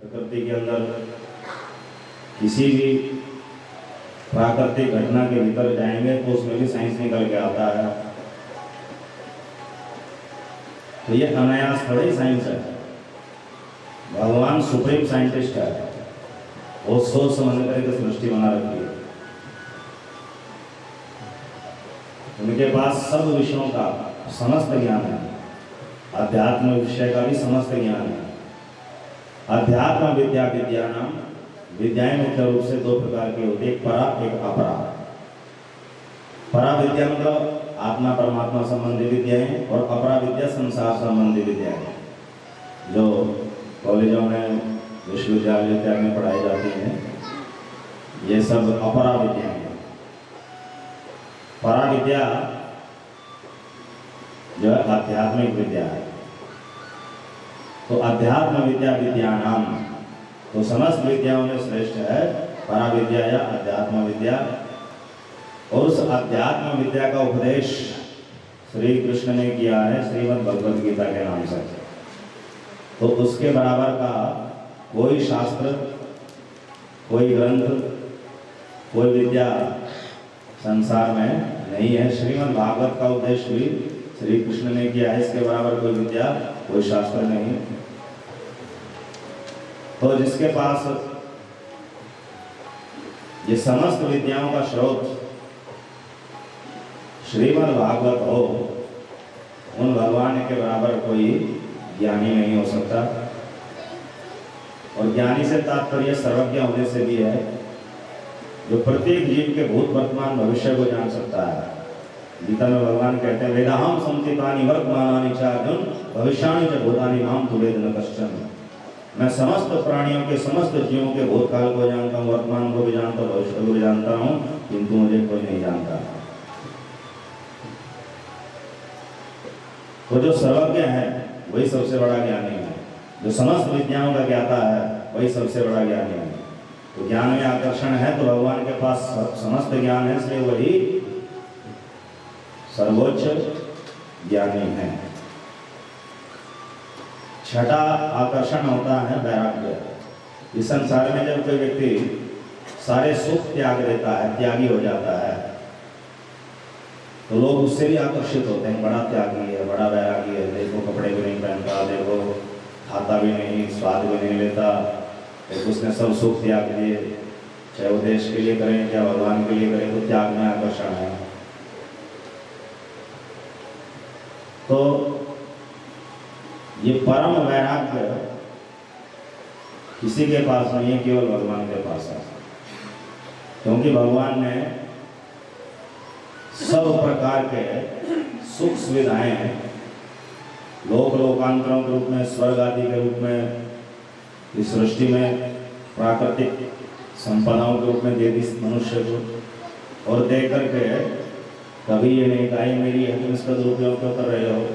प्रकृति के अंदर किसी भी प्राकृतिक घटना के भीतर जाएंगे तो उसमें भी साइंस निकल के आता है। तो ये अनायास थोड़ा ही साइंस है। भगवान सुप्रीम साइंटिस्ट है, वो सोच समझ करके सृष्टि बना रखी है। उनके पास सब विषयों का समस्त ज्ञान है, अध्यात्म विषय का भी समस्त ज्ञान है। अध्यात्म विद्या विद्यानाम, विद्याएं मुख्य रूप से दो प्रकार की होती है, एक परा एक अपरा। परा विद्या मतलब आत्मा परमात्मा संबंधी विद्याएं, और अपरा विद्या संसार संबंधी विद्याएं जो कॉलेजों में विश्वविद्यालय में पढ़ाई जाती हैं, ये सब अपरा विद्याएं हैं। परा विद्या जो है आध्यात्मिक विद्या है। तो अध्यात्म विद्या विद्यानाम, तो समस्त विद्याओं में श्रेष्ठ है परा विद्या या अध्यात्म विद्या। और उस अध्यात्म विद्या का उपदेश श्री कृष्ण ने किया है श्रीमद् भगवद गीता के नाम से। तो उसके बराबर का कोई शास्त्र, कोई ग्रंथ, कोई विद्या संसार में नहीं है। श्रीमद् भागवत का उपदेश भी श्री कृष्ण ने किया है, इसके बराबर कोई विद्या, कोई शास्त्र नहीं। तो जिसके पास ये समस्त विद्याओं का स्रोत श्रीमद् भागवत हो, उन भगवान के बराबर कोई ज्ञानी नहीं हो सकता। और ज्ञानी से तात्पर्य सर्वज्ञ होने से भी है, जो प्रत्येक जीव के भूत वर्तमान भविष्य को जान सकता है। गीता में भगवान कहते हैं वेदाहम संचितानि वर्तमानानि च अर्जुन भविष्याणि च भूतानि माम तु वेद न कश्चन। मैं समस्त प्राणियों के, समस्त जीवों के भूतकाल को जानता हूँ, वर्तमान को भी जानता हूँ, भविष्य को भी जानता हूँ, किंतु मुझे कोई नहीं जानता। तो जो सर्वज्ञ है वही सबसे बड़ा ज्ञानी है, जो समस्त विद्याओं का ज्ञाता है वही सबसे बड़ा ज्ञानी है। तो ज्ञान में आकर्षण है, तो भगवान के पास समस्त ज्ञान है, इसलिए वही सर्वोच्च ज्ञानी है। छठा आकर्षण होता है वैराग्य। इस संसार में जब कोई व्यक्ति सारे सुख त्याग देता है, त्यागी हो जाता है, तो लोग उससे भी आकर्षित होते हैं। बड़ा त्यागी है, बड़ा वैरागी है, देखो कपड़े भी नहीं पहनता, देखो खाता भी नहीं, स्वाद भी नहीं लेता, देखो उसने सब सुख त्याग दिए। चाहे वो देश के लिए करें, चाहे भगवान के लिए करें, तो त्याग में आकर्षण है। तो ये परम वैराग्य किसी के पास नहीं है, केवल भगवान के पास है। क्योंकि भगवान ने सब प्रकार के सुख सुविधाएं लोक लोकांतरों के रूप में, स्वर्ग आदि के रूप में, इस सृष्टि में प्राकृतिक संपदाओं के रूप में दे दी मनुष्य को। और दे करके कभी ये नहीं कहा मेरी है, तुम इसका दुरुपयोग क्यों कर रहे हो।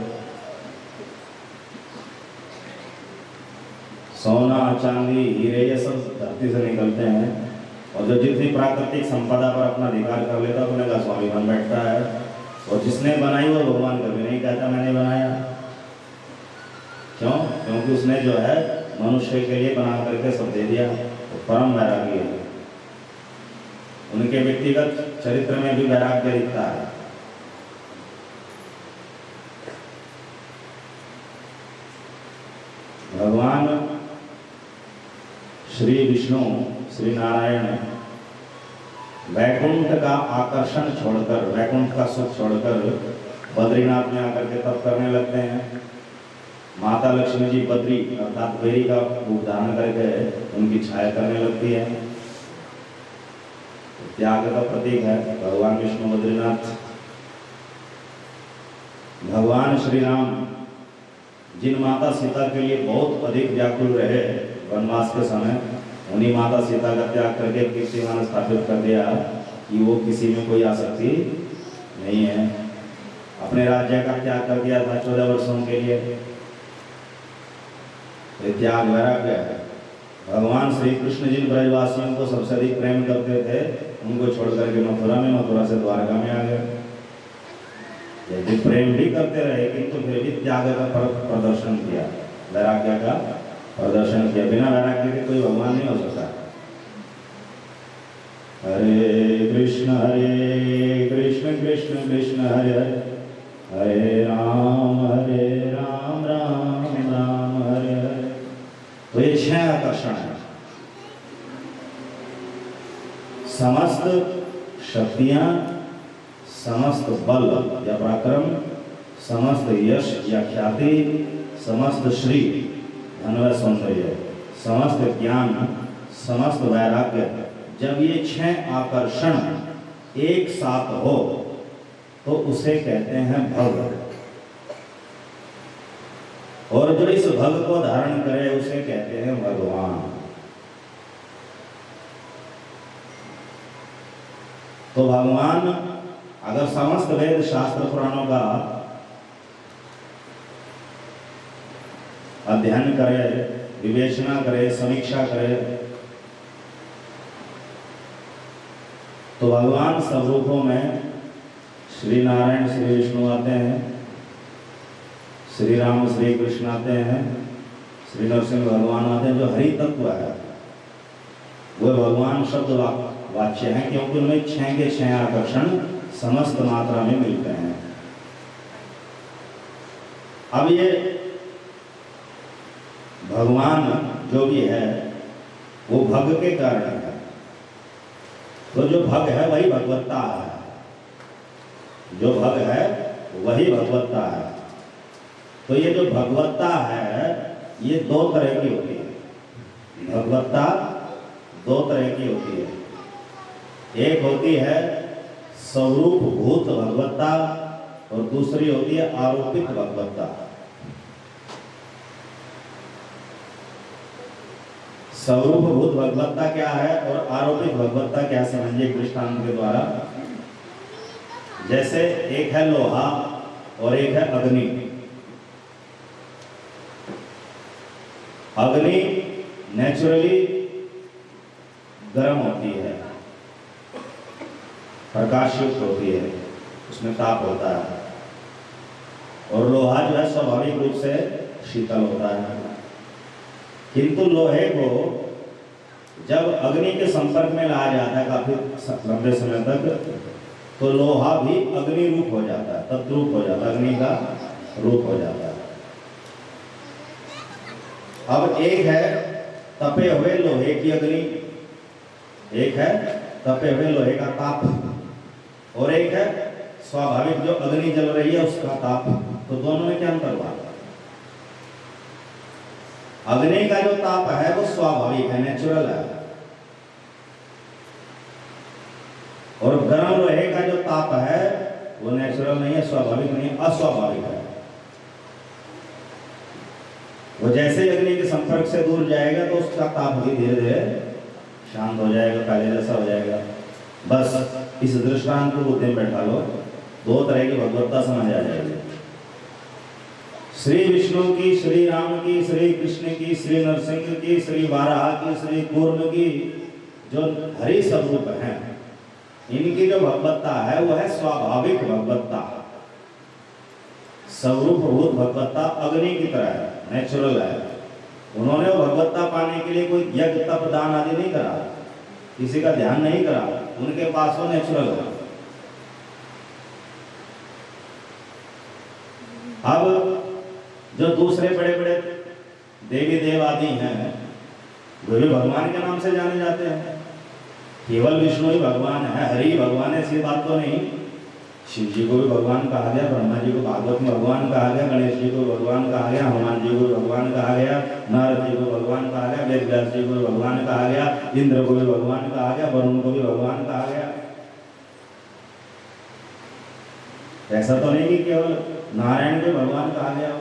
सोना, चांदी, हीरे ये सब धरती से निकलते हैं, और जो जितनी प्राकृतिक संपदा पर अपना अधिकार कर लेता है उन्हें का स्वामी बन बैठता है। और जिसने बनाई वो भगवान कभी नहीं कहता मैंने बनाया। क्यों? क्योंकि उसने जो है मनुष्य के लिए बना करके सब दे दिया। तो परम वैरागी है। उनके व्यक्तिगत चरित्र में भी वैराग्य दिखता है। भगवान श्री विष्णु, श्री नारायण वैकुंठ का आकर्षण छोड़कर, वैकुंठ का सुख छोड़कर बद्रीनाथ में आकर के तप करने लगते हैं। माता लक्ष्मी जी बद्री अर्थात बेरी का रूप धारण करके उनकी छाया करने लगती है। त्याग का प्रतीक है भगवान विष्णु बद्रीनाथ। भगवान श्री राम जिन माता सीता के लिए बहुत अधिक व्याकुल रहे वनवास के समय, उन्हीं माता सीता का त्याग करके कीर्तिमान स्थापित कर दिया कि वो किसी में कोई आसक्ति नहीं है। अपने राज्य का त्याग कर दिया था 14 वर्षों के लिए। त्याग वैराग्य है। भगवान श्री कृष्ण जिन ब्रजवासियों को सबसे अधिक प्रेम करते थे, उनको छोड़ करके मथुरा में, मथुरा से द्वारका में आ गए। प्रेम भी करते रहे, किंतु फिर भी त्याग का प्रदर्शन किया, वैराग्य का प्रदर्शन किया। बिना वैराग्य के कोई भगवान नहीं हो सकता। हरे कृष्ण कृष्ण कृष्ण हरे हरे, हरे राम राम राम हरे हरे। तो ये 6 आकर्षण है। समस्त शक्तियां, समस्त बल या पराक्रम, समस्त यश या ख्याति, समस्त श्री धन व सौंदर्य, समस्त ज्ञान, समस्त वैराग्य, जब ये 6 आकर्षण एक साथ हो तो उसे कहते हैं भव। और जो इस भव को धारण करे उसे कहते हैं भगवान। तो भगवान अगर समस्त वेद शास्त्र पुराणों का अध्ययन करे, विवेचना करे, समीक्षा करे, तो भगवान सब रूपों में श्री नारायण श्री विष्णु आते हैं, श्री राम श्री कृष्ण आते हैं, श्री नरसिंह भगवान आते हैं। जो हरि तत्व है वो भगवान शब्द वाच्य है, क्योंकि उनमें 6 के 6 आकर्षण समस्त मात्रा में मिलते हैं। अब ये भगवान जो भी है वो भग के कारण है। तो जो भग है वही भगवत्ता है, जो भग है वही भगवत्ता है। तो ये जो भगवत्ता है ये 2 तरह की होती है। भगवत्ता 2 तरह की होती है। एक होती है स्वरूप भूत भगवत्ता और दूसरी होती है आरोपित भगवत्ता। स्वरूप भूत भगवत्ता क्या है और आरोपित भगवत्ता क्या, समझिए दृष्टांत के द्वारा। जैसे एक है लोहा और एक है अग्नि। अग्नि नेचुरली गर्म होती है, प्रकाशयुक्त होती है, उसमें ताप होता है। और लोहा जो है स्वाभाविक रूप से शीतल होता है। किंतु लोहे को जब अग्नि के संपर्क में लाया जाता है काफी लंबे समय तक, तो लोहा भी अग्नि रूप हो जाता है, तद्रूप हो जाता है, अग्नि का रूप हो जाता है। अब एक है तपे हुए लोहे की अग्नि, एक है तपे हुए लोहे का ताप, और एक है स्वाभाविक जो अग्नि जल रही है उसका ताप। तो दोनों में क्या अंतर हुआ? अग्नि का जो ताप है वो स्वाभाविक है, नेचुरल है, और गर्म लोहे का जो ताप है वो नेचुरल नहीं है, स्वाभाविक नहीं है, अस्वाभाविक है। वो जैसे अग्नि के संपर्क से दूर जाएगा तो उसका ताप भी धीरे धीरे शांत हो जाएगा, काले जैसा हो जाएगा। बस इस दृष्टांत को बुद्धि में बैठा लो, 2 तरह की भगवत्ता समझ आ जाएगी। श्री विष्णु की, श्री राम की, श्री कृष्ण की, श्री नरसिंह की, श्री वाराह की, श्री कूर्म की, जो हरि स्वरूप हैं, इनकी जो भगवत्ता है वो है स्वाभाविक भगवत्ता। स्वरूप भूत भगवत्ता अग्नि की तरह है, नेचुरल है। उन्होंने वो भगवत्ता पाने के लिए कोई यज्ञ तप दान आदि नहीं करा, किसी का ध्यान नहीं करा, उनके पास वो नेचुरल है। अब जो दूसरे बड़े बड़े देवी देव आदि हैं वो भी भगवान के नाम से जाने जाते हैं। केवल विष्णु ही भगवान है, हरि भगवान है, ऐसी बात तो नहीं। शिव जी को भी भगवान कहा गया, ब्रह्मा जी को भागवत में भगवान कहा गया, गणेश जी को भगवान कहा गया, हनुमान जी को भगवान कहा गया, नारद जी को भगवान कहा गया, वेद व्यास जी को भगवान कहा गया, इंद्र को भी भगवान कहा गया, वरुण को भी भगवान कहा गया। ऐसा तो नहीं कि केवल नारायण को भगवान कहा गया,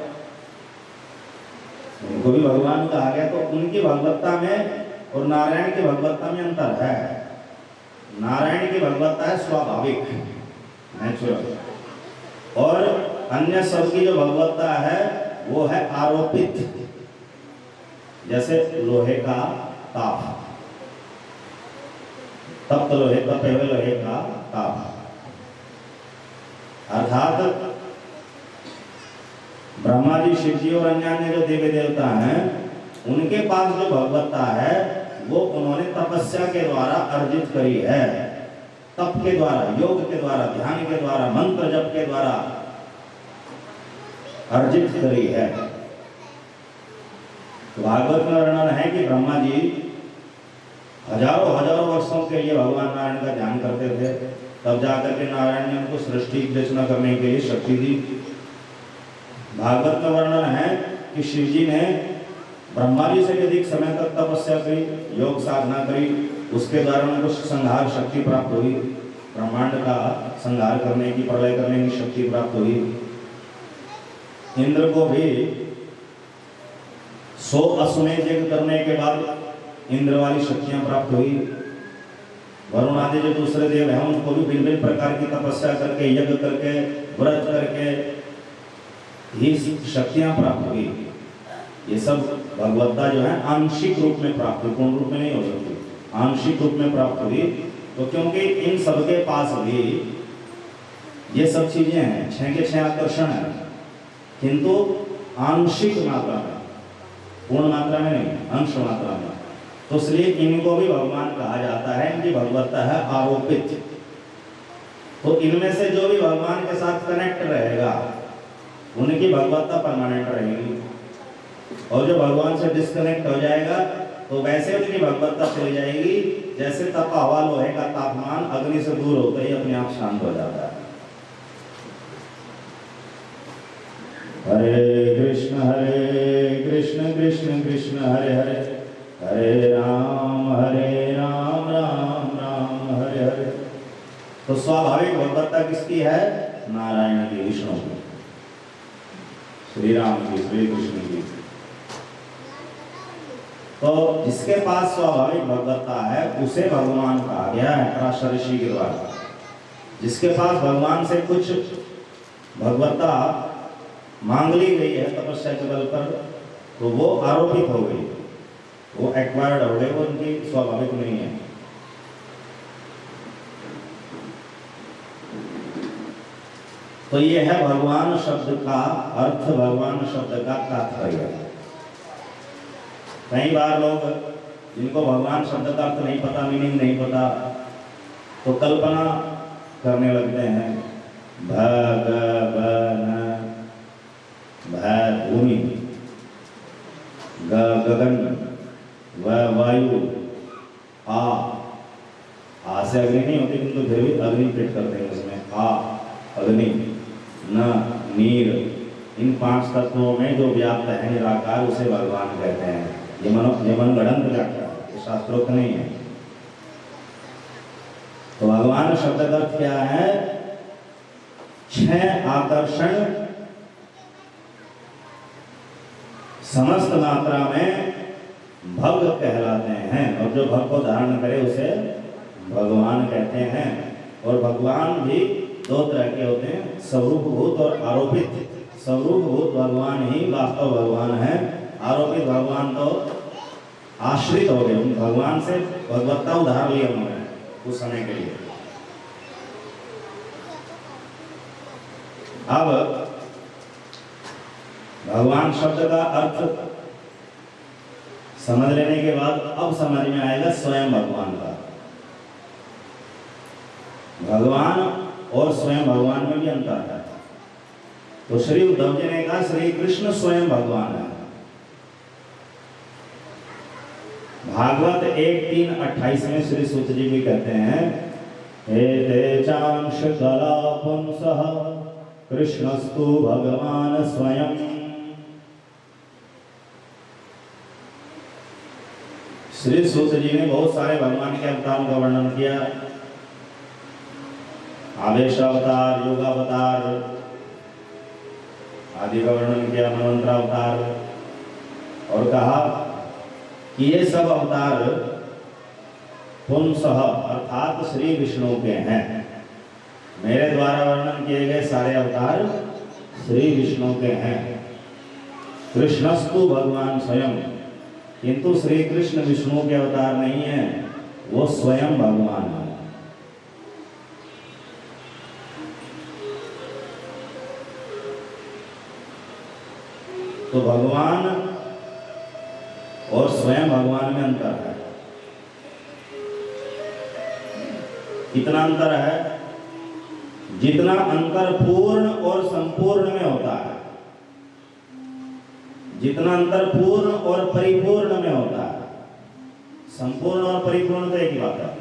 उनको भी भगवान कहा गया। तो उनकी भगवत्ता में और नारायण की भगवत्ता में अंतर है। नारायण की भगवत्ता है स्वाभाविक, नेचुरल, और अन्य सब की जो भगवत्ता है वो है आरोपित। जैसे लोहे का ताप, तप्त लोहे, तपे हुए लोहे का ताप, अर्थात ब्रह्मा जी, शिव जी और अन्य जो देवी देवता हैं उनके पास जो भगवत्ता है वो उन्होंने तपस्या के द्वारा अर्जित करी है, तप के द्वारा, योग के द्वारा, ध्यान के द्वारा, मंत्र जप के द्वारा अर्जित करी है। तो भागवत में वर्णन है कि ब्रह्मा जी हजारों हजारों वर्षों के लिए भगवान नारायण का ध्यान करते थे, तब जाकर के नारायण ने उनको सृष्टि की रचना करने के लिए शक्ति दी। भागवत में वर्णन है कि शिव जी ने ब्रह्मा जी से भी अधिक समय तक तपस्या करी, योग साधना करी, उसके द्वारा उनको संहार शक्ति प्राप्त हुई, ब्रह्मांड का संहार करने की, प्रलय करने की शक्ति प्राप्त हुई। इंद्र को भी 100 अश्वमेध यज्ञ करने के बाद इंद्र वाली शक्तियां प्राप्त हुई। वरुण आदि जो दूसरे देव हैं उनको भी भिन्न भिन्न प्रकार की तपस्या करके, यज्ञ करके, व्रत करके ही शक्तियां प्राप्त हुई। ये सब भगवत्ता जो है आंशिक रूप में प्राप्त हुई, पूर्ण रूप में नहीं हो सकती, आंशिक रूप में प्राप्त हुई। तो क्योंकि इन सबके पास भी ये सब चीजें हैं, 6 के 6 आकर्षण है, किंतु आंशिक मात्रा में, पूर्ण मात्रा में नहीं, अंश मात्रा में। तो इसलिए इनको भी भगवान कहा जाता है, इनकी भगवत्ता है आरोपित। तो इनमें से जो भी भगवान के साथ कनेक्ट रहेगा उनकी भगवत्ता परमानेंट रहेगी, और जो भगवान से डिस्कनेक्ट हो जाएगा तो वैसे उनकी भगवत्ता चली जाएगी जैसे तपा हुआ लोहे का तापमान अग्नि से दूर होते ही अपने आप शांत हो जाता है। हरे कृष्ण कृष्ण कृष्ण हरे हरे, हरे राम राम राम हरे हरे। तो स्वाभाविक भगवत्ता किसकी है? नारायण की, विष्णु की, श्री राम की, श्री कृष्ण की। तो जिसके पास स्वाभाविक भगवत्ता है उसे भगवान कहा गया है पराशर ऋषि के द्वारा। जिसके पास भगवान से कुछ भगवत्ता मांग ली गई है तपस्या के बल पर, तो वो आरोपित हो गई, वो एक्वायर्ड हो गई, वो उनकी स्वाभाविक नहीं है। तो ये है भगवान शब्द का अर्थ, भगवान शब्द का तात्पर्य। कई बार लोग जिनको भगवान शब्द का अर्थ नहीं पता, मीनिंग नहीं पता, तो कल्पना करने लगते हैं। भगवन, भूमि, गगन, वायु, आ से अग्नि नहीं होती, किंतु फिर भी अग्नि फिट करते हैं उसमें। आ अग्नि, न नीर, इन 5 तत्वों में जो व्याप्त है निराकार, उसे भगवान कहते हैं। ये मन गणन व्याख्या है, शास्त्रोक्त नहीं है। तो भगवान शब्द का अर्थ क्या है? 6 आकर्षण समस्त मात्रा में भग कहलाते हैं, और जो भग को धारण करे उसे भगवान कहते हैं। और भगवान भी 2 तरह के होते हैं, स्वरूपभूत और आरोपित। स्वरूपभूत भगवान ही वास्तव भगवान है, आरोपित भगवान तो आश्रित हो गए, भगवान से भगवत्ता उधार लिया उन्होंने उस समय के लिए। अब भगवान शब्द का अर्थ समझ लेने के बाद अब समझ में आएगा स्वयं भगवान का। भगवान और स्वयं भगवान में भी अंतर है। तो श्री उद्धव जी ने कहा श्री कृष्ण स्वयं भगवान है। भागवत 1:3-28 में श्री सूत जी भी कहते हैं, एते चांश कला पुंसः कृष्णस्तु भगवान स्वयं। श्री सूत जी ने बहुत सारे भगवान के अवतारों का वर्णन किया। आवेश अवतार, योगावतार आदि का वर्णन किया, मनवंतर अवतार, और कहा कि ये सब अवतार पुंसः अर्थात श्री विष्णु के हैं। मेरे द्वारा वर्णन किए गए सारे अवतार श्री विष्णु के हैं। कृष्णस्तु भगवान स्वयं, किंतु श्री कृष्ण विष्णु के अवतार नहीं है, वो स्वयं भगवान है। तो भगवान और स्वयं भगवान में अंतर है। कितना अंतर है? जितना अंतर पूर्ण और संपूर्ण में होता है, जितना अंतर पूर्ण और परिपूर्ण में होता है। संपूर्ण और परिपूर्ण तो एक ही बात है।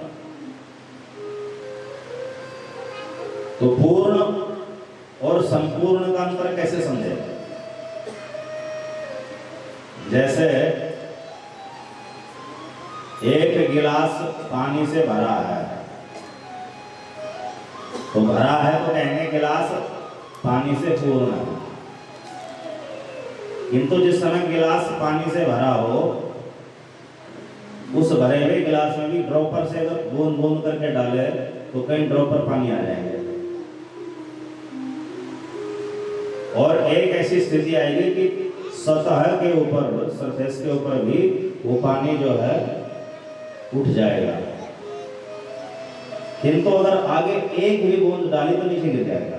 तो पूर्ण और संपूर्ण का अंतर कैसे समझे? जैसे एक गिलास पानी से भरा है, तो भरा है तो कहेंगे गिलास पानी से पूर्ण है। किंतु जिस समय गिलास पानी से भरा हो, उस भरे हुए गिलास में भी ड्रॉपर से अगर बूंद बूंद करके डाले तो कई ड्रॉपर पानी आ जाएंगे। और एक ऐसी स्थिति आएगी कि सतह के ऊपर, सरफेस के ऊपर भी वो पानी जो है उठ जाएगा, किंतु अगर आगे एक भी बूंद डाली तो नीचे गिर जाएगा।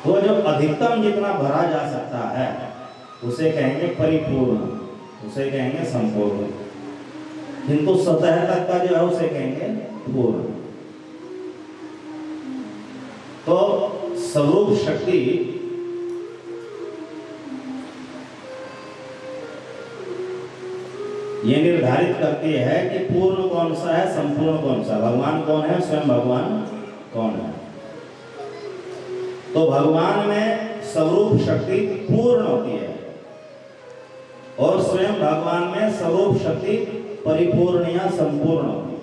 तो जो अधिकतम जितना भरा जा सकता है उसे कहेंगे परिपूर्ण, उसे कहेंगे संपूर्ण, किंतु सतह तक का जो है उसे कहेंगे पूर्ण। तो स्वरूप शक्ति ये निर्धारित करती है कि पूर्ण कौन सा है, संपूर्ण कौन सा, भगवान कौन है, स्वयं भगवान कौन है। तो भगवान में स्वरूप शक्ति पूर्ण होती है और स्वयं भगवान में स्वरूप शक्ति परिपूर्ण या संपूर्ण होती है।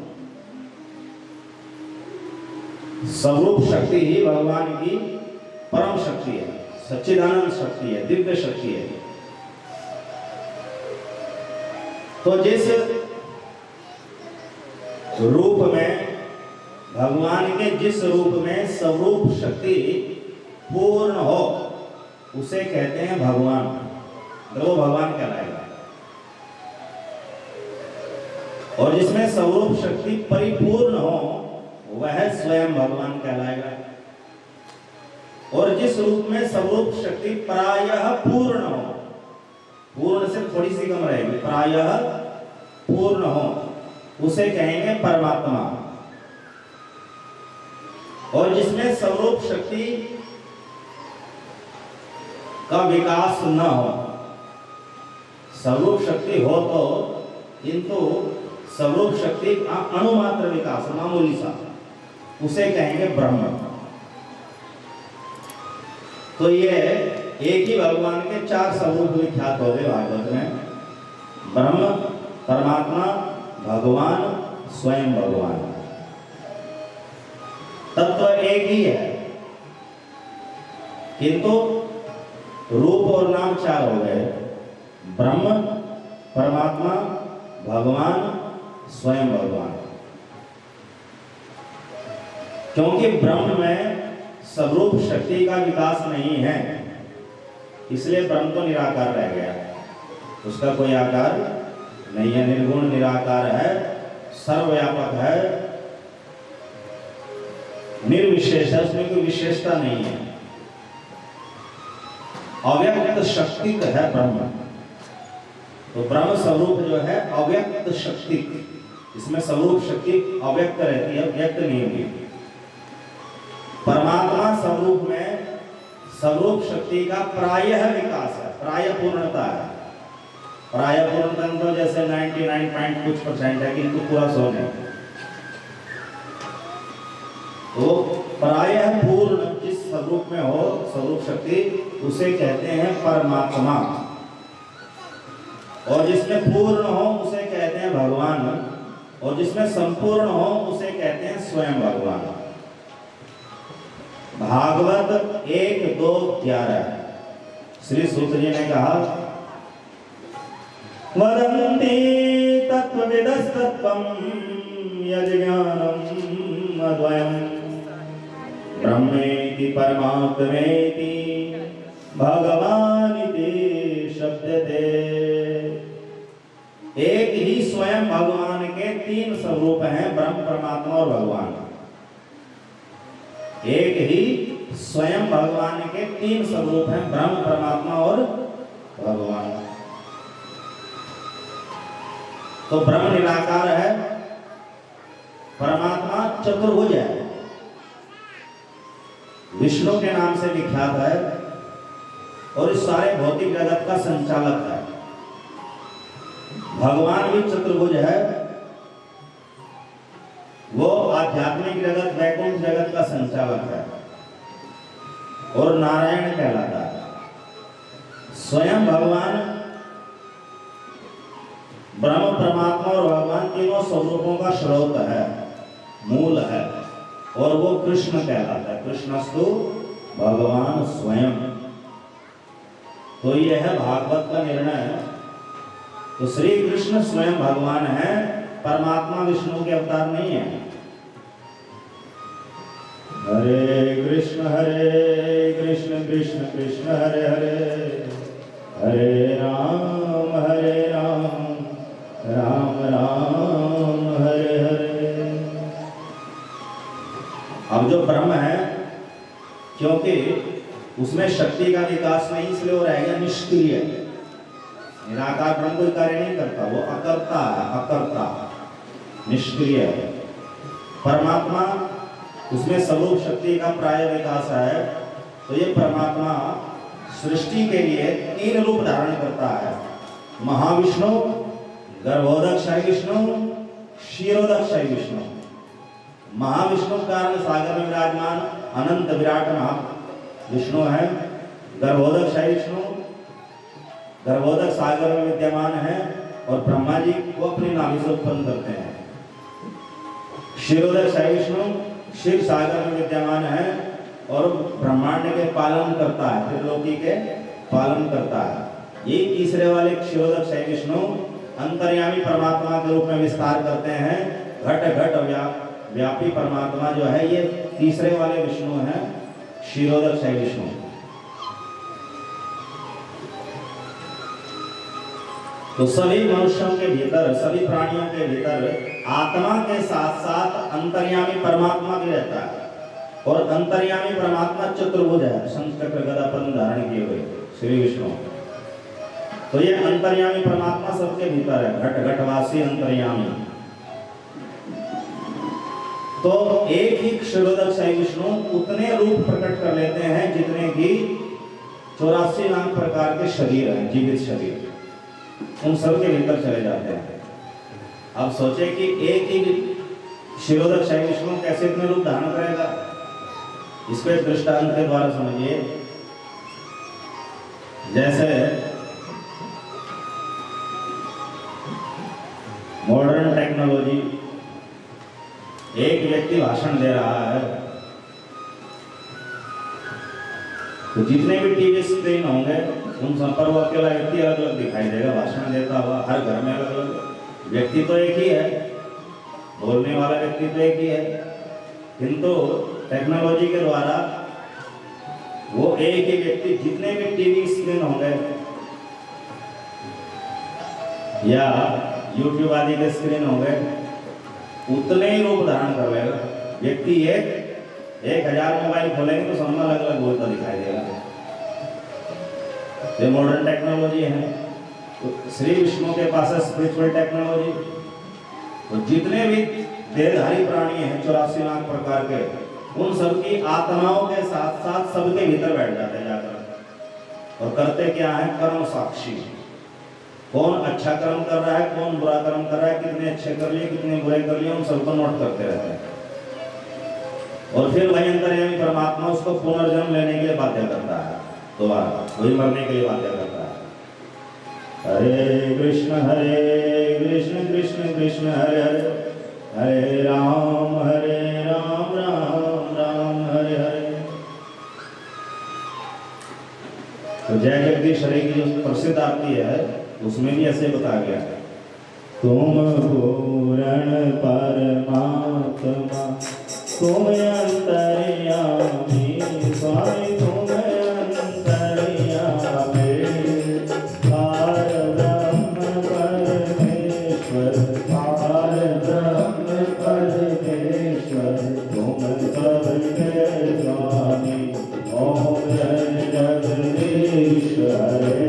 स्वरूप शक्ति ही भगवान की परम शक्ति है, सच्चिदानंद शक्ति है, दिव्य शक्ति है। तो जिस रूप में भगवान के जिस रूप में स्वरूप शक्ति पूर्ण हो उसे कहते हैं भगवान, तो वो भगवान कहलाएगा। और जिसमें स्वरूप शक्ति परिपूर्ण हो वह स्वयं भगवान कहलाएगा। और जिस रूप में स्वरूप शक्ति प्रायः पूर्ण हो, पूर्ण से थोड़ी सी कम रहेगी, प्रायः पूर्ण हो, उसे कहेंगे परमात्मा। और जिसमें स्वरूप शक्ति का विकास न हो, स्वरूप शक्ति हो तो किंतु स्वरूप शक्ति का अणुमात्र विकास, मामूली सा, उसे कहेंगे ब्रह्म। तो ये एक ही भगवान के चार स्वरूप विख्यात हो गए भागवत में, ब्रह्म, परमात्मा, भगवान, स्वयं भगवान। तत्व एक ही है किंतु रूप और नाम चार हो गए, ब्रह्म, परमात्मा, भगवान, स्वयं भगवान। क्योंकि ब्रह्म में स्वरूप शक्ति का विकास नहीं है, इसलिए ब्रह्म तो निराकार रह गया, उसका कोई आकार नहीं है, निर्गुण निराकार है, सर्वव्यापक है, निर्विशेष है, उसमें कोई विशेषता नहीं है, अव्यक्त शक्ति है ब्रह्म। तो ब्रह्म स्वरूप जो है अव्यक्त शक्ति, इसमें स्वरूप शक्ति अव्यक्त रहती है, व्यक्त नहीं होगी। परमात्मा स्वरूप में स्वरूप शक्ति का प्रायः विकास है, प्रायः पूर्णता है। प्रायः पूर्णता तो जैसे 99% है किंतु पूरा 100 नहीं। तो प्रायः पूर्ण जिस स्वरूप में हो स्वरूप शक्ति उसे कहते हैं परमात्मा। और जिसमें पूर्ण हो उसे कहते हैं भगवान, और जिसमें संपूर्ण हो उसे कहते हैं स्वयं भगवान। भागवत 1:2-11 श्री सूत जी ने कहा, वदन्ति तत्त्वविदस्तत्त्वं यज्ञानम् अद्वयम् ब्रह्मेति परमात्मेति भगवानिति शब्दते। एक ही स्वयं भगवान के तीन स्वरूप हैं, ब्रह्म, परमात्मा और भगवान। एक ही स्वयं भगवान के तीन स्वरूप हैं, ब्रह्म, परमात्मा और भगवान। तो ब्रह्म निराकार है, परमात्मा चतुर्भुज है, विष्णु के नाम से विख्यात है और इस सारे भौतिक जगत का संचालक है। भगवान भी चतुर्भुज है, वो आध्यात्मिक जगत वैकुंठ जगत का संचालक है और नारायण कहलाता है। स्वयं भगवान ब्रह्म परमात्मा और भगवान तीनों स्वरूपों का स्रोत है, मूल है, और वो कृष्ण कहलाता है। कृष्णस्तु भगवान स्वयं। तो यह है भागवत का निर्णय। तो श्री कृष्ण स्वयं भगवान है, परमात्मा विष्णु के अवतार नहीं है। हरे कृष्ण कृष्ण कृष्ण हरे हरे, हरे राम राम राम हरे हरे। अब जो ब्रह्म है, क्योंकि उसमें शक्ति का विकास नहीं, इसलिए वो रहेगा निष्क्रिय। निराकार ब्रह्म कोई कार्य नहीं करता, वो अकर्ता है, अकर्ता, निष्क्रिय है। परमात्मा, उसमें स्वरूप शक्ति का प्राय विकास है। तो ये परमात्मा सृष्टि के लिए 3 रूप धारण करता है। महाविष्णु, गर्भोदक्षाय विष्णु, क्षीरोदक्षाय विष्णु। महाविष्णु कारण सागर में विराजमान अनंत विराट विष्णु है। गर्भोदक्षाय विष्णु, गर्भोदक सागर में विद्यमान है और ब्रह्मा जी को अपनी नाभि से उत्पन्न करते हैं। क्षीरोदक्षाय विष्णु क्षीर सागर में विद्यमान है और ब्रह्मांड के पालन करता है, त्रिलोकी के पालन करता है। ये तीसरे वाले क्षीरोदक्षाय विष्णु अंतर्यामी परमात्मा के रूप में विस्तार करते हैं। घट घट व्यापी परमात्मा जो है, ये तीसरे वाले विष्णु हैं, क्षीरोदक्षाय विष्णु। तो सभी मनुष्यों के भीतर, सभी प्राणियों के भीतर आत्मा के साथ साथ अंतर्यामी परमात्मा भी रहता है और अंतर्यामी परमात्मा चतुर्भुज है, शंख गदा पद्म धारण किए हुए श्री विष्णु। तो ये अंतर्यामी परमात्मा सबके भीतर है, घट घटवासी अंतर्यामी। तो एक ही क्षीरोदक्षाय विष्णु उतने रूप प्रकट कर लेते हैं जितने की 84 लाख प्रकार के शरीर हैं, जीवित शरीर, उन सब के भीतर चले जाते हैं। अब सोचे कि एक ही क्षीरोदक्षाय विष्णु कैसे इतने रूप धारण करेगा। इसको एक दृष्टांत के द्वारा समझिए। जैसे मॉडर्न टेक्नोलॉजी, एक व्यक्ति भाषण दे रहा है तो जितने भी टीवी स्क्रीन होंगे उन सब पर वो अकेला व्यक्ति अलग अलग दिखाई देगा, भाषण देता हुआ। हर घर में अलग अलग व्यक्ति तो एक ही है, बोलने वाला व्यक्ति तो एक ही है, किंतु टेक्नोलॉजी के द्वारा वो एक ही व्यक्ति जितने भी टीवी स्क्रीन होंगे या यूट्यूब आदि के स्क्रीन होंगे उतने ही रूप धारण कर लेगा। व्यक्ति 1000 मोबाइल खोलेंगे तो सब अलग अलग बोलता दिखाई देगा। ये मॉडर्न टेक्नोलॉजी है। तो श्री विष्णु के पास है स्पिरिचुअल टेक्नोलॉजी। तो जितने भी देहधारी प्राणी हैं 84 लाख प्रकार के, उन सबकी आत्माओं के साथ साथ सबके भीतर बैठ जाते हैं जाकर। और करते क्या है? कर्म साक्षी। कौन अच्छा कर्म कर रहा है, कौन बुरा कर्म कर रहा है, कितने अच्छे कर लिए, कितने बुरे कर लिए, उन सबको नोट करते रहते हैं। और फिर वही अंतर्यामी परमात्मा उसको पुनर्जन्म लेने के लिए बाध्य करता है, दोबारा वही मरने के लिए बाध्य करता है। हरे कृष्ण कृष्ण कृष्ण हरे हरे, हरे राम राम राम हरे हरे। तो जय जगदीश हरे की जो प्रसिद्ध आरती है उसमें भी ऐसे बता गया, तुम पूर्ण परमात्मा, तुम अंतर्यामी स्वामी, तुम अंतर्यामी, पार ब्रह्म परमेश्वर, पार ब्रह्म परमेश्वर, तुम सबके स्वामी। ओम जय जगदीश हरे।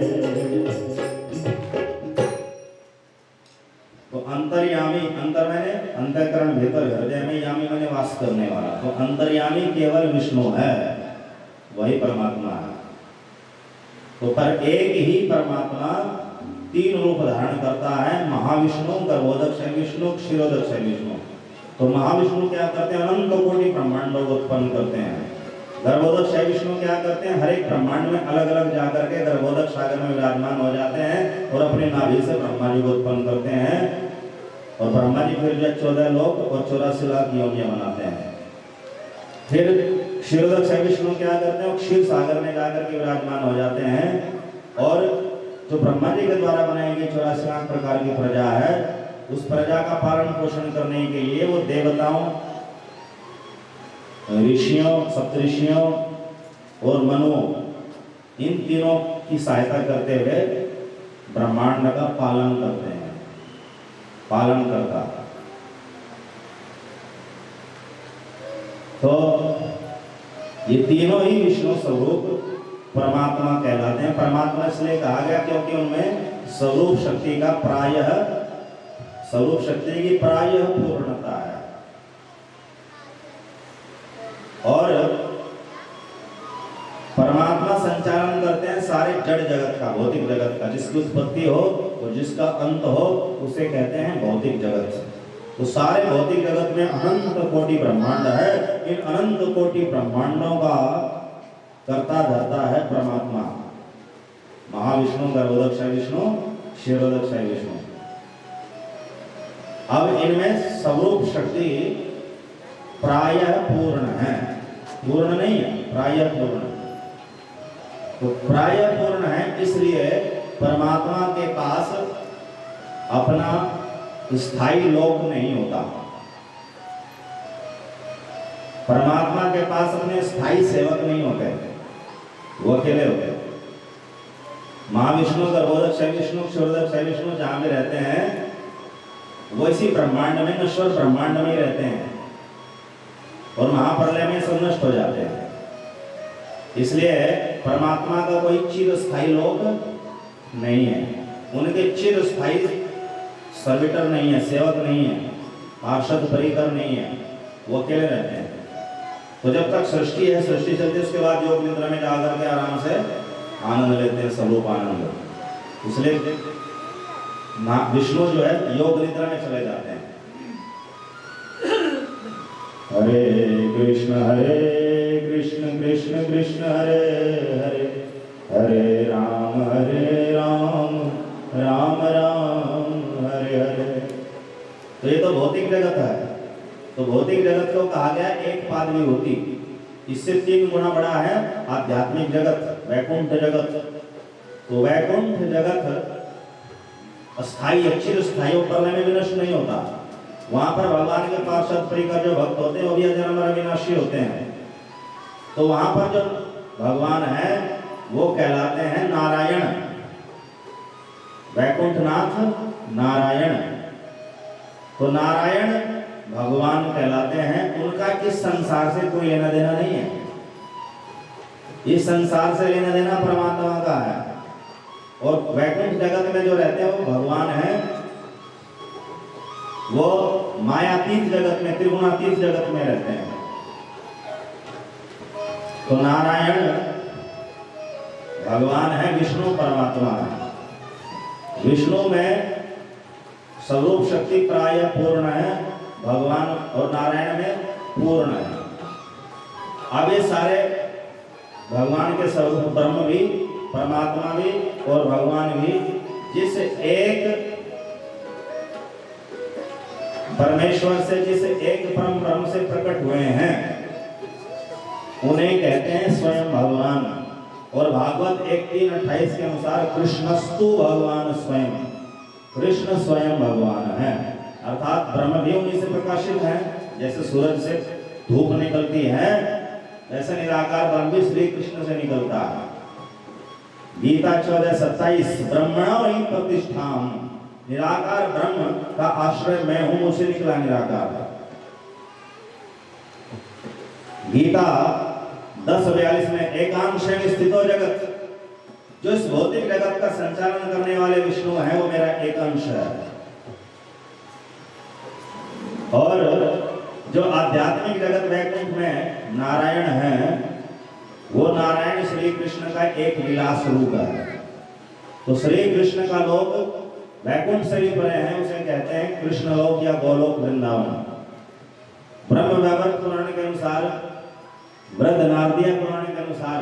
वास करने वाला। तो अंतर्यामी केवल विष्णु है, वही परमात्मा है। तो पर एक ही परमात्मा तीन रूप धारण करता है, महाविष्णु, गर्भोदक विष्णु, क्षीरोदक विष्णु। तो महाविष्णु क्या करते हैं, अनंत कोटि ब्रह्मांडों को उत्पन्न करते हैं। गर्भोदक विष्णु क्या करते हैं, हर एक ब्रह्मांड में अलग अलग जाकर के गर्भोदक सागर में विराजमान हो जाते हैं और अपनी नाभि से ब्रह्मा जी को उत्पन्न करते हैं। और ब्रह्मा जी फिर जो 14 लोक और 84 लाख योनियां बनाते हैं। फिर क्षीरोदक विष्णु क्या करते हैं, क्षीर सागर में जाकर के विराजमान हो जाते हैं और जो ब्रह्मा जी के द्वारा बनाई गई 84 लाख प्रकार की प्रजा है, उस प्रजा का पालन पोषण करने के लिए वो देवताओं, ऋषियों, सप्तऋषियों और मनुओं, इन तीनों की सहायता करते हुए ब्रह्मांड का पालन करते हैं, पालन करता। तो ये तीनों ही विष्णु स्वरूप परमात्मा कहलाते हैं। परमात्मा इसलिए कहा गया क्योंकि उनमें स्वरूप शक्ति का प्रायः, स्वरूप शक्ति की प्रायः पूर्णता है। और परमात्मा संचालन करते हैं सारे जड़ जगत का, भौतिक जगत का। जिसकी उत्पत्ति हो और जिसका अंत हो उसे कहते हैं भौतिक जगत। तो सारे भौतिक जगत में अनंत कोटि ब्रह्मांड है। इन अनंत कोटि ब्रह्मांडों का करता धरता है परमात्मा, महाविष्णु, गर्भोदक विष्णु, क्षीरोदक विष्णु। अब इनमें स्वरूप शक्ति प्रायः पूर्ण है, पूर्ण नहीं है, प्रायः पूर्ण। तो प्रायः पूर्ण है इसलिए परमात्मा के पास अपना स्थायी लोक नहीं होता। परमात्मा के पास अपने स्थायी सेवक नहीं होते, वो अकेले होते। महाविष्णु, गर्भोदक विष्णु, क्षीरोदक विष्णु जहां भी रहते हैं वो इसी ब्रह्मांड में, नश्वर ब्रह्मांड में ही रहते हैं और महाप्रलय में सब नष्ट हो जाते हैं। इसलिए परमात्मा का कोई चिर स्थायी लोक नहीं है, उनके चिर स्थायी सर्विटर नहीं है, सेवक नहीं है, पार्षद परिकर नहीं है, वो अकेले रहते हैं। तो जब तक सृष्टि है, सृष्टि चलती है, उसके बाद योग निद्रा में जाकर के आराम से आनंद लेते हैं, स्वरूप आनंद। इसलिए विष्णु जो है योग निद्रा में चले जाते हैं। हरे कृष्ण कृष्ण कृष्ण हरे हरे, हरे राम राम राम हरे हरे। तो ये तो भौतिक जगत है। तो भौतिक जगत को कहा गया एक पाद विभूति। इससे 3 गुना बड़ा है आध्यात्मिक जगत, वैकुंठ जगत। तो वैकुंठ जगत अस्थाई, चिर स्थायी, प्रलय में विनष्ट नहीं होता। वहां पर भगवान के पार्षद परिकर जो भक्त होते हैं वो भी अजन्म अविनाशी होते हैं। तो वहां पर जो भगवान है वो कहलाते हैं नारायण, वैकुंठनाथ नारायण। तो नारायण भगवान कहलाते हैं। उनका इस संसार से कोई लेना देना नहीं है, इस संसार से लेना देना परमात्मा का है। और वैकुंठ जगत में जो रहते हैं वो भगवान है, वो मायातीत जगत में, त्रिगुणातीत जगत में रहते हैं। तो नारायण भगवान है, विष्णु परमात्मा है। विष्णु में स्वरूप शक्ति प्राय पूर्ण है, भगवान और नारायण में पूर्ण है। अब ये सारे भगवान के स्वरूप, ब्रह्म भी, परमात्मा भी और भगवान भी, जिस एक परमेश्वर से, जिस एक परम ब्रह्म से प्रकट हुए हैं, उन्हें कहते हैं स्वयं भगवान। और भागवत 1:3-28 के अनुसार कृष्णस्तु भगवान स्वयं, कृष्ण स्वयं भगवान है। अर्थात ब्रह्म भी उन्हीं से प्रकाशित है। जैसे सूरज से धूप निकलती है, वैसे निराकार ब्रह्म भी श्री कृष्ण से निकलता है। गीता 14:27 ब्रह्मणा वही प्रतिष्ठाम, निराकार ब्रह्म का आश्रय मैं हूं, मुझसे निकला निराकार। गीता 10:42 में एकांशेन स्थितो जगत, जो इस भौतिक जगत का संचालन करने वाले विष्णु है वो मेरा एक अंश है। और जो आध्यात्मिक जगत वैकुंठ में नारायण है, वो नारायण श्री कृष्ण का एक विलास रूप है। तो श्री कृष्ण का लोक वैकुंठ से भी परे है, उसे कहते हैं कृष्ण लोक या गोलोक वृंदावन। ब्रह्म वैवर्त पुराण के अनुसार, बृहदारण्यक पुराण के अनुसार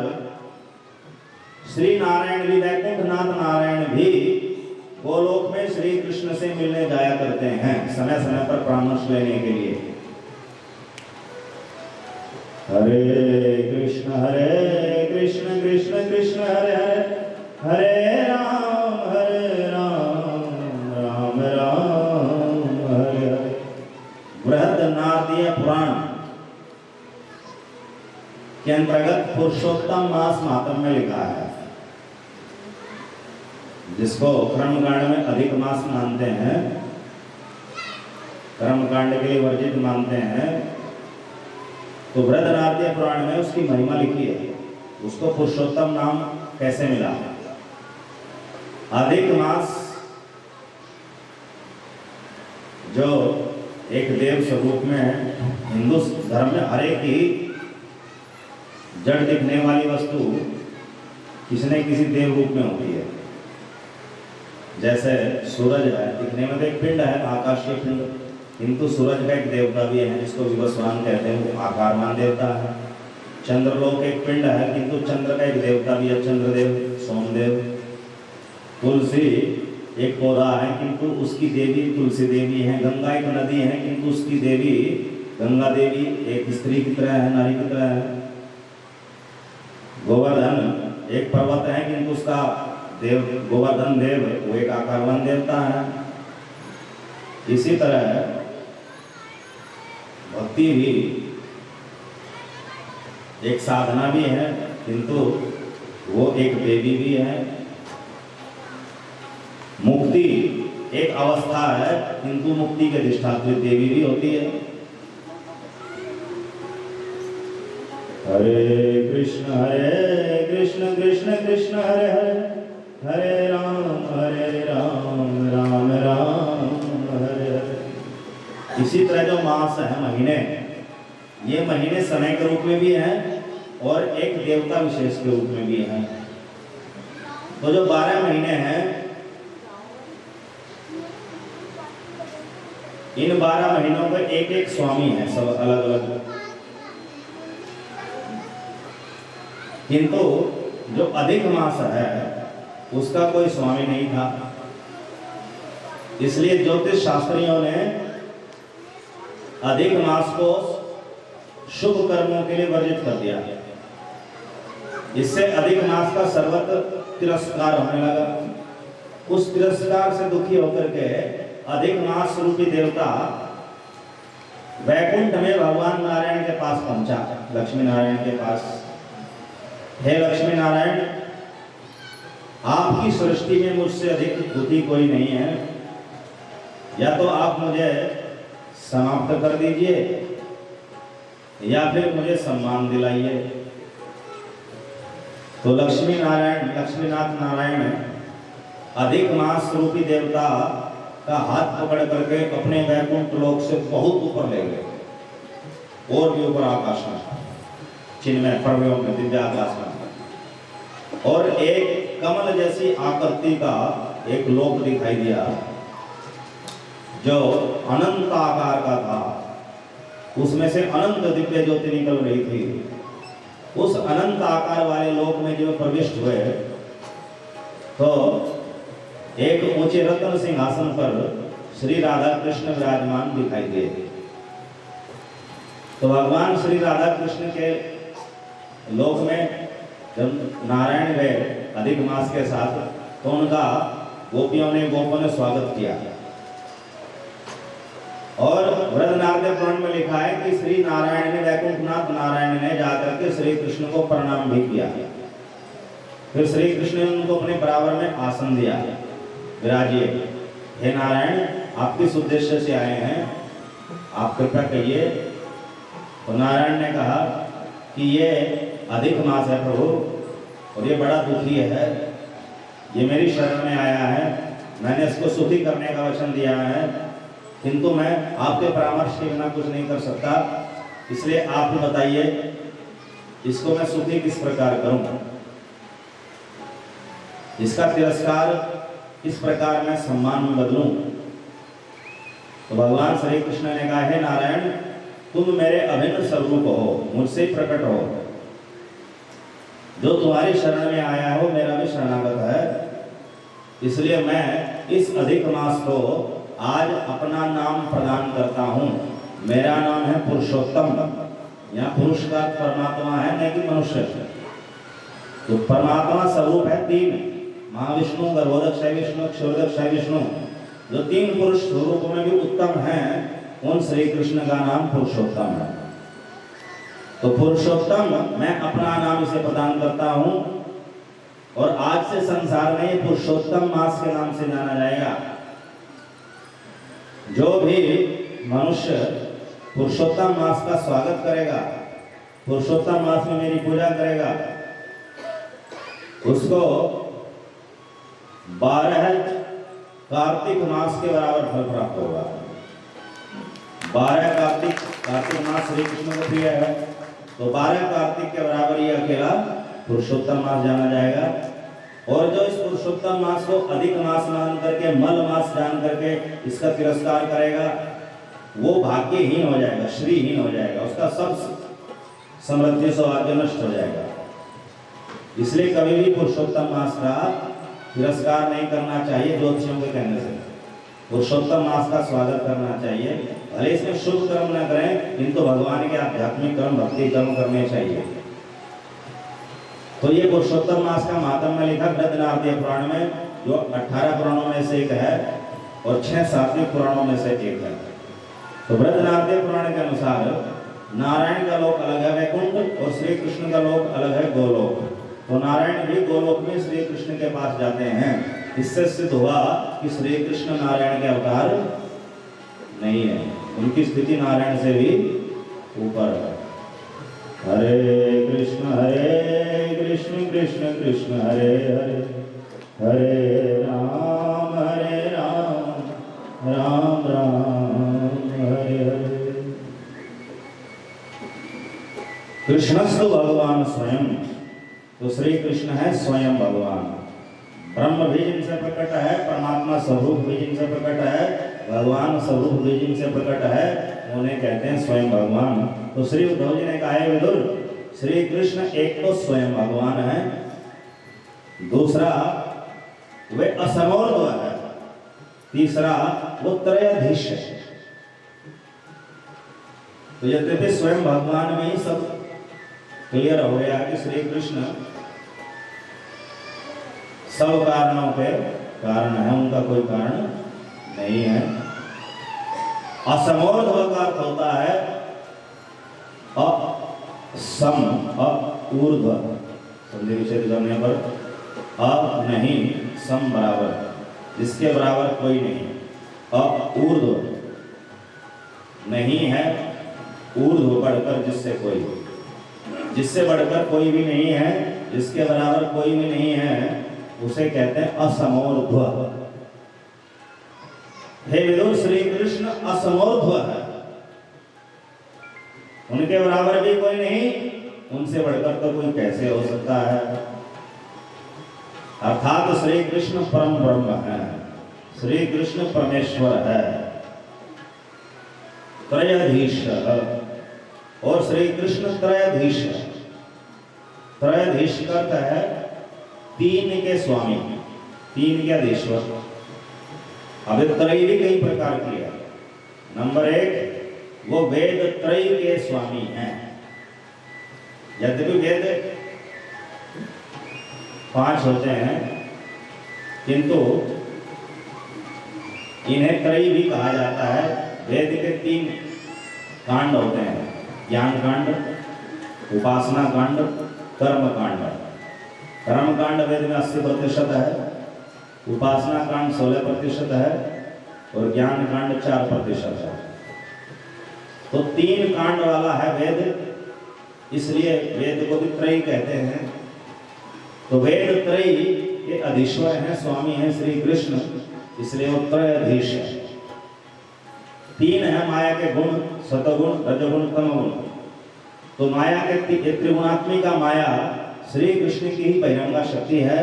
श्री नारायण भी, वैकुंठ नाथ नारायण भी गोलोक में श्री कृष्ण से मिलने जाया करते हैं समय समय पर परामर्श लेने के लिए। हरे कृष्ण कृष्ण कृष्ण हरे हरे, हरे राम राम राम हरे हरे। बृहदारण्यक पुराण के अंतर्गत पुरुषोत्तम मास मातम में लिखा है, जिसको कर्मकांड में अधिक मास मानते हैं, कर्मकांड के लिए वर्जित मानते हैं, तो बृहदारण्यक पुराण में उसकी महिमा लिखी है। उसको पुरुषोत्तम नाम कैसे मिला? अधिक मास जो एक देव स्वरूप में है, हिंदू धर्म में हर एक ही जड़ दिखने वाली वस्तु किसी न किसी देव रूप में होती है। जैसे सूरज है, दिखने में तो एक पिंड है, आकाशीय पिंड, किंतु सूरज का एक देवता भी है जिसको विवस्वान कहते हैं, वो आकारवान देवता है। चंद्रलोक एक पिंड है, किंतु चंद्र का एक देवता भी है, चंद्रदेव, सोमदेव। तुलसी एक पौधा है, किंतु उसकी देवी तुलसी देवी है। गंगा एक नदी है, किंतु उसकी देवी गंगा देवी एक स्त्री की तरह है, नारी की तरह है। गोवर्धन एक पर्वत है, किंतु उसका देव गोवर्धन देव वो एक आकारवान देवता है। इसी तरह भक्ति भी एक साधना भी है, किंतु वो एक देवी भी है। मुक्ति एक अवस्था है, किंतु मुक्ति के अधिष्ठात्री देवी भी होती है। हरे कृष्ण कृष्ण कृष्ण हरे हरे, हरे राम राम हरे हरे। इसी तरह जो मास है, महीने, ये महीने समय के रूप में भी हैं और एक देवता विशेष के रूप में भी हैं। तो जो 12 महीने हैं, इन 12 महीनों का एक एक स्वामी है, सब अलग अलग। किंतु जो अधिक मास है उसका कोई स्वामी नहीं था, इसलिए ज्योतिष शास्त्रियों ने अधिक मास को शुभ कर्मों के लिए वर्जित कर दिया। इससे अधिक मास का सर्वत्र तिरस्कार होने लगा। उस तिरस्कार से दुखी होकर के अधिक मास रूपी देवता वैकुंठ में भगवान नारायण के पास पहुंचा, लक्ष्मी नारायण के पास। हे लक्ष्मी नारायण, आपकी सृष्टि में मुझसे अधिक दुखी कोई नहीं है, या तो आप मुझे समाप्त कर दीजिए या फिर मुझे सम्मान दिलाइए। तो लक्ष्मीनाथ नारायण अधिक मास रूपी देवता का हाथ पकड़ करके अपने वैकुंठ लोक से बहुत ऊपर ले गए, और भी ऊपर आकाश में, चिन्मय पर्वयों में, दिव्य आकाश में। और एक कमल जैसी आकृति का एक लोक दिखाई दिया जो अनंत आकार का था। उसमें से अनंत दिव्य ज्योति निकल रही थी। उस अनंत आकार वाले लोक में जब प्रविष्ट हुए तो एक ऊंचे रत्न सिंहासन पर श्री राधा कृष्ण विराजमान दिखाई दिए। तो भगवान श्री राधा कृष्ण के लोक में जब नारायण गए अधिक मास के साथ, तो उनका गोपों ने स्वागत किया। और बृहदारण्यक पुराण में लिखा है कि श्री नारायण ने, वैकुंठनाथ नारायण ने जाकर के श्री कृष्ण को प्रणाम भी किया। फिर श्री कृष्ण ने उनको अपने बराबर में आसन दिया, विराजिए, हे नारायण, आप किस उद्देश्य से आए हैं, आप कृपया कहिए। तो नारायण ने कहा कि ये अधिक मास है प्रभु, और ये बड़ा दुखी है, ये मेरी शरण में आया है, मैंने इसको सुखी करने का वचन दिया है, किंतु मैं आपके परामर्श के बिना कुछ नहीं कर सकता, इसलिए आप ही बताइए इसको मैं सुखी किस प्रकार करूं, इसका तिरस्कार किस प्रकार मैं सम्मान में बदलूं। तो भगवान श्री कृष्ण ने कहा, हे नारायण, तुम मेरे अभिन्न स्वरूप हो, मुझसे ही प्रकट हो। जो तुम्हारी शरण में आया हो मेरा भी शरणागत है, इसलिए मैं इस अधिक मास को आज अपना नाम प्रदान करता हूं। मेरा नाम है पुरुषोत्तम। यहाँ पुरुष का परमात्मा है, नहीं कि मनुष्य। तो परमात्मा स्वरूप है तीन, महाविष्णु, गर्भोदक विष्णु, क्षोरदक विष्णु, जो तीन पुरुष स्वरूपों में भी उत्तम हैं, उन श्री कृष्ण का नाम पुरुषोत्तम है। तो पुरुषोत्तम मैं अपना नाम इसे प्रदान करता हूं, और आज से संसार में पुरुषोत्तम मास के नाम से जाना जाएगा। जो भी मनुष्य पुरुषोत्तम मास का स्वागत करेगा, पुरुषोत्तम मास में मेरी पूजा करेगा, उसको 12 कार्तिक मास के बराबर फल प्राप्त होगा। 12 कार्तिक मास श्री कृष्ण को प्रिय है, तो 12 कार्तिक के बराबर ये अकेला पुरुषोत्तम मास जाना जाएगा। और जो इस पुरुषोत्तम मास को अधिक मास मान करके, मल मास जान करके इसका तिरस्कार करेगा, वो भाग्यहीन हो जाएगा, श्रीहीन हो जाएगा, उसका सब समृद्धि सौभाग्य नष्ट हो जाएगा। इसलिए कभी भी पुरुषोत्तम मास का तिरस्कार नहीं करना चाहिए। ज्योतिषियों के कहने से पुरुषोत्तम मास का स्वागत करना चाहिए। भले इसमें शुभ कर्म न करें, किंतु भगवान के आध्यात्मिक कर्म, भक्ति कर्म करने चाहिए। तो ये पुरुषोत्तम मास का महात्म्य लिखा बृहदारण्यक पुराण में, जो 18 पुराणों में से एक है और 6 सात्विक पुराणों में से एक है। तो बृहदारण्यक पुराण के अनुसार नारायण का लोक अलग है वैकुंठ, और श्री कृष्ण का लोक अलग है गोलोक। तो नारायण भी गोलोक में श्री कृष्ण के पास जाते हैं। इससे सिद्ध हुआ कि श्री कृष्ण नारायण के अवतार नहीं है, उनकी स्थिति नारायण से भी ऊपर है। हरे कृष्ण कृष्ण कृष्ण हरे हरे, हरे राम राम राम हरे हरे। कृष्णस्तु भगवान स्वयं, तो श्री कृष्ण है स्वयं भगवान। ब्रह्म भी जिनसे प्रकट है, परमात्मा स्वरूप भी जिनसे प्रकट है, भगवान स्वरूप भी जिनसे प्रकट है, उन्हें कहते हैं स्वयं भगवान। तो श्री उद्धव जी ने कहा है, विदुर, श्री कृष्ण एक तो स्वयं भगवान है, दूसरा वे असमोर्ध्व है, तीसरा वो त्रयाधीश है। तो यद्यपि स्वयं भगवान में ही सब क्लियर हो गया कि श्री कृष्ण सब कारणों के कारण है, उनका कोई कारण नहीं है। असमोर्ध्व का अर्थ होता है असम, ऊर्ध्व, संधि विच्छेद करने पर अ नहीं, सम बराबर, जिसके बराबर कोई नहीं। ऊर्ध्व नहीं है, ऊर्ध्व बढ़कर जिससे बढ़कर कोई भी नहीं है, जिसके बराबर कोई भी नहीं है, उसे कहते हैं असमोर्ध्व। हे विदुर, श्री कृष्ण असमोर्ध्व है, उनके बराबर भी कोई नहीं, उनसे बढ़कर तो कोई कैसे हो सकता है। अर्थात श्री कृष्ण परम ब्रह्म है, श्री कृष्ण परमेश्वर है, त्रयाधीश, और श्री कृष्ण त्रयाधीश है। त्रयाधीश का अर्थ है तीन के स्वामी, तीन के अधीश्वर। अब त्रय भी कई प्रकार की है। नंबर 1, वो वेद त्रय के स्वामी हैं। यद्यपि वेद 5 होते हैं, किंतु इन्हें त्रय भी कहा जाता है। वेद के 3 कांड होते हैं, ज्ञान कांड, उपासना कांड, कर्म कांड। कर्म कांड वेद में 80% है, उपासना कांड 16% है, और ज्ञान कांड 4% है। तो 3 कांड वाला है वेद, इसलिए वेद को भी त्रयी कहते हैं। तो वेद त्रयी के अधीश्वर हैं, स्वामी हैं श्री कृष्ण, इसलिए वो त्रयाधीश है। तीन है माया के गुण, सतगुण, रजगुण, तमगुण। तो माया के त्रिगुणात्मिका माया श्री कृष्ण की ही बहिरंगा शक्ति है।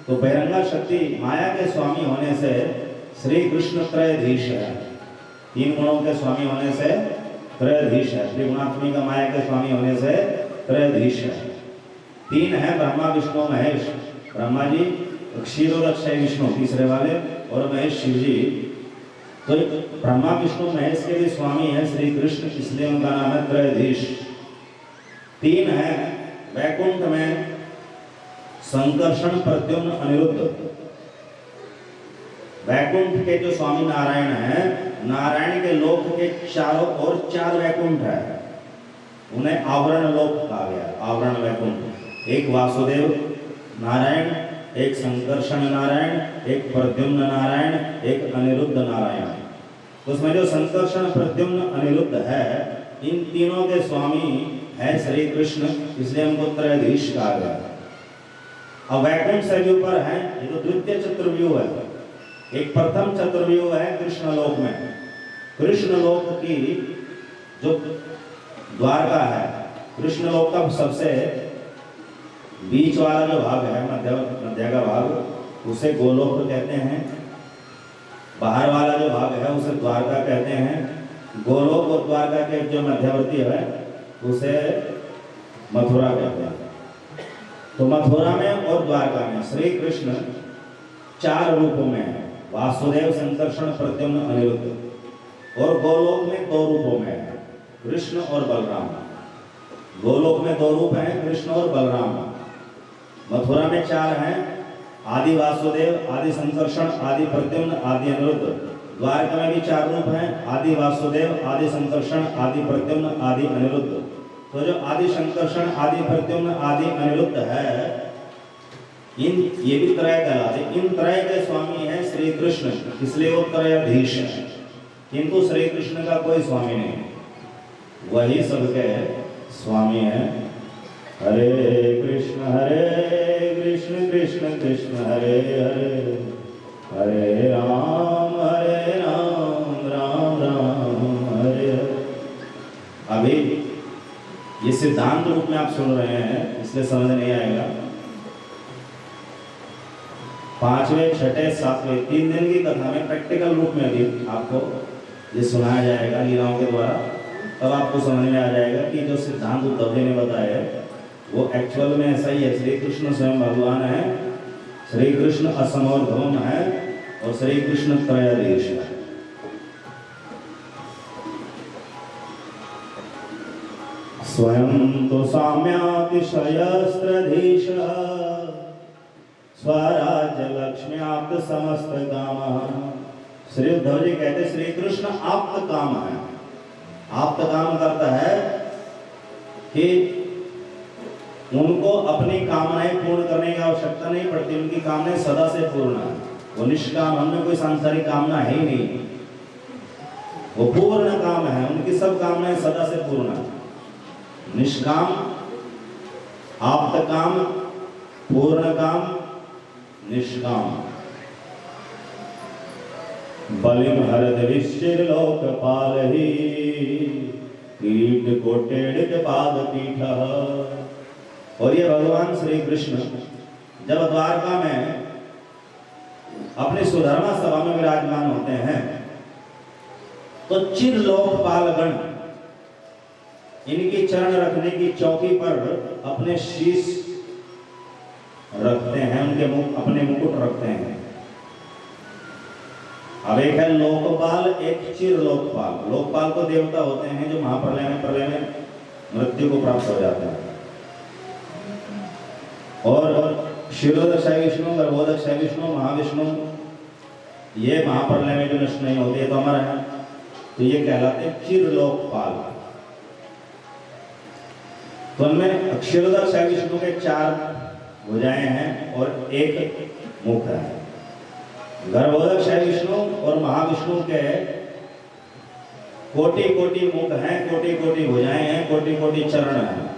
तो बहिरंगा शक्ति माया के स्वामी होने से श्री कृष्ण त्रयधीश है। तीन गुणों के स्वामी होने से त्रयधीश है। त्रिगुणात्मिका माया के स्वामी होने से त्रयधीश है। तीन है ब्रह्मा विष्णु महेश। ब्रह्मा जी क्षीरोदक्षय विष्णु तीसरे वाले, और महेश शिव जी। तो ब्रह्मा विष्णु महेश के भी स्वामी है श्री कृष्ण, इसलिए उनका नाम है त्रयधीश। तीन है वैकुंठ में संकर्षण, प्रद्युम्न, अनिरुद्ध। वैकुंठ के जो स्वामी नारायण हैं, नारायण के लोक के चारों ओर चार वैकुंठ है, उन्हें आवरण लोक कहा गया। आवरण वैकुंठ, एक वासुदेव नारायण, एक संकर्षण नारायण, एक प्रद्युम्न नारायण, एक अनिरुद्ध नारायण। तो उसमें जो संकर्षण, प्रद्युम्न, अनिरुद्ध है, इन तीनों के स्वामी है श्री कृष्ण, इसलिए उनको त्रयधीश कहा गया। अब वैकुंठ से भी ऊपर है, ये तो द्वितीय चतुर्व्यूह है। एक प्रथम चतुर्व्यूह है कृष्ण लोक में। कृष्ण लोक की जो द्वारका है, कृष्ण लोक का सबसे बीच वाला जो भाग है, मध्य का भाग, उसे गोलोक कहते हैं। बाहर वाला जो भाग है उसे द्वारका कहते हैं। गोलोक और द्वारका के जो मध्यवर्ती है उसे मथुरा कहते हैं। तो मथुरा में और द्वारका में श्री कृष्ण चार रूपों में है, वासुदेव, संकर्षण, प्रद्युम्न, अनिरुद्ध। और गोलोक में दो रूपों में है, कृष्ण और बलराम। गोलोक में दो रूप हैं, कृष्ण और बलराम। मथुरा में चार हैं, आदि वासुदेव, आदि संकर्षण, आदि प्रद्युम्न, आदि अनिरुद्ध। द्वारका में भी चार रूप हैं, आदि वासुदेव, आदि संकर्षण, आदि प्रद्युम्न, आदि अनिरुद्ध। तो जो आदि संकर्षण, आदि प्रद्युम्न, आदि अनिरुद्ध है, ये भी त्रय कहलाते। इन त्रय के स्वामी है श्री कृष्ण, इसलिए वो त्रयाधीश है। किंतु श्री कृष्ण का कोई स्वामी नहीं, वही सबके स्वामी है। हरे कृष्ण कृष्ण कृष्ण हरे हरे, हरे राम राम राम हरे हरे। अभी ये सिद्धांत रूप में आप सुन रहे हैं, इसलिए समझ नहीं आएगा। पांचवें, छठे, सातवें 3 दिन की कथा में प्रैक्टिकल रूप में अभी आपको ये सुनाया जाएगा लीलाओं के द्वारा। तब आपको समझ में आ जाएगा कि जो सिद्धांत उद्धव जी ने बताया है वो एक्चुअल में ऐसा ही है। श्री कृष्ण स्वयं भगवान है, श्री कृष्ण असम और ध्रुव है, और श्री कृष्ण त्रयाधीश है। स्वयं तो साम्यातिशयस्त्रधीश, स्वराज्य लक्ष्म्याप्त समस्त काम। श्री उद्धव जी कहते श्री कृष्ण आप्त काम है। आप्त काम करता है कि उनको अपनी कामनाएं पूर्ण करने की आवश्यकता नहीं पड़ती, उनकी कामनाएं सदा से पूर्ण है। वो निष्काम, हमने कोई सांसारिक कामना है ही नहीं, वो पूर्ण काम है, उनकी सब कामनाएं सदा से पूर्ण है। निष्काम, आप्त काम, पूर्ण काम, निष्काम। बलिम हरदविश्चिर लोकपालहि, कीट कोटेड़ पाद पीठ। और ये भगवान श्री कृष्ण जब द्वारका में अपने सुधर्मा सभा में विराजमान होते हैं तो चिर लोकपालगण इनकी चरण रखने की चौकी पर अपने शीश रखते हैं, उनके अपने मुकुट रखते हैं। अब एक है लोकपाल, एक चिर लोकपाल। लोकपाल तो देवता होते हैं जो प्रलय में मृत्यु को प्राप्त हो जाते हैं। और क्षीरोदक्षय विष्णु, गर्भोदक्षय विष्णु, महाविष्णु, ये महाप्रलय में जो नष्ट नहीं होते, तो अमर है, तो ये कहलाते चिर लोकपाल। तो उनमें क्षीरोदक्षय विष्णु के 4 भुजाएं हैं और एक मुख है। गर्भोदक्षय विष्णु और महाविष्णु के कोटि कोटि मुख हैं, कोटि कोटि भुजाएं हैं, कोटि कोटि चरण हैं।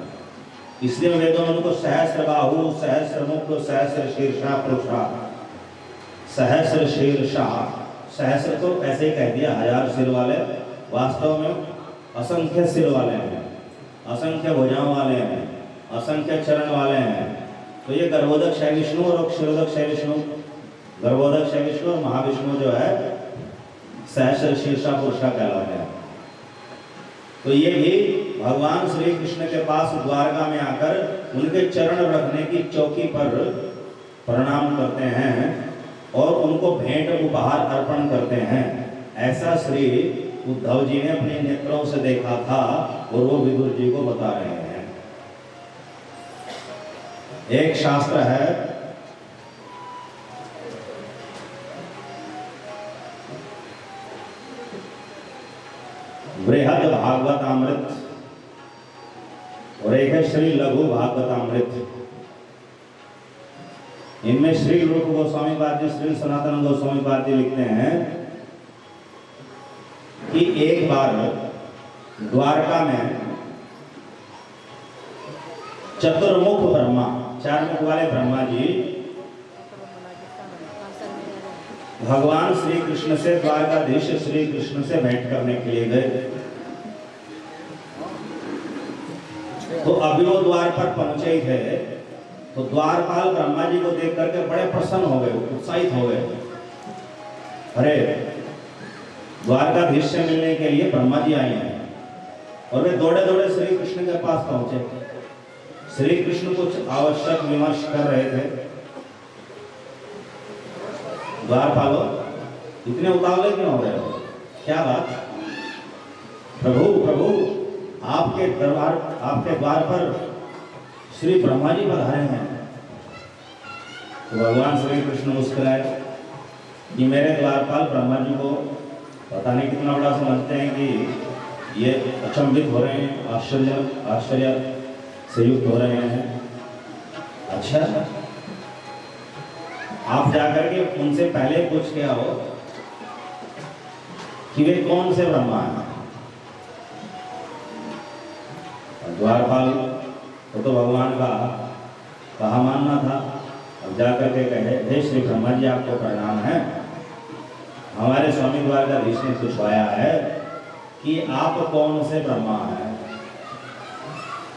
इसलिए वेदों में उनको सहस्र बाहु, सहस्र मुख, सहस्र शीर्षा पुरुषा, सहस्र शीर्षा, सहस्र तो ऐसे ही कह दिया, 1000 सिर वाले, वास्तव में असंख्य सिर वाले हैं, असंख्य भुजाओं वाले हैं, असंख्य चरण वाले हैं। तो ये गर्भोदक शय विष्णु और क्षीरोदक शय विष्णु, गर्भोदक शय विष्णु और महाविष्णु जो है सहस्र शीर्षा पुरुषा कहलाते हैं। तो ये भी भगवान श्री कृष्ण के पास द्वारका में आकर उनके चरण रखने की चौकी पर प्रणाम करते हैं और उनको भेंट उपहार अर्पण करते हैं। ऐसा श्री उद्धव जी ने अपने नेत्रों से देखा था और वो विदुर जी को बता रहे हैं। एक शास्त्र है, बृहद भागवतामृत, और एक है श्री लघु भागवतामृत। इनमें श्री रूप गोस्वामी पाद जी, श्री सनातन गोस्वामी पाद जी लिखते हैं कि एक बार द्वारका में चतुर्मुख ब्रह्मा, 4 मुख वाले ब्रह्मा जी भगवान श्री कृष्ण से, द्वारकाधीश श्री कृष्ण से भेंट करने के लिए गए। तो अभी वो द्वार पर पहुंचे ही थे, तो द्वारपाल ब्रह्मा जी को देख करके बड़े प्रसन्न हो गए, उत्साहित हो गए। अरे द्वारकाधीश से मिलने के लिए ब्रह्मा जी आए हैं। और वे दौड़े दौड़े श्री कृष्ण के पास पहुंचे। श्री कृष्ण कुछ आवश्यक विमर्श कर रहे थे। द्वारपालो, इतने उतावले क्यों हो रहे हो, क्या बात? प्रभु प्रभु, आपके दरबार, आपके द्वार पर श्री ब्रह्मा जी पधारे हैं। तो भगवान श्री कृष्ण मुस्कुराए कि मेरे द्वारपाल ब्रह्मा जी को पता नहीं कितना बड़ा समझते हैं कि ये अचंभित हो रहे हैं, आश्चर्य से युक्त हो रहे हैं। अच्छा, आप जाकर के उनसे पहले पूछ के आओ कि वे कौन से ब्रह्मा हैं। द्वारपाल को तो भगवान का कहा मानना था। अब जाकर के कहे, हे श्री ब्रह्मा जी, आपको प्रणाम है। हमारे स्वामी द्वारकाधीश ने पूछवाया है कि आप कौन से ब्रह्मा हैं।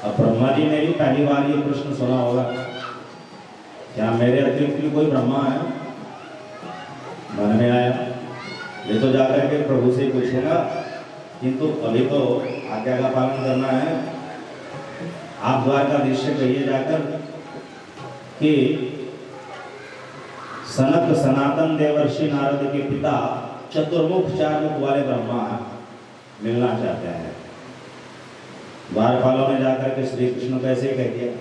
अब ब्रह्मा जी ने भी पहली बार ये प्रश्न सुना होगा, क्या मेरे अतिरिक्त भी कोई ब्रह्मा है? मन में आया, ये तो जाकर के प्रभु से पूछेगा, किंतु अभी तो आज्ञा का पालन करना है। आप द्वारकाधीश से कहिए जाकर कि सनक सनातन देवर्षि नारद के पिता चतुर्मुख 4 मुख वाले ब्रह्मा मिलना चाहते हैं। द्वारपालों ने जाकर के श्री कृष्ण को ऐसे कह दिया।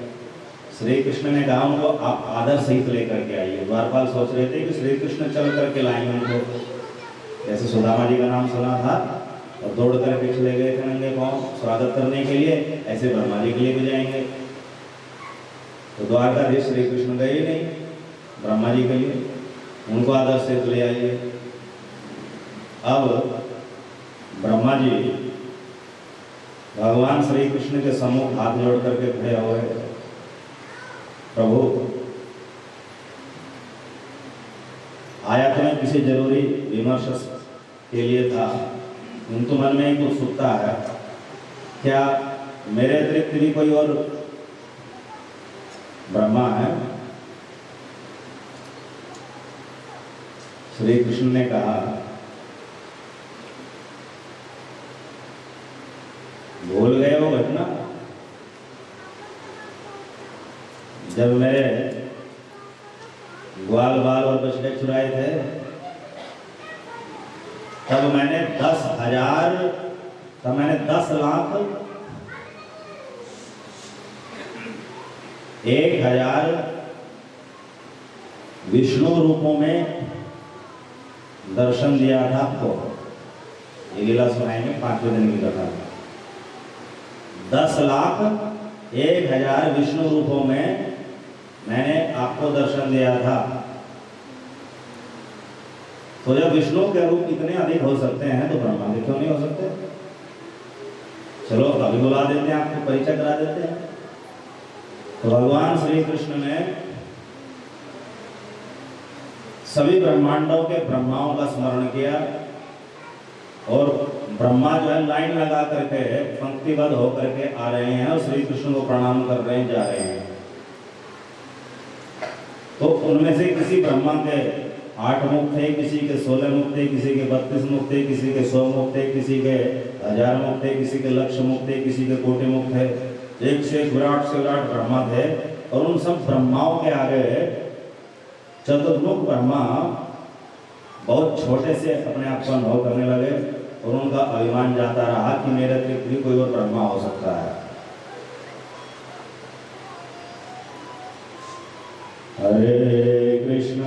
श्री कृष्ण ने कहा उनको आप आदर सहित लेकर के आइए। द्वारपाल सोच रहे थे कि श्री कृष्ण चल करके लाएंगे उनको, जैसे सुदामा जी का नाम सुना था और दौड़ करके चले गए थे नंगे पांव स्वागत करने के लिए, ऐसे ब्रह्मा जी के लिए भी जाएंगे। तो द्वारकाधीश श्री कृष्ण गए नहीं ब्रह्मा जी के लिए, उनको आदर से ले आइए। अब ब्रह्मा जी भगवान श्री कृष्ण के सम्मुख हाथ जोड़ करके खड़े हुए, प्रभु आया तो मैं किसी जरूरी विमर्श के लिए था, किंतु मन में एक उत्सुकता है, क्या मेरे अतिरिक्त भी कोई और ब्रह्मा है? श्री कृष्ण ने कहा, भूल गए वो घटना जब मेरे ग्वाल बाल और बछड़े चुराए थे, तब मैंने 10,000, तब मैंने 10 लाख 1,000 विष्णु रूपों में दर्शन दिया था आपको। ये लीला सुनाएंगे 5वें दिन की कथा। 10 लाख 1,000 विष्णु रूपों में मैंने आपको दर्शन दिया था। तो जब विष्णु के रूप इतने अधिक हो सकते हैं तो ब्रह्मा के क्यों नहीं हो सकते? चलो अभी बुला देते हैं, आपको परिचय करा देते हैं। तो भगवान श्री कृष्ण ने सभी ब्रह्मांडों के ब्रह्माओं का स्मरण किया और ब्रह्मा जो है लाइन लगा करके पंक्तिबद्ध होकर के आ रहे हैं और श्री कृष्ण को प्रणाम कर रहे हैं, जा रहे हैं। तो उनमें से किसी ब्रह्मा के 8 मुख थे, किसी के 16 मुख थे, किसी के 32 मुख थे, किसी के 100 मुख थे, किसी के 1000 मुख थे, किसी के लक्ष मुख थे, किसी के कोटि मुख थे। एक से विराट से विराट ब्रह्मा थे और उन सब ब्रह्माओं के आगे चतुर्मुख ब्रह्मा बहुत छोटे से अपने आप को अनुभव करने लगे और उनका अभिमान जाता रहा कि मेरे अतिरिक्त भी कोई और ब्रह्मा हो सकता है। हरे कृष्ण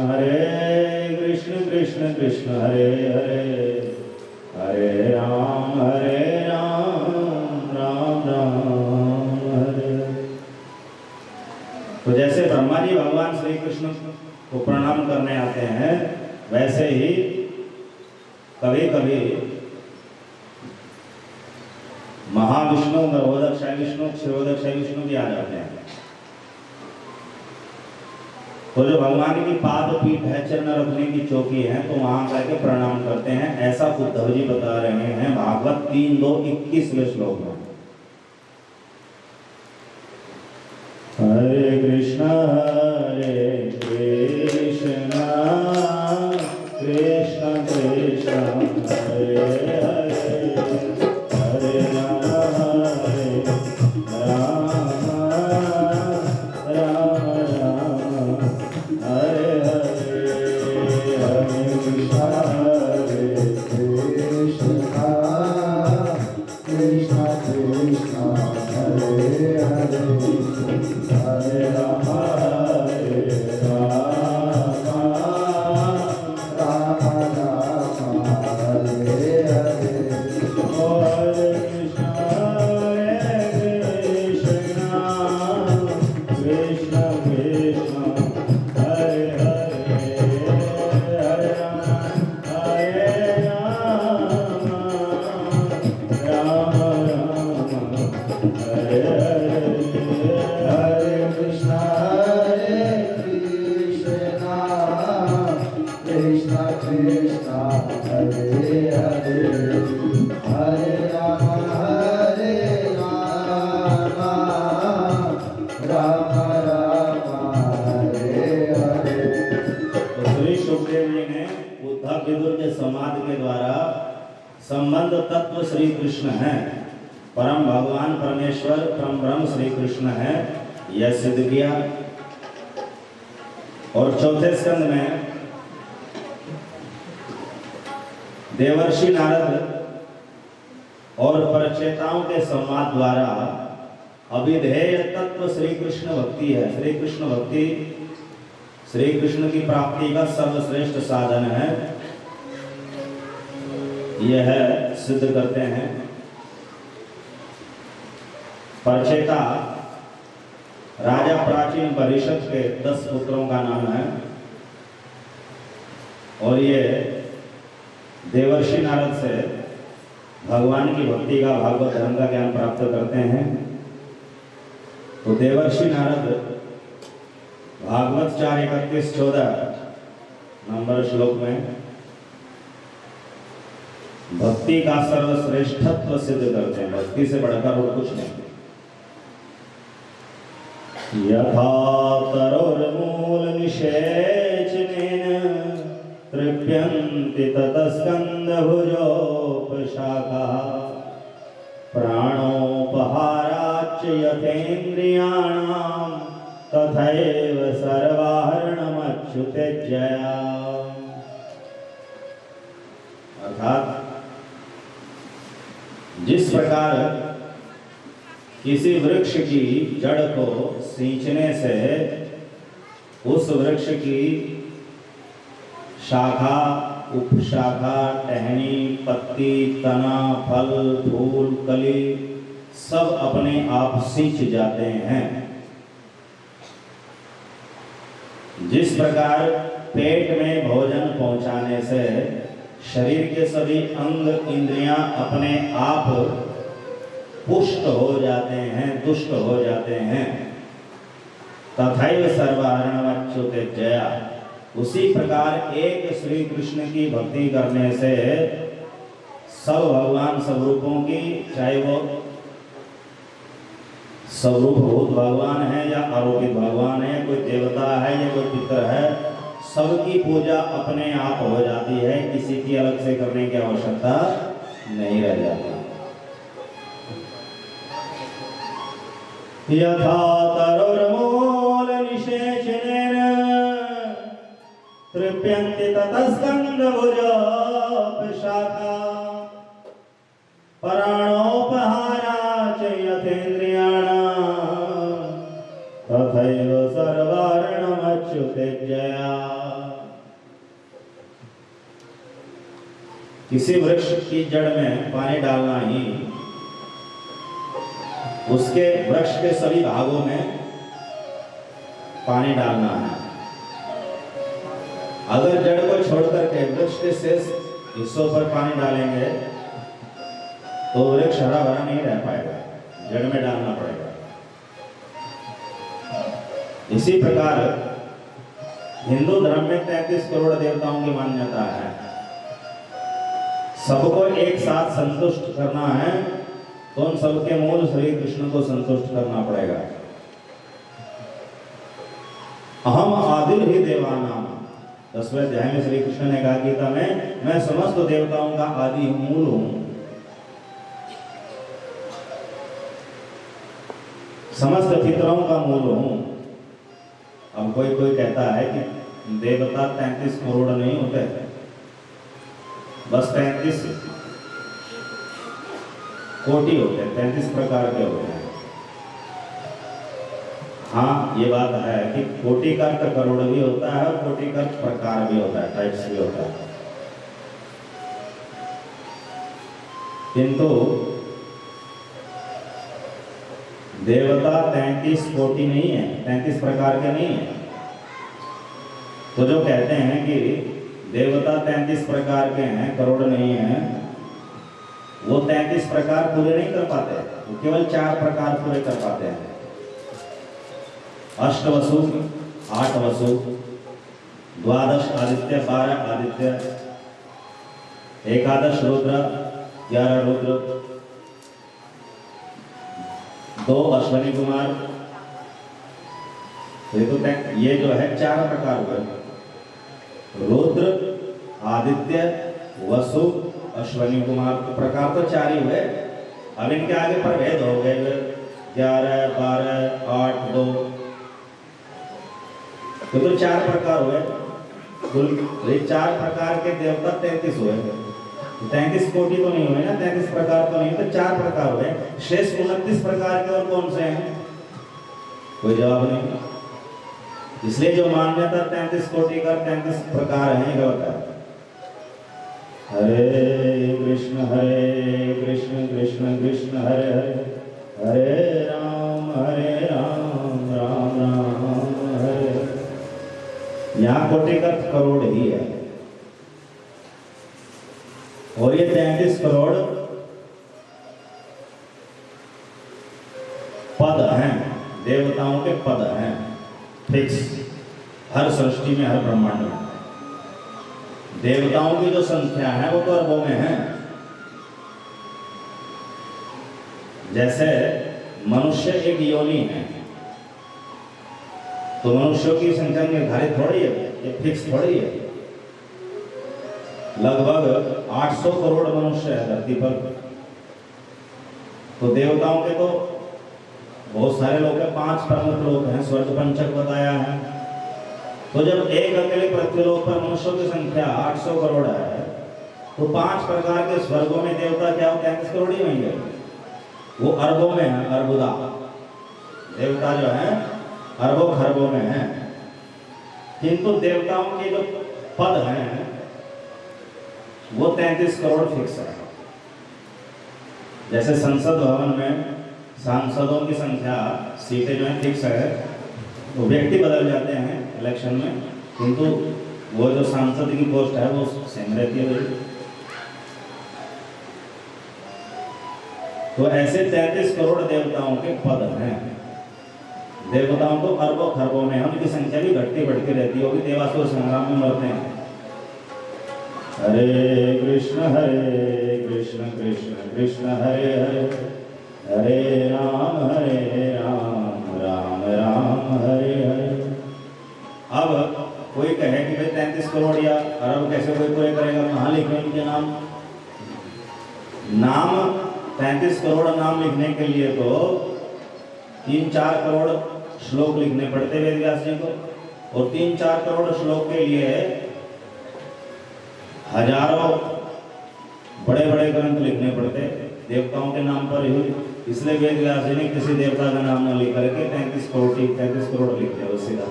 कृष्ण कृष्ण हरे हरे, हरे राम राम राम हरे। तो जैसे ब्रह्मा जी भगवान श्री कृष्ण को प्रणाम करने आते हैं, वैसे ही कभी कभी महाविष्णु, गर्भोदक विष्णु, क्षीरोदक विष्णु भी आ जाते हैं। तो जो भगवान की पाद पीठ है, चरण रखने की चौकी है, तो वहां जाके प्रणाम करते हैं। ऐसा उद्धव जी बता रहे हैं भागवत 3:2-21 श्लोक में। हरे कृष्ण कृष्ण कृष्ण हरे हरे, हरे राम राम राम हरे हरे, हरे कृष्ण कृष्ण कृष्ण हरे हरे, हरे राम संबंध तत्व श्री कृष्ण है, परम भगवान परमेश्वर परम ब्रह्म श्री कृष्ण है, यह सिद्ध किया। और चौथे स्कंद में देवर्षि नारद और परचेताओं के संवाद द्वारा अभिधेय तत्व श्री कृष्ण भक्ति है। श्री कृष्ण भक्ति श्री कृष्ण की प्राप्ति का सर्वश्रेष्ठ साधन है, यह सिद्ध करते हैं। परचेता राजा प्राचीन परिषद के 10 पुत्रों का नाम है और ये देवर्षि नारद से भगवान की भक्ति का, भागवत धर्म का ज्ञान प्राप्त करते हैं। तो देवर्षि नारद भागवत 4:31-14 नंबर श्लोक में भक्ति का सर्वश्रेष्ठत्व सिद्ध करते हैं। भक्ति से बढ़कर और कुछ नहीं। यथा तरोर्मूल निषेचनेन तृप्यन्ति ततस्कन्द भुजोपशाखा, प्राणोपहाराच्च यथेन्द्रियाणां तथैव सर्वाहरणमच्युतेज्जया। अर्थात जिस प्रकार किसी वृक्ष की जड़ को सींचने से उस वृक्ष की शाखा, उपशाखा, टहनी, पत्ती, तना, फल, फूल, कली सब अपने आप सींच जाते हैं, जिस प्रकार पेट में भोजन पहुंचाने से शरीर के सभी अंग इंद्रियां अपने आप पुष्ट हो जाते हैं, तुष्ट हो जाते हैं, तथैव सर्वाहरणमच्युतेज्जया, उसी प्रकार एक श्री कृष्ण की भक्ति करने से सब भगवान सब रूपों की, चाहे वो स्वरूपभूत भगवान है या आरोपित भगवान है, कोई देवता है या कोई पितर है, सबकी पूजा अपने आप हो जाती है, किसी की अलग से करने की आवश्यकता नहीं रह जाती। यथा तरुर्मूल निषेचनेन तृप्यन्ति ततस्कन्धभुजोपशाखा प्राणोपहारा च यथेन्द्रियाणां तथैव सर्वार्णमच्युतेज्जया। किसी वृक्ष की जड़ में पानी डालना ही उसके वृक्ष के सभी भागों में पानी डालना है। अगर जड़ को छोड़कर के वृक्ष के शेष हिस्सों पर पानी डालेंगे तो वृक्ष हरा भरा नहीं रह पाएगा, जड़ में डालना पड़ेगा। इसी प्रकार हिंदू धर्म में 33 करोड़ देवताओं की मान्यता है। सबको एक साथ संतुष्ट करना है तो उन सबके मूल श्री कृष्ण को संतुष्ट करना पड़ेगा। अहम आदिर ही देवानाम, 10वें अध्याय में श्री कृष्ण ने कहा गीता में, मैं समस्त देवताओं का आदि मूल हूं, समस्त पितरों का मूल हूं। अब कोई कोई कहता है कि देवता 33 करोड़ नहीं होते, बस 33 कोटि होते हैं, 33 प्रकार के होते हैं। हाँ, ये बात है कि कोटि का अर्थ करोड़ भी होता है और कोटि का अर्थ प्रकार भी होता है, टाइप्स भी होता है। किंतु देवता 33 कोटि नहीं है, 33 प्रकार के नहीं है। तो जो कहते हैं कि देवता 33 प्रकार के हैं, करोड़ नहीं है, वो 33 प्रकार पूरे नहीं कर पाते, वो केवल 4 प्रकार पूरे कर पाते हैं। अष्टवसु, 8 वसु, 12 आदित्य, 12 आदित्य, 11 रुद्र, 11 रुद्र, 2 अश्वनी कुमार। ये जो है 4 प्रकार हुए, रुद्र, आदित्य, वसु, अश्वनी कुमार। प्रकार तो 4 ही हुए। अब इनके आगे प्रभेद हो गए, 11, 12, 8, 2, तो 4 प्रकार हुए। ये 4 प्रकार के देवता 33 हुए। 33 कोटि तो नहीं हुए ना, 33 प्रकार तो नहीं, तो 4 प्रकार हुए। शेष 29 प्रकार के और कौन से हैं? कोई जवाब नहीं। इसलिए जो मान्यता 33 कोटि का 33 प्रकार है, गलत है। हरे कृष्ण कृष्ण कृष्ण हरे हरे, हरे राम राम राम हरे। यहाँ कोटि का करोड़ ही है और ये 33 करोड़ पद हैं, देवताओं के पद हैं, फिक्स, हर सृष्टि में, हर ब्रह्मांड में। देवताओं की जो संख्या है वो तो अरबों में है। जैसे मनुष्य एक योनि है, तो मनुष्यों की संख्या निर्धारित थोड़ी है, ये फिक्स थोड़ी है। लगभग 800 करोड़ मनुष्य है धरती पर, तो देवताओं के तो बहुत सारे लोग हैं, 5 प्रमुख लोग हैं, स्वर्ग पंचक बताया है। तो जब एक अकेले पृथ्वीलोक पर मनुष्यों की संख्या 800 करोड़ है, तो 5 प्रकार के स्वर्गों में देवता क्या हो, 33 करोड़ ही होंगे। वो अरबों में है, अरबुदा देवता जो है अरबों खरबों में है। किंतु देवताओं के जो पद हैं वो 33 करोड़ फिक्स है। जैसे संसद भवन में सांसदों की संख्या, सीटें जो है फिक्स है, तो व्यक्ति बदल जाते हैं इलेक्शन में, किंतु वो जो सांसद की पोस्ट है वो सेम रहती है। तो ऐसे 33 करोड़ देवताओं के पद हैं। देवताओं तो अरबों खरबों में, उनकी संख्या भी घटती बढ़ती रहती होगी, देवासुर संग्राम में मरते हैं। हरे कृष्ण कृष्ण कृष्ण हरे हरे, हरे राम राम राम हरे हरे। अब कोई कहे कि भाई 33 करोड़ या अरब कैसे कोई पूरे करेगा, कहाँ लिखे इनके नाम? 33 करोड़ नाम लिखने के लिए तो 3-4 करोड़ श्लोक लिखने पड़ते वेद व्यास जी को, और 3-4 करोड़ श्लोक के लिए हजारों बड़े बड़े ग्रंथ लिखने पड़ते देवताओं के नाम पर ही। इसलिए वेद व्यास जी ने किसी देवता का नाम न लिख करके 33 करोड़ लिख दिया उससे का।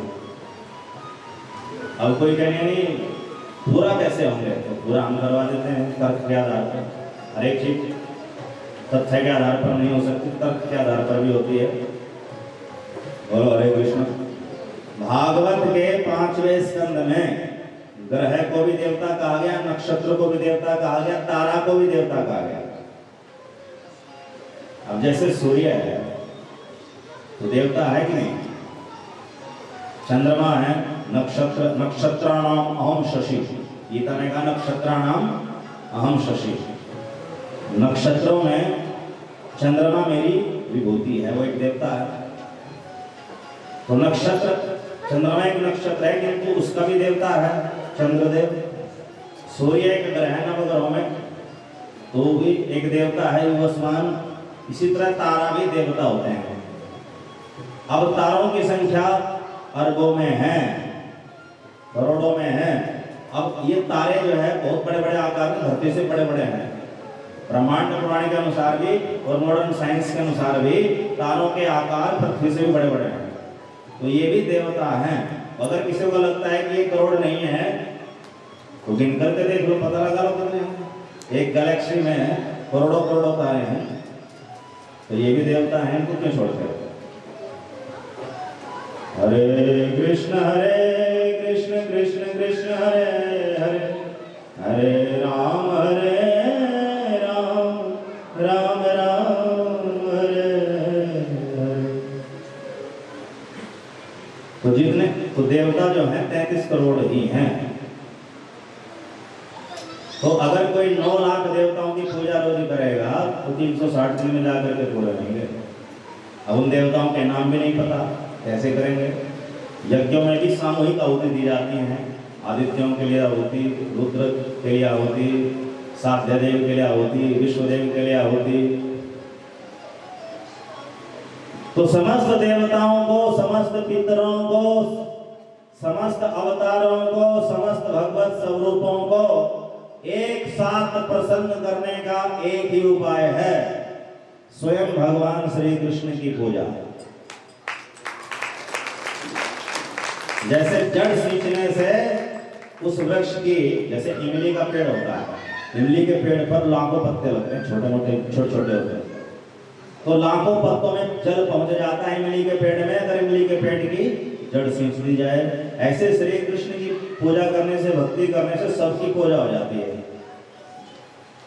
अब कोई कहने नहीं पूरा कैसे होंगे, तो पूरा हम करवा देते हैं तर्क के आधार पर। हर एक चीज तथ्य के आधार पर नहीं हो सकती, तर्क के आधार पर भी होती है। बोलो हरे कृष्ण। भागवत के 5वें स्कंद में ग्रह को भी देवता कहा गया, नक्षत्र को भी देवता कहा गया, तारा को भी देवता कहा गया। अब जैसे सूर्य है तो देवता है कि नहीं, चंद्रमा है, नक्षत्राणाम अहम शशि, गीता ने कहा नक्षत्राणाम अहम शशि। नक्षत्रों में चंद्रमा मेरी विभूति है, वो एक देवता है। तो नक्षत्र, चंद्रमा एक नक्षत्र है किंतु उसका भी देवता है चंद्रदेव। सूर्य एक ग्रह है नवग्रहों में, तो भी एक देवता है युवस्मान। इसी तरह तारा भी देवता होते हैं। अब तारों की संख्या अरबों में है, करोड़ों में है। अब ये तारे जो है बहुत बड़े बड़े आकार में, धरती से बड़े बड़े हैं। ब्रह्मांड पुराण के अनुसार भी और मॉडर्न साइंस के अनुसार भी तारों के आकार पृथ्वी से भी बड़े बड़े हैं। तो ये भी देवता हैं। अगर किसी को लगता है कि ये करोड़ नहीं है तो गिन करके देख लो, पता लगा लो कितने। एक गैलेक्सी में करोड़ों करोड़ों तारे हैं, तो ये भी देवता हैं, इनको क्यों छोड़ते हो? हरे कृष्ण कृष्ण कृष्ण हरे हरे, हरे राम राम राम हरे हरे। तो जितने तो देवता जो हैं 33 करोड़ ही हैं। तो अगर कोई 9 लाख देवताओं की पूजा रोज करेगा तो 360 दिन में जाकर के पूरे होंगे। अब उन देवताओं के नाम भी नहीं पता, कैसे करेंगे? यज्ञों में भी सामूहिक आहुति दी जाती हैं। आदित्यों के लिए आहुति, रुद्र के लिए आहुति, साध्य देव के लिए आहुति, विश्वदेव के लिए आहुति। तो समस्त देवताओं को, समस्त पितरों को, समस्त अवतारों को, समस्त भगवत स्वरूपों को एक साथ प्रसन्न करने का एक ही उपाय है, स्वयं भगवान श्री कृष्ण की पूजा। जैसे जड़ सींचने से उस वृक्ष की, जैसे इमली का पेड़ होता है, इमली के पेड़ पर लाखों पत्ते लगते हैं, छोटे मोटे छोटे छोटे होते हैं, तो लाखों पत्तों में जल पहुंच जाता है इमली के पेड़ में, अगर इमली के पेड़ की जड़ सींच दी जाए। ऐसे श्री कृष्ण की पूजा करने से, भक्ति करने से सबकी पूजा हो जाती है।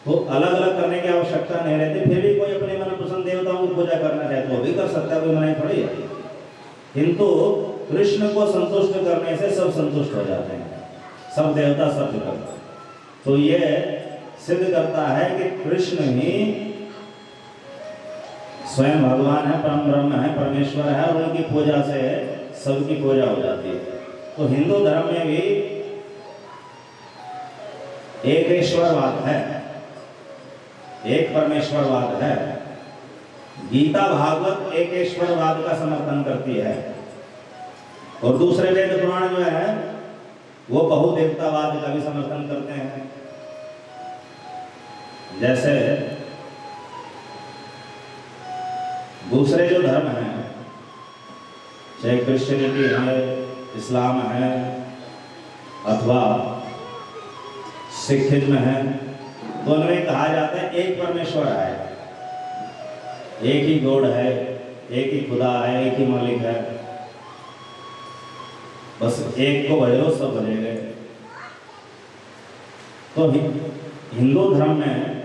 तो अलग अलग करने की आवश्यकता नहीं रहती। फिर भी कोई अपने मनपसंद देवताओं की पूजा करना चाहे तो वो भी कर सकता है, कोई मनाही थोड़ी है। किंतु कृष्ण को संतुष्ट करने से सब संतुष्ट हो जाते हैं, सब देवता सब करते हैं। तो ये सिद्ध करता है कि कृष्ण ही स्वयं भगवान है, परम ब्रह्म है, परमेश्वर है, और उनकी पूजा से सबकी पूजा हो जाती है। तो हिंदू धर्म में भी एकेश्वरवाद है, एक परमेश्वरवाद है। गीता भागवत एकेश्वरवाद का समर्थन करती है, और दूसरे वेद पुराण जो है वो बहुदेवतावाद का भी समर्थन करते हैं। जैसे दूसरे जो धर्म हैं, चाहे क्रिश्चियनिटी है, इस्लाम है, अथवा सिखिज्म है, तो उनमें कहा जाता है एक परमेश्वर है, एक ही गॉड है, एक ही खुदा है, एक ही मालिक है, बस एक को भजो सब भजे गए। तो हिंदू धर्म में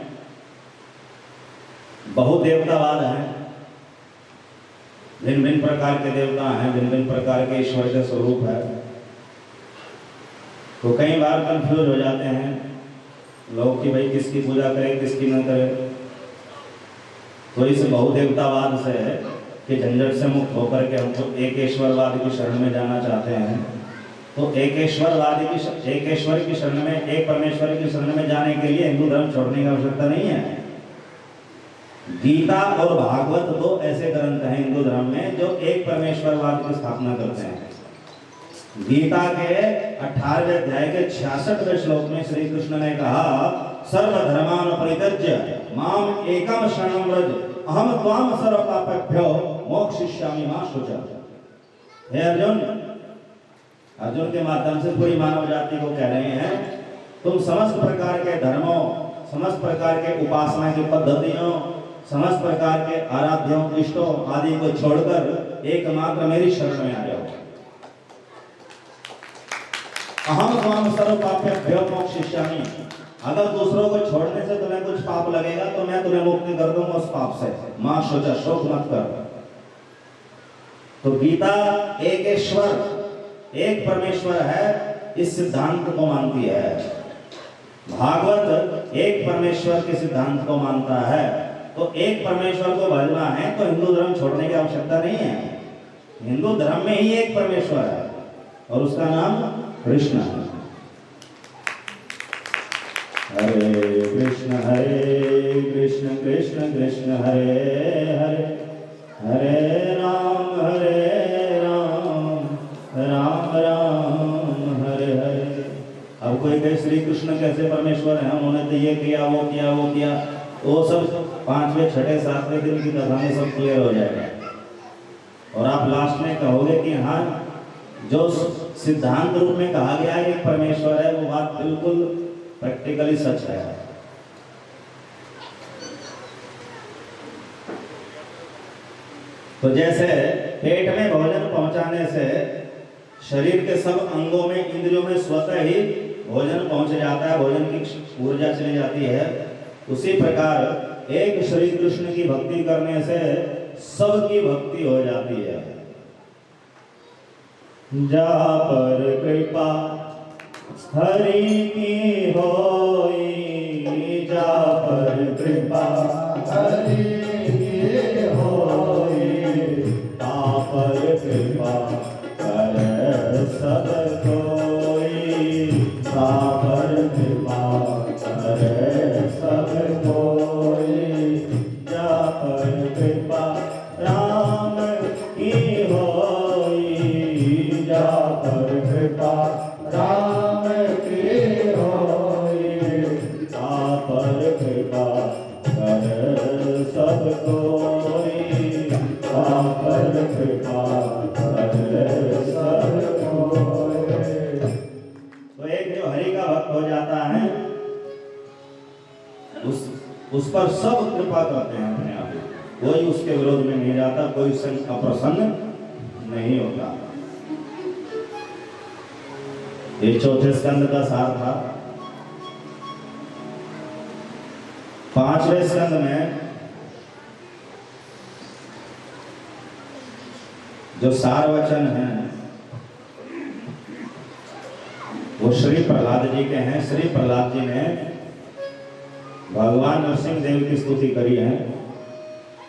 बहुदेवतावाद है, भिन्न भिन्न प्रकार के देवता हैं, भिन्न भिन्न प्रकार के ईश्वर के स्वरूप है। तो कई बार कंफ्यूज हो जाते हैं लोग कि भाई किसकी पूजा करें किसकी न करें। तो इस बहुदेवतावाद से कि झंझट से मुक्त होकर के हमको एक ईश्वरवाद की शरण में जाना चाहते हैं, तो एक ईश्वर की शरण में, एक परमेश्वर की शरण में जाने के लिए हिंदू धर्म छोड़ने की आवश्यकता नहीं है। गीता और भागवत दो ऐसे ग्रंथ हैं हिंदू धर्म में जो एक परमेश्वरवाद की स्थापना करते हैं। गीता के 18वें अध्याय के 66वें श्लोक में श्री कृष्ण ने कहा, सर्वधर्मान् परित्यज्य माम एकम शरणं व्रज अहम त्वाम सर्व पापेभ्यो मोक्षयिष्यामि मा शुचः। हे अर्जुन, अर्जुन के माध्यम से पूरी मानव जाति को कह रहे हैं, तुम समस्त प्रकार के धर्मों, समस्त प्रकार के उपासना की पद्धतियों, समस्त प्रकार के आराध्यों इष्टों आदि को छोड़कर एकमात्र मेरी शरण में आ जाओ। अहम त्वाम सर्व पापेभ्यो मोक्षयिष्यामि। अगर दूसरों को छोड़ने से तुम्हें कुछ पाप लगेगा तो मैं तुम्हें मुक्ति कर दूंगा उस पाप से। मां शुचः, शोक मत कर। तो गीता एक ईश्वर, एक परमेश्वर है इस सिद्धांत को मानती है। भागवत एक परमेश्वर के सिद्धांत को मानता है। तो एक परमेश्वर को भजना है तो हिंदू धर्म छोड़ने की आवश्यकता नहीं है। हिंदू धर्म में ही एक परमेश्वर है और उसका नाम कृष्ण है। हरे कृष्ण कृष्ण कृष्ण हरे हरे, हरे राम राम राम हरे हरे। अब कोई कहे श्री कृष्ण कैसे परमेश्वर है, उन्होंने तो ये किया वो किया वो किया, वो सब 5वें 6ठे 7वें दिन की कथा में सब क्लियर हो जाएगा। और आप लास्ट में कहोगे कि हाँ, जो सिद्धांत रूप में कहा गया है कि परमेश्वर है, वो बात बिल्कुल प्रैक्टिकली सच है। तो जैसे पेट में भोजन पहुंचाने से शरीर के सब अंगों में, इंद्रियों में स्वतः ही भोजन पहुंच जाता है, भोजन की ऊर्जा चली जाती है, उसी प्रकार एक श्री कृष्ण की भक्ति करने से सबकी भक्ति हो जाती है। जा पर कृपा हरि की होई, जा पर कृपा हरि की होई, ता पर कृपा कर सब कोई, ता पर कृपा कर सब कोई, जा पर कृपा राम की होई, जा पर कृपा राम की होई, ता पर कृपा कर सब कोई, ता पर कृपा कर सब कोई। तो एक जो हरि का भक्त हो जाता है उस पर सब कृपा करते हैं अपने आप, कोई उसके विरोध में नहीं जाता, कोई उससे अप्रसन्न नहीं होता। ये चौथे स्कंद का सार था। 5वें स्कंद में जो सार वचन है वो श्री प्रहलाद जी के हैं। श्री प्रहलाद जी ने भगवान नरसिंह देव की स्तुति करी है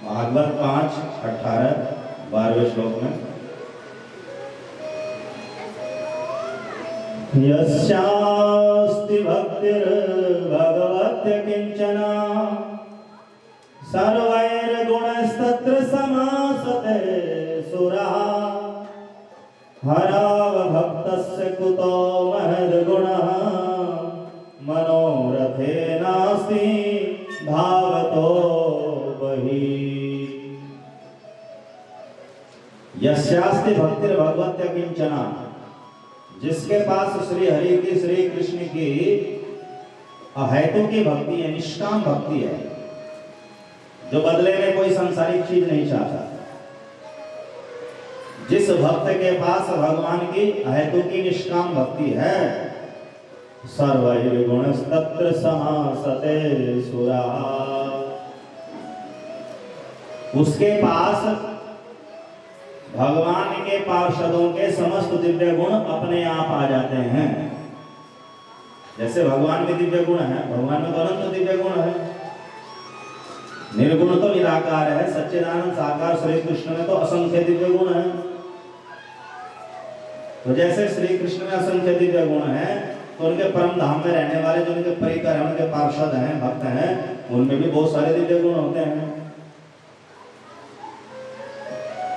भागवत 5:18-12वें श्लोक में। यस्यास्ति भक्तिर्भगवत्य किंचना सर्वैर्गुणस्तत्र समासते सुराः, हरावभक्तस्य कुतो महद्गुणः, मनोरथेनास्ति भावतो बहि। यस्यास्ति भक्तिर्भगवत्य किंचना, जिसके पास श्री हरि की, श्री कृष्ण की अहेतु की भक्ति है, निष्काम भक्ति है, जो बदले में कोई सांसारिक चीज नहीं चाहता, जिस भक्त के पास भगवान की अहेतु की निष्काम भक्ति है, सर्वैर्गुणस्तत्र समासते सुराः, उसके पास भगवान के पार्षदों के समस्त दिव्य गुण अपने आप आ जाते हैं। जैसे भगवान में दिव्य गुण है, भगवान में तो अनंत दिव्य गुण है। निर्गुण तो निराकार है, सच्चिदानंद साकार श्री कृष्ण में तो असंख्य दिव्य गुण है। तो जैसे श्री कृष्ण में असंख्य दिव्य गुण है, तो उनके परम धाम में रहने वाले जो उनके परिकर हैं, उनके पार्षद हैं, भक्त हैं, उनमें भी बहुत सारे दिव्य गुण होते हैं।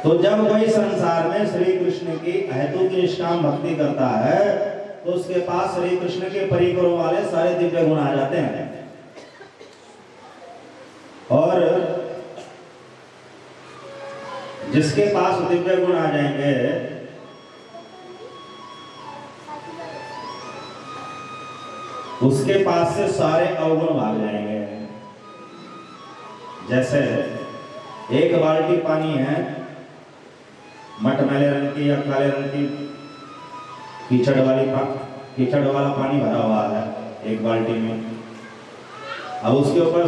तो जब कोई संसार में श्री कृष्ण की अहेतुक निष्काम भक्ति करता है, तो उसके पास श्री कृष्ण के परिकरों वाले सारे दिव्य गुण आ जाते हैं। और जिसके पास दिव्य गुण आ जाएंगे, उसके पास से सारे अवगुण भाग जाएंगे। जैसे एक बाल्टी पानी है, मटमैले रंग की या काले रंग की कीचड़ वाला पानी भरा हुआ है एक बाल्टी में। अब उसके ऊपर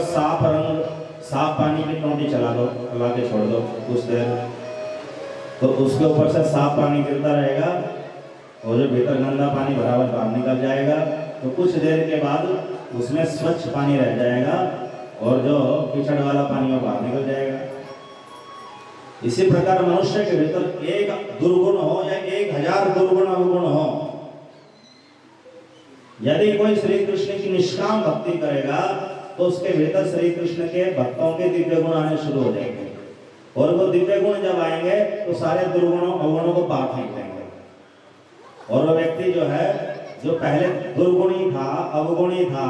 साफ पानी की टोंटी चला दो, लगा के छोड़ दो कुछ देर, तो उसके ऊपर से साफ पानी गिरता रहेगा और जो भीतर गंदा पानी भरा हुआ बाहर निकल जाएगा। तो कुछ देर के बाद उसमें स्वच्छ पानी रह जाएगा और जो कीचड़ वाला पानी वो बाहर निकल जाएगा। इसी प्रकार मनुष्य के भीतर एक दुर्गुण हो या 1000 दुर्गुण अवगुण हो, यदि कोई श्री कृष्ण की निष्काम भक्ति करेगा तो उसके भीतर श्री कृष्ण के भक्तों के दिव्य गुण आने शुरू हो जाएंगे। और वो दिव्य गुण जब आएंगे तो सारे दुर्गुणों अवगुणों को बाहर फेंक देंगे। और वो व्यक्ति जो है, जो पहले दुर्गुणी था, अवगुणी था,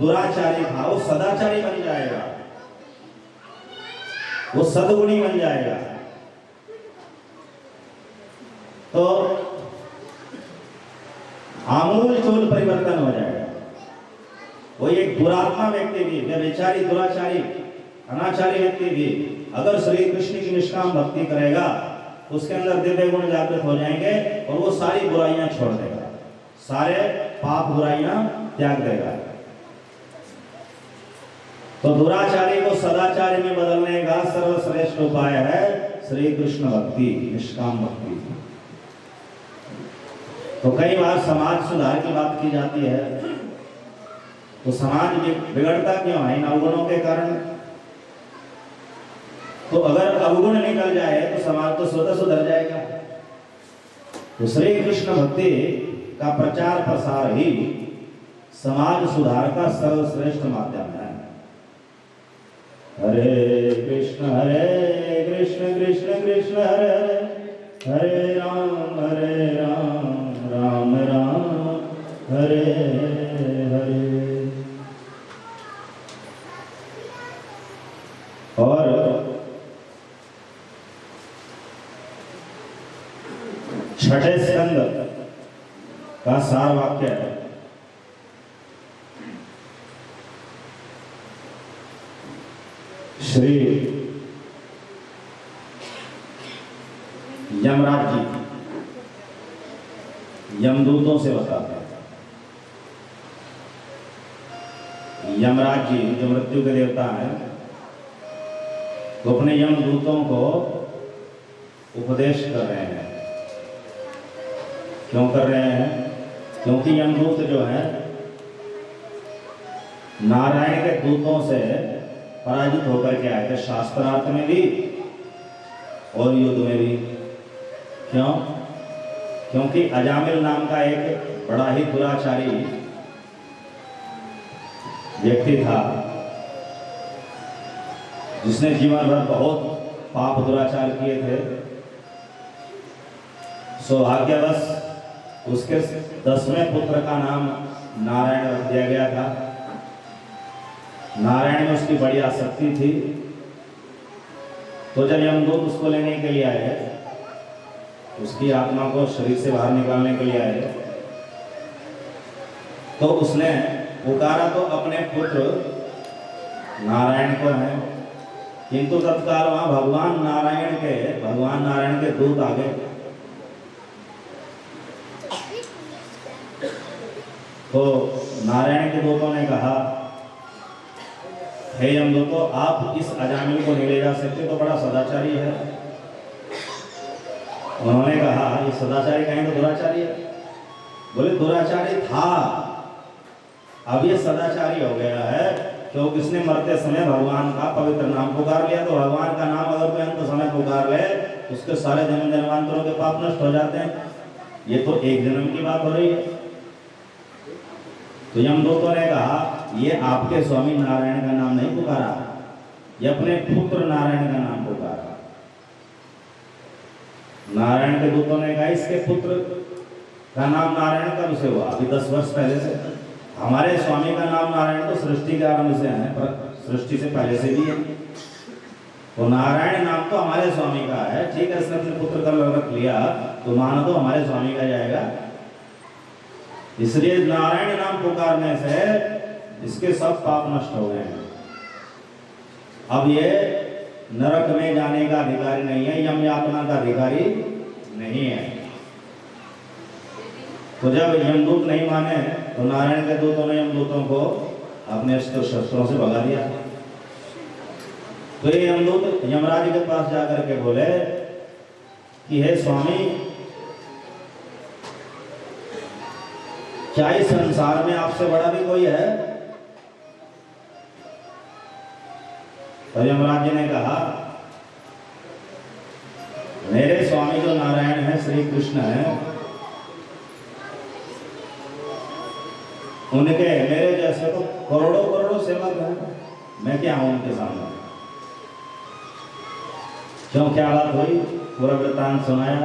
दुराचारी था, वो सदाचारी बन जाएगा, वो सद्गुणी बन जाएगा। तो आमूल चूल परिवर्तन हो जाएगा। वो एक दुरात्मा व्यक्ति भी, व्यभिचारी, दुराचारी, अनाचारी व्यक्ति भी अगर श्री कृष्ण की निष्काम भक्ति करेगा, उसके अंदर दिव्य गुण जागृत हो जाएंगे और वो सारी बुराइयां छोड़ देगा, सारे पाप बुराइयां त्याग देगा। तो दुराचारी को सदाचारी में बदलने का सर्वश्रेष्ठ उपाय है श्री कृष्ण भक्ति, निष्काम भक्ति। तो कई बार समाज सुधार की बात की जाती है, तो समाज बिगड़ता क्यों है? इन अवगुणों के कारण। तो अगर अवगुण निकल जाए तो समाज तो स्वतः सुधर जाएगा। तो श्री कृष्ण भक्ति का प्रचार प्रसार ही समाज सुधार का सर्वश्रेष्ठ माध्यम है। हरे कृष्ण कृष्ण कृष्ण हरे हरे, हरे राम राम राम हरे हरे। और छठे स्कंद का सार वाक्य है, श्री यमराज जी यमदूतों से बताते हैं। यमराज जी जो मृत्यु के देवता हैं, तो अपने यमदूतों को उपदेश कर रहे हैं। क्यों कर रहे हैं? क्योंकि यमदूत जो है नारायण के दूतों से पराजित होकर के आए थे, शास्त्रार्थ में भी और युद्ध में भी। क्यों? क्योंकि अजामिल नाम का एक बड़ा ही दुराचारी व्यक्ति था, जिसने जीवन भर बहुत पाप दुराचार किए थे। सौभाग्यवश उसके 10वें पुत्र का नाम नारायण रख दिया गया था। नारायण में उसकी बड़ी आसक्ति थी। तो जब यमदूत उसको लेने के लिए आए, उसकी आत्मा को शरीर से बाहर निकालने के लिए आए, तो उसने पुकारा तो अपने पुत्र नारायण को है, किंतु तत्काल वहां भगवान नारायण के दूत आ गए। तो नारायण के दूतों ने कहा, हे यमदूतों, आप इस अजामिल को नहीं ले जा सकते, तो बड़ा सदाचारी है, उन्होंने कहा ये सदाचारी कहें तो दुराचारी है। बोले दुराचारी था, अब ये सदाचारी हो गया है क्योंकि इसने मरते समय भगवान का पवित्र नाम पुकार लिया। तो भगवान का नाम अगर कोई अंत समय पुकार ले उसके सारे जन्म जन्मांतरों के पाप नष्ट हो जाते हैं। ये तो एक जन्म की बात हो रही है। तो यमदूतों ने कहा ये आपके स्वामी नारायण का नाम नहीं पुकारा, ये अपने पुत्र नारायण का नाम पुकारा। नारायण के दूतों ने कहा इसके पुत्र का नाम नारायण कब से हुआ? अभी 10 वर्ष पहले से। हमारे स्वामी का नाम नारायण तो सृष्टि के आरंभ से है, पर सृष्टि से पहले से भी है। तो नारायण नाम तो हमारे स्वामी का है, ठीक है, इसने अपने पुत्र का रख लिया तो मानो तो हमारे स्वामी का जाएगा। इसलिए नारायण नाम पुकारने से इसके सब पाप नष्ट हो गए हैं। अब ये नरक में जाने का अधिकारी नहीं है, यम यातना का अधिकारी नहीं है। तो जब यमदूत नहीं माने तो नारायण के दूतों ने यमदूतों को अपने अस्त्र शस्त्रों से भगा दिया। तो ये यमदूत यमराज के पास जाकर के बोले कि हे स्वामी, क्या इस संसार में आपसे बड़ा भी कोई है? तो यमराज जी ने कहा मेरे स्वामी जो नारायण है, श्री कृष्ण है, उनके मेरे जैसे तो करोड़ों करोड़ों सेवक हैं, मैं क्या हूं उनके सामने? क्यों, क्या बात हुई? पूरा वृत्तांत सुनाया।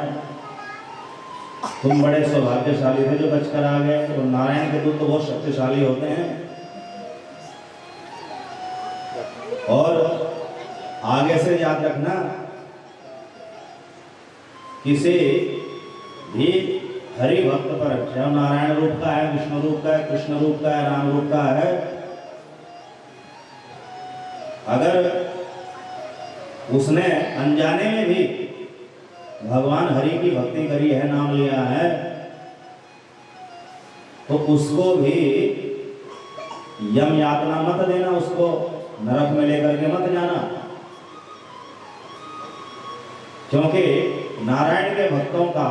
तुम बड़े सौभाग्यशाली थे जो बचकर आ गए। तो नारायण के दूत तो बहुत शक्तिशाली होते हैं। और आगे से याद रखना, किसी भी हरि भक्त पर, चाहे नारायण रूप का है, विष्णु रूप का है, कृष्ण रूप का है, राम रूप का है, अगर उसने अनजाने में भी भगवान हरि की भक्ति करी है, नाम लिया है, तो उसको भी यम यातना मत देना, उसको नरक में लेकर के मत जाना। क्योंकि नारायण के भक्तों का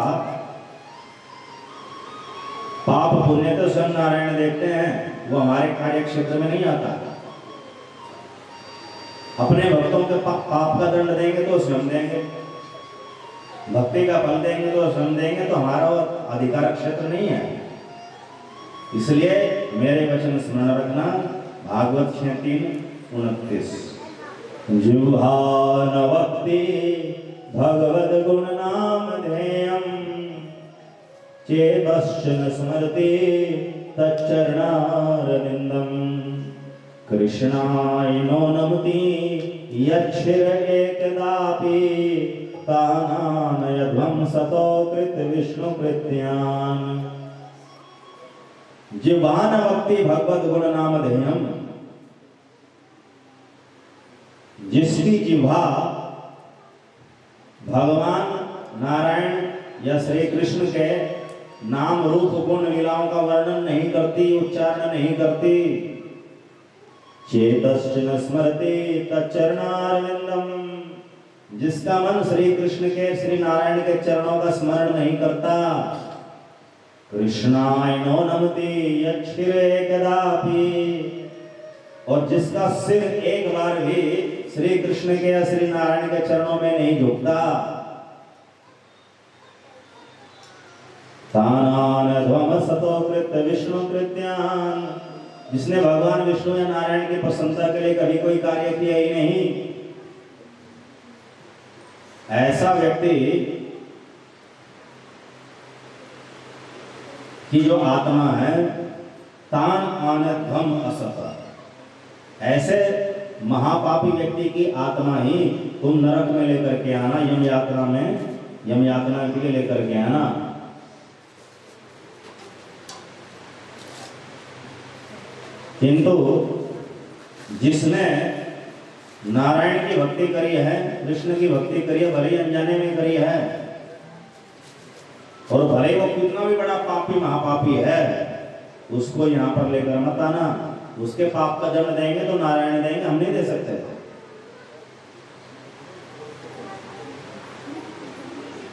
पाप पुण्य तो स्वयं नारायण देखते हैं, वो हमारे कार्य क्षेत्र में नहीं आता। अपने भक्तों के पाप का दंड देंगे तो स्वयं देंगे, भक्ति का फल देंगे तो स्वयं देंगे, तो हमारा अधिकार क्षेत्र नहीं है। इसलिए मेरे वचन स्मरण रखना। भागवत 6:3-29 जिह्वा न वक्ति भगवद गुण नाम ध्येयम् चेतश्च न स्मरति तच्चरणारविन्दम् कृष्णाय नो नमति यच्छिर एकदापि तानानयध्वं सतो कृत विष्णु कृत्यान् जिह्वा न वक्ति भगवद गुण नाम ध्येयम्। जिसकी जिह्वा भगवान नारायण या श्री कृष्ण के नाम रूप गुण लीलाओं का वर्णन नहीं करती, उच्चारण नहीं करती, चेतश्च न स्मरति तच्चरणारविन्दम्, जिसका मन श्री कृष्ण के, श्री नारायण के चरणों का स्मरण नहीं करता, कृष्णाय नो नमति यच्छिरे कदापि, और जिसका सिर एक बार भी श्री कृष्ण के या श्री नारायण के चरणों में नहीं झुकता, तानानध्वम सतो कृत विष्णु कृत्यान्, जिसने भगवान विष्णु या नारायण की प्रशंसा के लिए कभी कोई कार्य किया ही नहीं, ऐसा व्यक्ति की जो आत्मा है, तान आनध्वम असत, ऐसे महापापी व्यक्ति की आत्मा ही तुम नरक में लेकर के आना, यम यात्रा में, यम यात्रा के लिए लेकर के आना। किंतु जिसने नारायण की भक्ति करी है, कृष्ण की भक्ति करी है, भले ही अनजाने में करी है, और भले वो कितना भी बड़ा पापी महापापी है, उसको यहाँ पर लेकर मत आना। उसके पाप का दंड देंगे तो नारायण देंगे, हम नहीं दे सकते।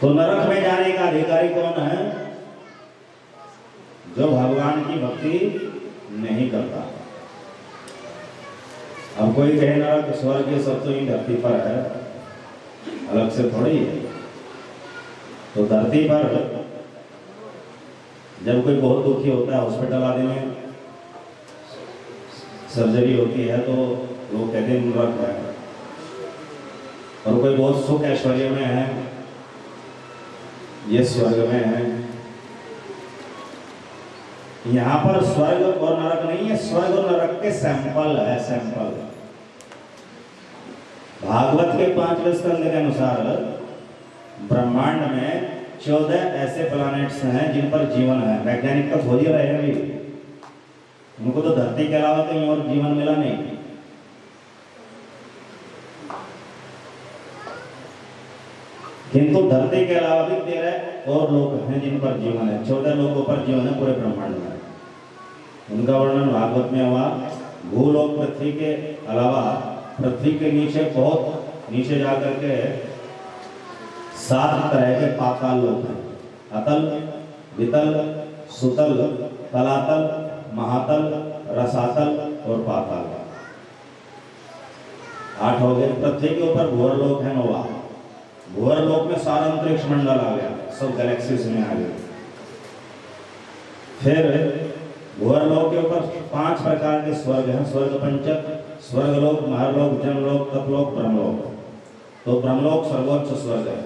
तो नरक में जाने का अधिकारी कौन है? जो भगवान की भक्ति नहीं करता। अब कोई कहे नरक स्वर्ग ये सब तो इन धरती पर है, अलग से थोड़ी है। तो धरती पर जब कोई बहुत दुखी होता है, हॉस्पिटल आदि में सर्जरी होती है, तो लोग कहते हैं नरक है। और कोई बहुत सुख ऐश्वर्य में है, ये स्वर्ग में है। यहाँ पर स्वर्ग और नरक नहीं है, स्वर्ग और नरक के सैंपल है, सैंपल। भागवत के 5वें स्कंद के अनुसार ब्रह्मांड में 14 ऐसे प्लैनेट्स हैं जिन पर जीवन है। वैज्ञानिक तो खोज रहे हैं अभी, उनको तो धरती के अलावा कहीं और जीवन मिला नहीं। किंतु धरती के अलावा भी 13 और लोग हैं जिन पर जीवन है। 14 लोगों पर जीवन है पूरे ब्रह्मांड में। उनका वर्णन भागवत में हुआ। भूलोक पृथ्वी के अलावा पृथ्वी के नीचे, बहुत नीचे जाकर के 7 तरह के पाताल लोक हैं। अतल, वितल, सुतल, तलातल, महातल, रसातल और पाताल। 8 हो गए। पृथ्वी के ऊपर भूर लोक है 9। भूर लोक में सारा अंतरिक्ष मंडल आ गया, सब गैलेक्सीज में आ गए। फिर भूर लोक के ऊपर 5 प्रकार के स्वर्ग हैं। स्वर्ग पंचक, स्वर्गलोक, महरलोक, जनलोक, तपलोक, ब्रह्मलोक। तो ब्रह्मलोक सर्वोच्च स्वर्ग है।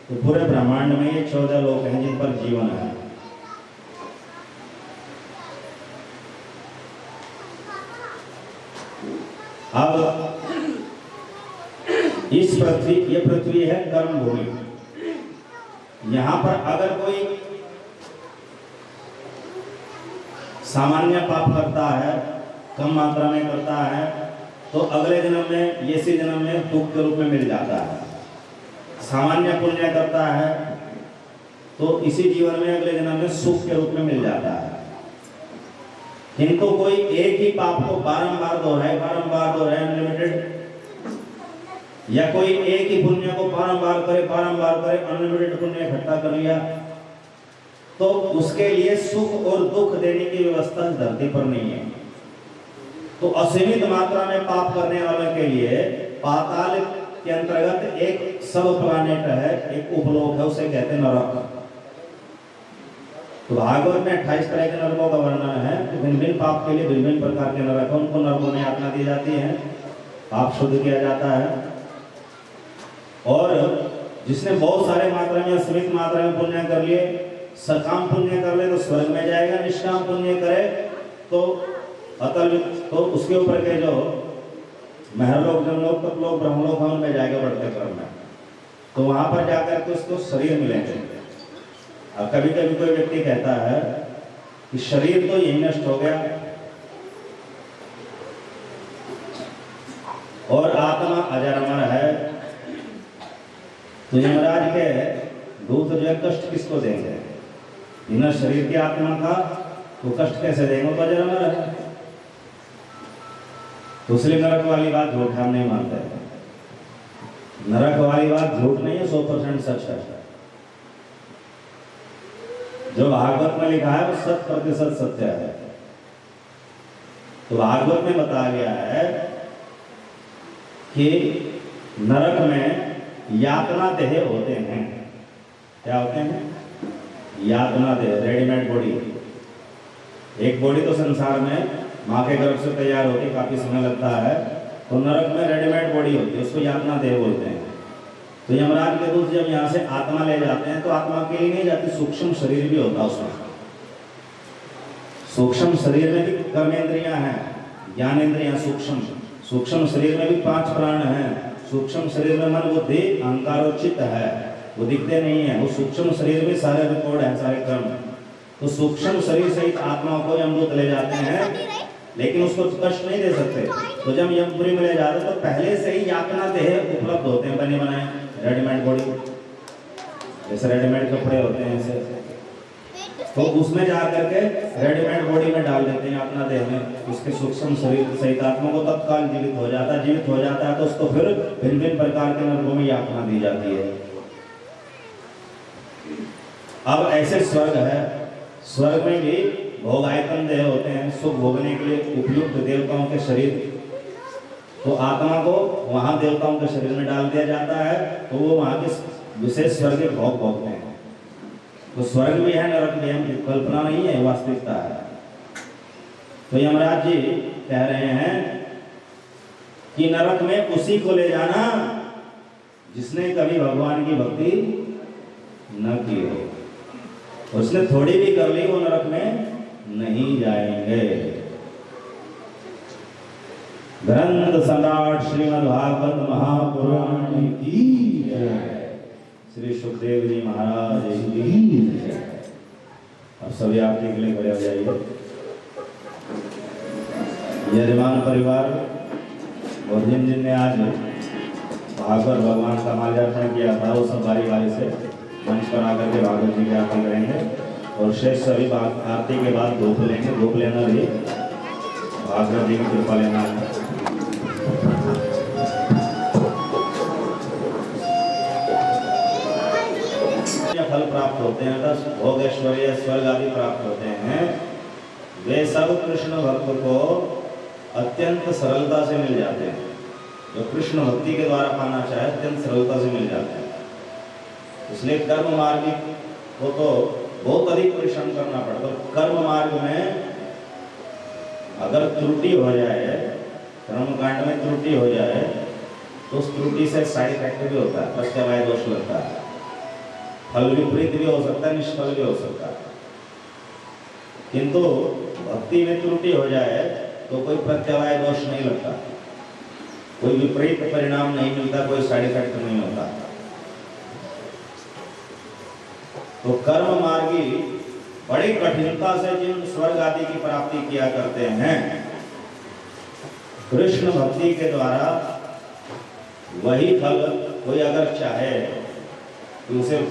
तो पूरे ब्रह्मांड में ये 14 लोक हैं जिन पर जीवन है। अब इस पृथ्वी, ये पृथ्वी है कर्म भूमि। यहां पर अगर कोई सामान्य पाप करता है, कम मात्रा में करता है, तो अगले जन्म में, इसी जन्म में दुख के रूप में मिल जाता है। सामान्य पुण्य करता है तो इसी जीवन में, अगले जन्म में सुख के रूप में मिल जाता है। किंतु कोई एक ही पाप को बारंबार दोहराए अनलिमिटेड, या कोई एक ही पुण्य को बारंबार करे अनलिमिटेड पुण्य इकट्ठा कर लिया, तो उसके लिए सुख और दुख देने की व्यवस्था धरती पर नहीं है। तो असीमित मात्रा में पाप करने वालों के लिए पाताल के अंतर्गत एक सब प्लैनेट है, एक उपलोक है, उसे कहते हैं नरक। तो भागवत में 28 तरह के नरकों का वर्णन है। भिन्न भिन्न पाप के लिए भिन्न भिन्न प्रकार के नरक, उनको नरकों में यातना दी जाती है, पाप शुद्ध किया जाता है। और जिसने बहुत सारे मात्रा में, असीमित मात्रा में पुण्य कर लिए, सकाम पुण्य कर ले तो स्वर्ग में जाएगा, निष्काम पुण्य करे तो अतल, तो उसके ऊपर के जो महरलोक, जनलोक, तपलोक, ब्रह्मलोक में जाएगा बढ़ते क्रम में। तो वहां पर जाकर के उसको शरीर मिलेंगे। अब कभी कभी कोई व्यक्ति कहता है कि शरीर तो यही नष्ट हो गया और आत्मा अजर अमर है, तो यमराज के दूत जो है कष्ट किसको देंगे? बिना शरीर की आत्मा का तो कष्ट कैसे देंगे? तो अजर अमर है। तो इसलिए नरक वाली बात झूठ हम नहीं मानते। नरक वाली बात झूठ नहीं है, 100% सच है। जो भागवत में लिखा है वो 100% सत्य है। तो भागवत में बताया गया है कि नरक में यातना देह होते हैं। क्या होते हैं? यातना देह, रेडीमेड बॉडी। एक बॉडी तो संसार में माँ के गर्भ से तैयार होती, काफी समय लगता है। तो नरक में रेडीमेड बॉडी होती है, उसको यातना देह बोलते हैं। तो यमराज के दूत जब यहाँ से आत्मा ले जाते हैं तो आत्मा के लिए नहीं जाती, सूक्ष्म शरीर भी होता है उसमें। सूक्ष्म शरीर में भी कर्मेंद्रियां हैं, ज्ञानेंद्रियां सूक्ष्म शरीर में भी 5 प्राण हैं। सूक्ष्म शरीर में मन, बुद्धि, अहंकार और चित्त है, वो दिखते नहीं है। वो सूक्ष्म शरीर में सारे रिकॉर्ड है, सारे कर्म। तो सूक्ष्म शरीर सहित आत्मा को यमदूत ले जाते हैं, लेकिन उसको कष्ट नहीं दे सकते। तो जब यमपुरी में ले जाते तो पहले से ही यातना देह उपलब्ध होते हैं, बने बनाए, रेडीमेड बॉडी, जैसे रेडीमेड कपड़े होते हैं ऐसे। तो उसमें जा करके रेडीमेड बॉडी में डाल देते हैं अपना देह में, उसके सूक्ष्म शरीर सहित आत्मा को तत्काल जीवित हो जाता है। तो उसको फिर भिन्न भिन्न प्रकार के नरकों में यातना दी जाती है। अब ऐसे स्वर्ग है, स्वर्ग में भी भोग आयतन देह होते हैं, सुख भोगने के लिए उपयुक्त देवताओं के शरीर, तो आत्मा को वहां देवताओं के शरीर में डाल दिया जाता है, तो वो वहां के विशेष स्वर्ग के भोग भोगते हैं। तो स्वर्ग भी है, नरक भी है, कल्पना नहीं है, वास्तविकता है। तो यमराज जी कह रहे हैं कि नरक में उसी को ले जाना जिसने कभी भगवान की भक्ति न की हो। उसने थोड़ी भी कर ली, वो नरक में नहीं जाएंगे। ग्रंथ सम्राट श्रीमद् भागवत महापुराण की जय। श्री सुखदेव जी महाराज की जय। अब सभी आपके के लिए खड़े हो जाइए। यजमान परिवार और जिन आज भागवत भगवान का माल्यार्पण किया था, वो सब बारी बारी से मंच पर आकर के भागवत जी की आरती करेंगे और शेष सभी आरती के बाद धूप लेंगे। धूप लेना भी भागवत जी की कृपा लेना है। फल प्राप्त होते हैं, भोग ऐश्वर्य स्वर्ग आदि प्राप्त होते हैं, वे सब कृष्ण भक्त को अत्यंत सरलता से मिल जाते हैं। जो कृष्ण भक्ति के द्वारा पाना चाहे अत्यंत सरलता से मिल जाते हैं। इसलिए कर्म मार्ग को तो बहुत अधिक परिश्रम करना पड़ता है। कर्म मार्ग में अगर त्रुटि हो जाए, कर्म कांड में त्रुटि हो जाए, तो उस त्रुटि से साइड इफेक्ट भी होता है, प्रत्यवाय दोष लगता है, फल विपरीत भी हो सकता है, निष्फल भी हो सकता है। किंतु भक्ति में त्रुटि हो जाए तो कोई प्रत्यवाय दोष नहीं लगता, कोई विपरीत परिणाम नहीं मिलता, कोई साइड इफेक्ट नहीं होता। तो कर्म मार्गी बड़ी कठिनता से जिन स्वर्ग आदि की प्राप्ति किया करते हैं, कृष्ण भक्ति के द्वारा वही फल कोई अगर चाहे कि उसे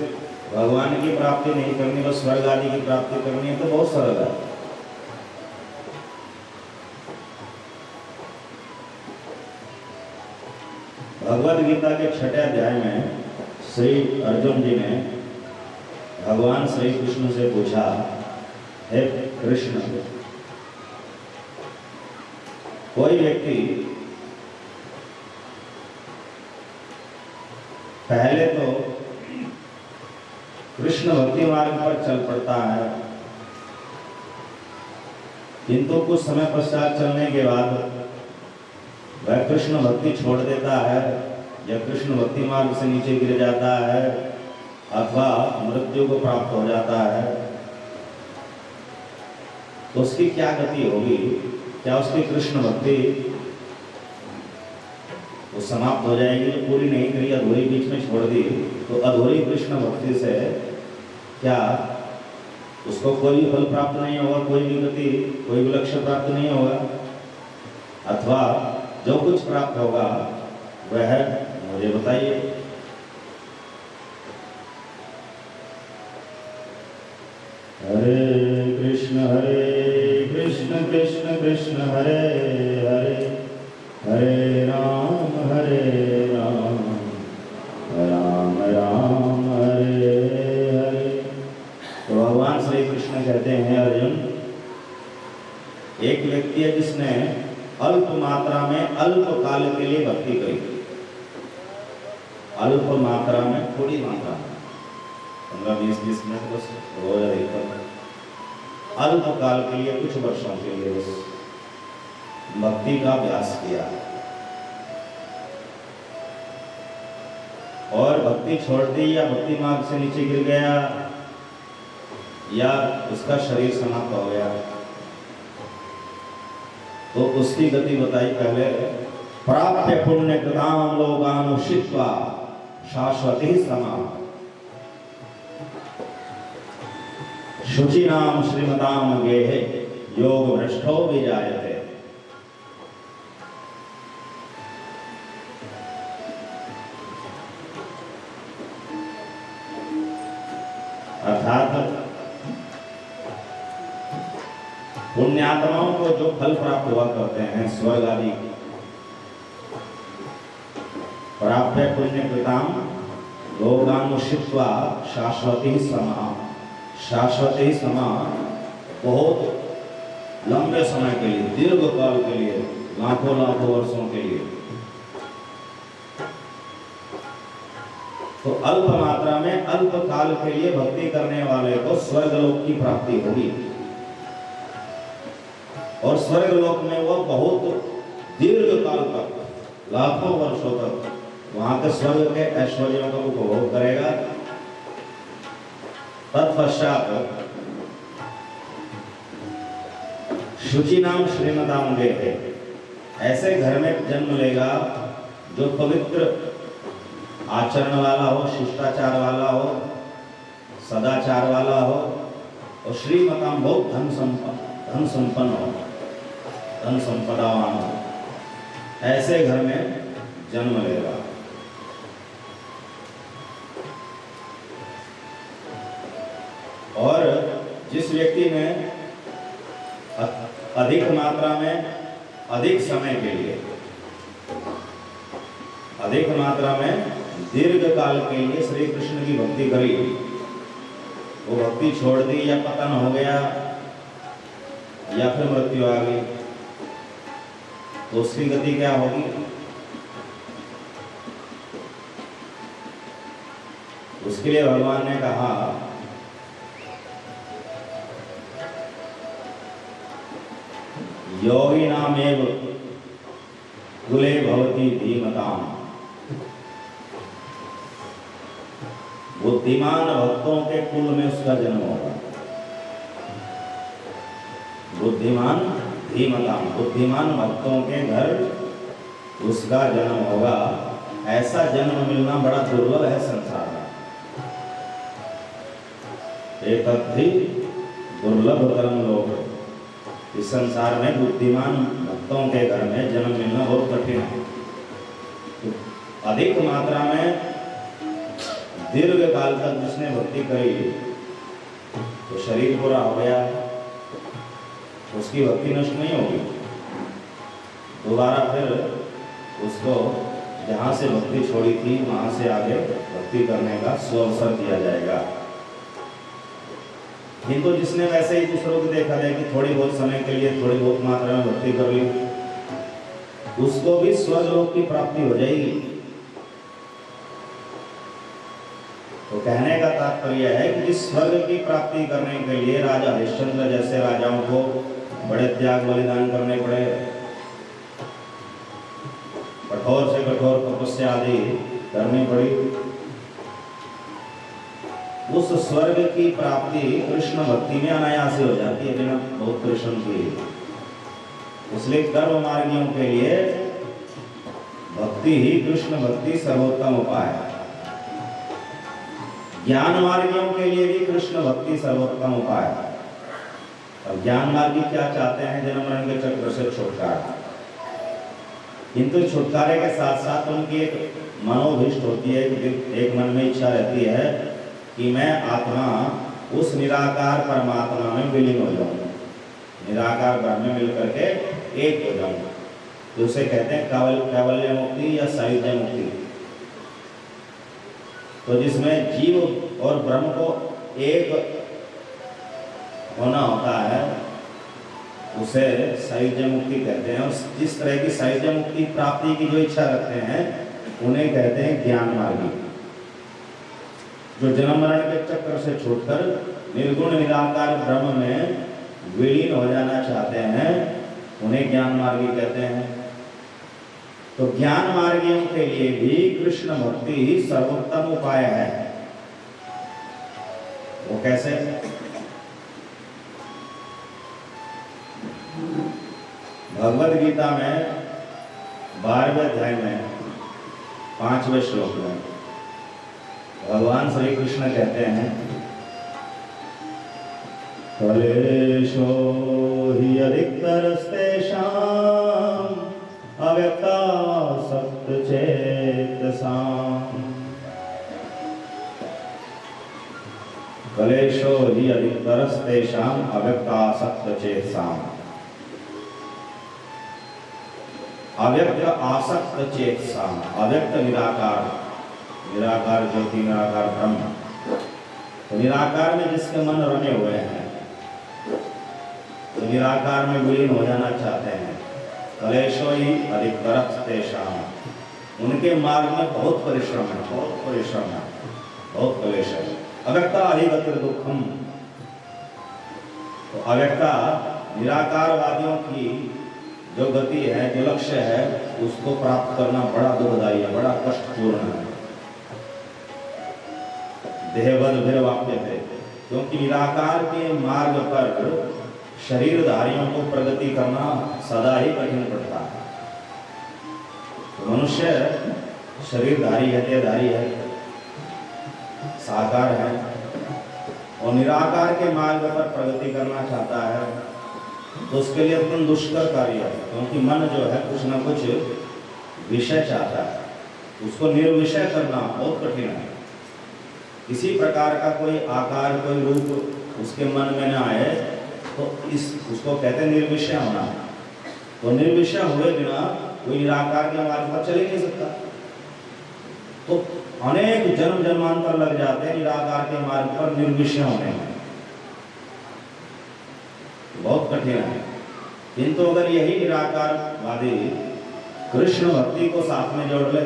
भगवान की प्राप्ति नहीं करनी, बस स्वर्ग आदि की प्राप्ति करनी है, तो बहुत सरल है। भगवद गीता के 6वें अध्याय में श्री अर्जुन जी ने भगवान श्री कृष्ण से पूछा, हे कृष्ण, कोई व्यक्ति पहले तो कृष्ण भक्ति मार्ग पर चल पड़ता है, किंतु कुछ समय पश्चात चलने के बाद वह कृष्ण भक्ति छोड़ देता है, या कृष्ण भक्ति मार्ग से नीचे गिर जाता है, अथवा मृत्यु को प्राप्त हो जाता है, तो उसकी क्या गति होगी? क्या उसकी कृष्ण भक्ति वो समाप्त हो जाएगी? जो पूरी नहीं करी, अधूरी बीच में छोड़ दी, तो अधूरी कृष्ण भक्ति से क्या उसको कोई फल प्राप्त नहीं होगा, कोई भी गति, कोई भी लक्ष्य प्राप्त नहीं होगा, अथवा जो कुछ प्राप्त होगा वह मुझे बताइए। हरे कृष्ण कृष्ण कृष्ण हरे हरे, हरे राम राम राम हरे हरे। तो भगवान श्री कृष्ण कहते हैं, अर्जुन, एक व्यक्ति है जिसने अल्प मात्रा में अल्प काल के लिए भक्ति करी, अल्प मात्रा में, थोड़ी मात्रा में, 15-20 मिनट बस रोज अधिकतम, अल्प काल के लिए कुछ वर्षों के लिए बस भक्ति का अभ्यास किया और भक्ति छोड़ दी, या भक्ति मार्ग से नीचे गिर गया, या उसका शरीर समाप्त हो गया, तो उसकी गति बताई पहले। प्राप्य पुण्य कृताम लोकानुषित्वा शाश्वती समा, शुचिनाम श्रीमताम गेहे योग भ्रष्टो विजायते। अर्थात पुण्यात्माओं को जो फल प्राप्त हुआ करते हैं स्वर्ग आदि, प्राप्य पुण्य कृताम लोकानुषित्वा शाश्वती समा, शाश्वती समा बहुत लंबे समय के लिए, दीर्घ काल के लिए, लाखों लाखों वर्षों के लिए। तो अल्प मात्रा में अल्प काल के लिए भक्ति करने वाले को स्वर्गलोक की प्राप्ति होगी, और स्वर्गलोक में वह बहुत दीर्घ काल तक, लाखों वर्षों तक वहां के स्वर्ग के ऐश्वर्यों का उपभोग करेगा। तत्पश्चात शुचि नाम श्रीमताम है, ऐसे घर में जन्म लेगा जो पवित्र आचरण वाला हो, शिष्टाचार वाला हो, सदाचार वाला हो, और श्रीमताम बहुत धन संपन्न हो, धन संपदावान हो, ऐसे घर में जन्म लेगा। और जिस व्यक्ति ने अधिक मात्रा में, अधिक समय के लिए, अधिक मात्रा में दीर्घ काल के लिए श्री कृष्ण की भक्ति करी, वो भक्ति छोड़ दी या पतन हो गया या फिर मृत्यु आ गई, तो उसकी गति क्या होगी? उसके लिए भगवान ने कहा योगिनामेव कुले भवति धीमताम्, बुद्धिमान भक्तों के कुल में उसका जन्म होगा। बुद्धिमान धीमताम्, बुद्धिमान भक्तों के घर उसका जन्म होगा। ऐसा जन्म मिलना बड़ा दुर्लभ है संसार में। एतद्धि दुर्लभतरम लोक, इस संसार में बुद्धिमान भक्तों के घर में जन्म मिलना बहुत कठिन है। तो अधिक मात्रा में दीर्घ काल तक जिसने भक्ति करी तो शरीर पूरा हो गया, उसकी भक्ति नष्ट नहीं होगी। दोबारा फिर उसको जहाँ से भक्ति छोड़ी थी वहाँ से आगे भक्ति करने का सुअवसर दिया जाएगा। किंतु जिसने वैसे ही दूसरों को देखा जाए कि थोड़ी बहुत समय के लिए थोड़ी बहुत मात्रा में भक्ति कर ली, उसको भी स्वर्गलोक की प्राप्ति हो जाएगी। तो कहने का तात्पर्य है कि जिस स्वर्ग की प्राप्ति करने के लिए राजा हरिश्चंद्र जैसे राजाओं को बड़े त्याग बलिदान करने पड़े, कठोर से कठोर तपस्या आदि करनी पड़ी, उस स्वर्ग की प्राप्ति कृष्ण भक्ति में अनायास हो जाती है, बिना बहुत परिश्रम किए। इसलिए कर्म मार्गियों के लिए भक्ति ही कृष्ण भक्ति सर्वोत्तम उपाय है। ज्ञान मार्गियों के लिए भी कृष्ण भक्ति सर्वोत्तम उपाय है। अब ज्ञान मार्गी क्या चाहते हैं? जन्म मरण के चक्र से छुटकारा। किंतु छुटकारे के साथ साथ उनकी एक मनोभीष्ट होती है, एक मन में इच्छा रहती है कि मैं आत्मा उस निराकार परमात्मा में विलीन हो जाऊं, निराकार ब्रह्म में मिल करके एक हो जाऊं। तो उसे कहते हैं कैवल्य मुक्ति या सायुज्य मुक्ति। तो जिसमें जीव और ब्रह्म को एक होना होता है उसे सायुज्य मुक्ति कहते हैं। और जिस तरह की सायुज्य मुक्ति प्राप्ति की जो इच्छा रखते हैं उन्हें कहते हैं ज्ञान मार्गी। जो जन्म मरण के चक्र से छूटकर निर्गुण निराकार ब्रह्म में विलीन हो जाना चाहते हैं उन्हें ज्ञान मार्गी कहते हैं। तो ज्ञान मार्गियों के लिए भी कृष्ण भक्ति ही सर्वोत्तम उपाय है। वो कैसे? भगवद गीता में 12वें अध्याय में 5वें श्लोक में भगवान श्री कृष्ण कहते हैं, कलेशो हि अधिकतरस्तेषां अव्यक्तासक्त चेतसां। कलेशो हि अधिकतरस्तेषां अव्यक्तासक्त चेतसां। अव्यक्त आसक्त चेतसां, अव्यक्त निराकार, निराकार ज्योति निराकार ब्रह्म, तो निराकार में जिसके मन रमे हुए हैं, तो निराकार में विलीन हो जाना चाहते हैं, कलेशो ही अधिकतरत तेषाम, उनके मार्ग में बहुत परिश्रम है, बहुत परिश्रम है, बहुत क्लेश है। अव्यक्ता ही गतिर दुखम, तो अव्यक्ता निराकारवादियों की जो गति है, जो लक्ष्य है, उसको प्राप्त करना बड़ा दुखदायी है, बड़ा कष्टपूर्ण है। देहवद फिर वाक्य थे, क्योंकि निराकार के मार्ग पर शरीरधारियों को प्रगति करना सदा ही कठिन पड़ता है। तो मनुष्य शरीरधारी है, देहधारी है, साकार है, और निराकार के मार्ग पर प्रगति करना चाहता है, तो उसके लिए अत्यंत दुष्कर कार्य है, क्योंकि मन जो है कुछ न कुछ विषय चाहता है, उसको निर्विषय करना बहुत कठिन है। किसी प्रकार का कोई आकार, कोई रूप उसके मन में न आए, तो उसको कहते हैं निर्विषय होना। तो निर्विषय हुए बिना कोई निराकार के मार्ग पर चल ही नहीं सकता। तो अनेक जन्म जन्मांतर लग जाते हैं निराकार के मार्ग पर निर्विषय होने में, बहुत कठिन है। किंतु अगर यही निराकारवादी कृष्ण भक्ति को साथ में जोड़ ले,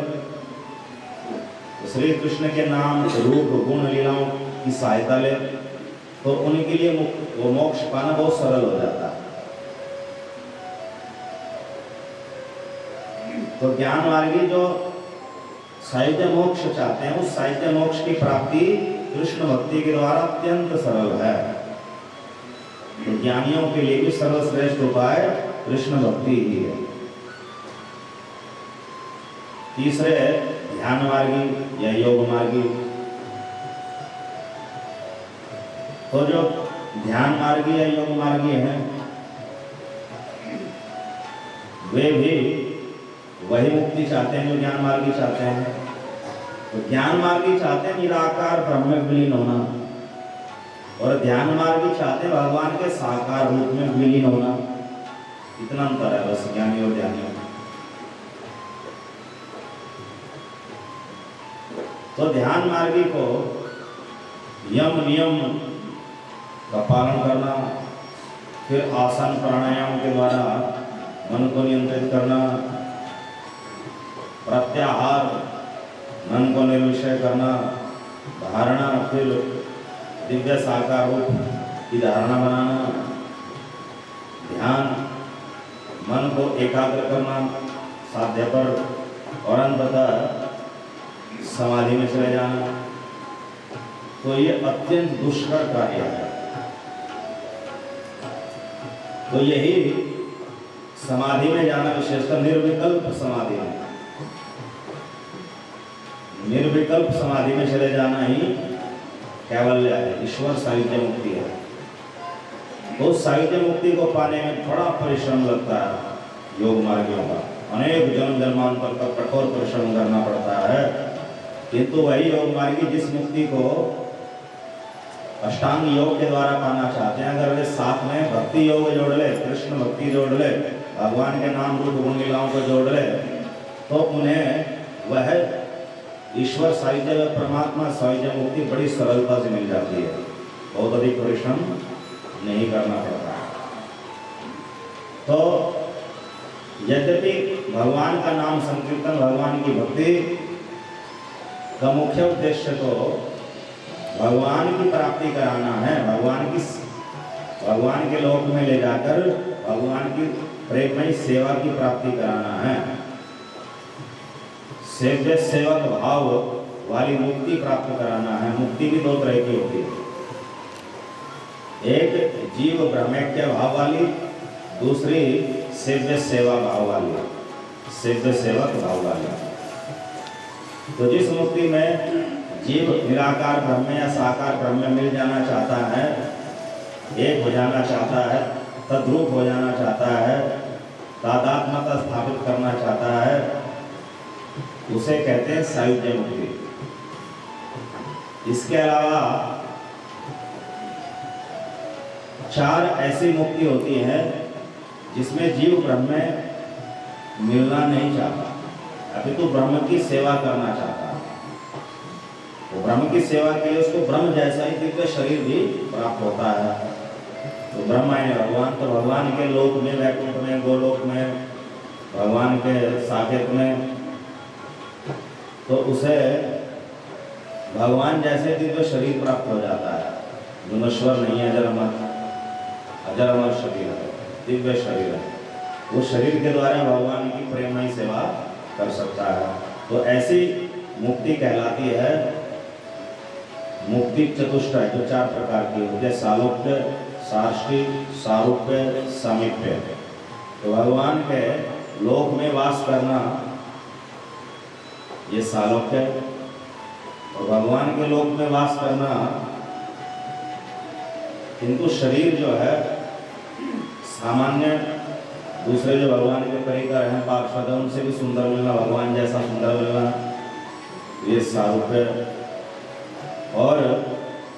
तो श्री कृष्ण के नाम, रूप, गुण, लीलाओं की सहायता ले, तो उनके लिए वो मोक्ष पाना बहुत सरल हो जाता है। तो ज्ञान मार्गी जो साहित्य मोक्ष चाहते हैं, उस साहित्य मोक्ष की प्राप्ति कृष्ण भक्ति के द्वारा अत्यंत सरल है। तो ज्ञानियों के लिए भी सर्वश्रेष्ठ उपाय कृष्ण भक्ति ही है। तीसरे ध्यान मार्गी या योग मार्गी, तो जो ध्यान मार्गी या योग मार्गी हैं, वे भी वही मुक्ति चाहते हैं जो ज्ञान मार्गी चाहते हैं। तो ज्ञान मार्गी चाहते हैं निराकार ब्रह्म में विलीन होना, और ध्यान मार्गी चाहते हैं भगवान के साकार रूप में विलीन होना। इतना अंतर है बस ज्ञानी और ध्यानियों में। तो ध्यान मार्गी को यम नियम का पालन करना, फिर आसन प्राणायाम के द्वारा मन को नियंत्रित करना, प्रत्याहार मन को निर्विषय करना, धारणा, फिर दिव्य साकार रूप की धारणा बनाना, ध्यान मन को एकाग्र करना साध्य पर, और अंततः समाधि में चले जाना। तो ये अत्यंत दुष्कर कार्य है। तो यही समाधि में जाना, विशेषकर निर्विकल्प समाधि में, निर्विकल्प समाधि में चले जाना ही कैवल्य है, ईश्वर साहित्य मुक्ति है। तो साहित्य मुक्ति को पाने में बड़ा परिश्रम लगता है योग मार्गियों का, अनेक जन्म जन्मांतर का कठोर परिश्रम करना पड़ता है। किंतु वही योग मार्गी जिस मुक्ति को अष्टांग योग के द्वारा पाना चाहते हैं, अगर वे साथ में भक्ति योग जोड़ ले, कृष्ण भक्ति जोड़ ले, भगवान के नाम रूप गुण लीलाओं को जोड़ ले, तो उन्हें वह ईश्वर साहित्य व परमात्मा साहित्य मुक्ति बड़ी सरलता से मिल जाती है, बहुत अधिक परिश्रम नहीं करना पड़ता। तो यद्यपि भगवान का नाम संकीर्तन, भगवान की भक्ति का मुख्य उद्देश्य तो भगवान की प्राप्ति कराना है, भगवान के लोक में ले जाकर भगवान की प्रेममयी सेवा की प्राप्ति कराना है, सेव्य सेवक भाव वाली मुक्ति प्राप्त कराना है। मुक्ति भी दो तरह की होती है, एक जीव ब्रह्मैक्य भाव वाली, दूसरी सेव्य सेवा भाव वाली, सेव्य सेवक भाव वाली। तो जिस मुक्ति में जीव निराकार ब्रह्म या साकार ब्रह्म में मिल जाना चाहता है, एक हो जाना चाहता है, तद्रूप हो जाना चाहता है, तादात्म्यता स्थापित करना चाहता है, उसे कहते हैं सायुज्य मुक्ति। इसके अलावा चार ऐसी मुक्ति होती है जिसमें जीव ब्रह्म में मिलना नहीं चाहता, अभी तो ब्रह्म की सेवा करना चाहता है। तो ब्रह्म की सेवा के लिए उसको ब्रह्म जैसा ही दिव्य शरीर भी प्राप्त होता है। तो ब्रह्म है भगवान, तो भगवान के लोक में, वैकुंठ में, गोलोक में, भगवान के साकेत में, तो उसे भगवान जैसे दिव्य शरीर प्राप्त हो जाता है, जो नश्वर नहीं है, अजर अमर शरीर है, दिव्य शरीर है। उस शरीर के द्वारा भगवान की प्रेममयी सेवा कर सकता है। तो ऐसी मुक्ति कहलाती है मुक्ति चतुष्टय, जो 4 प्रकार की होती है, सालोक्य, सार्ष्टी, सारूप्य, सामीप्य। तो भगवान के लोक में वास करना ये सालोक्य, और भगवान के लोक में वास करना, किंतु शरीर जो है सामान्य दूसरे जो भगवान के परिकर हैं पार्षद, उनसे भी सुंदर मिलना, भगवान जैसा सुंदर मिलना, ये सारूप्य। और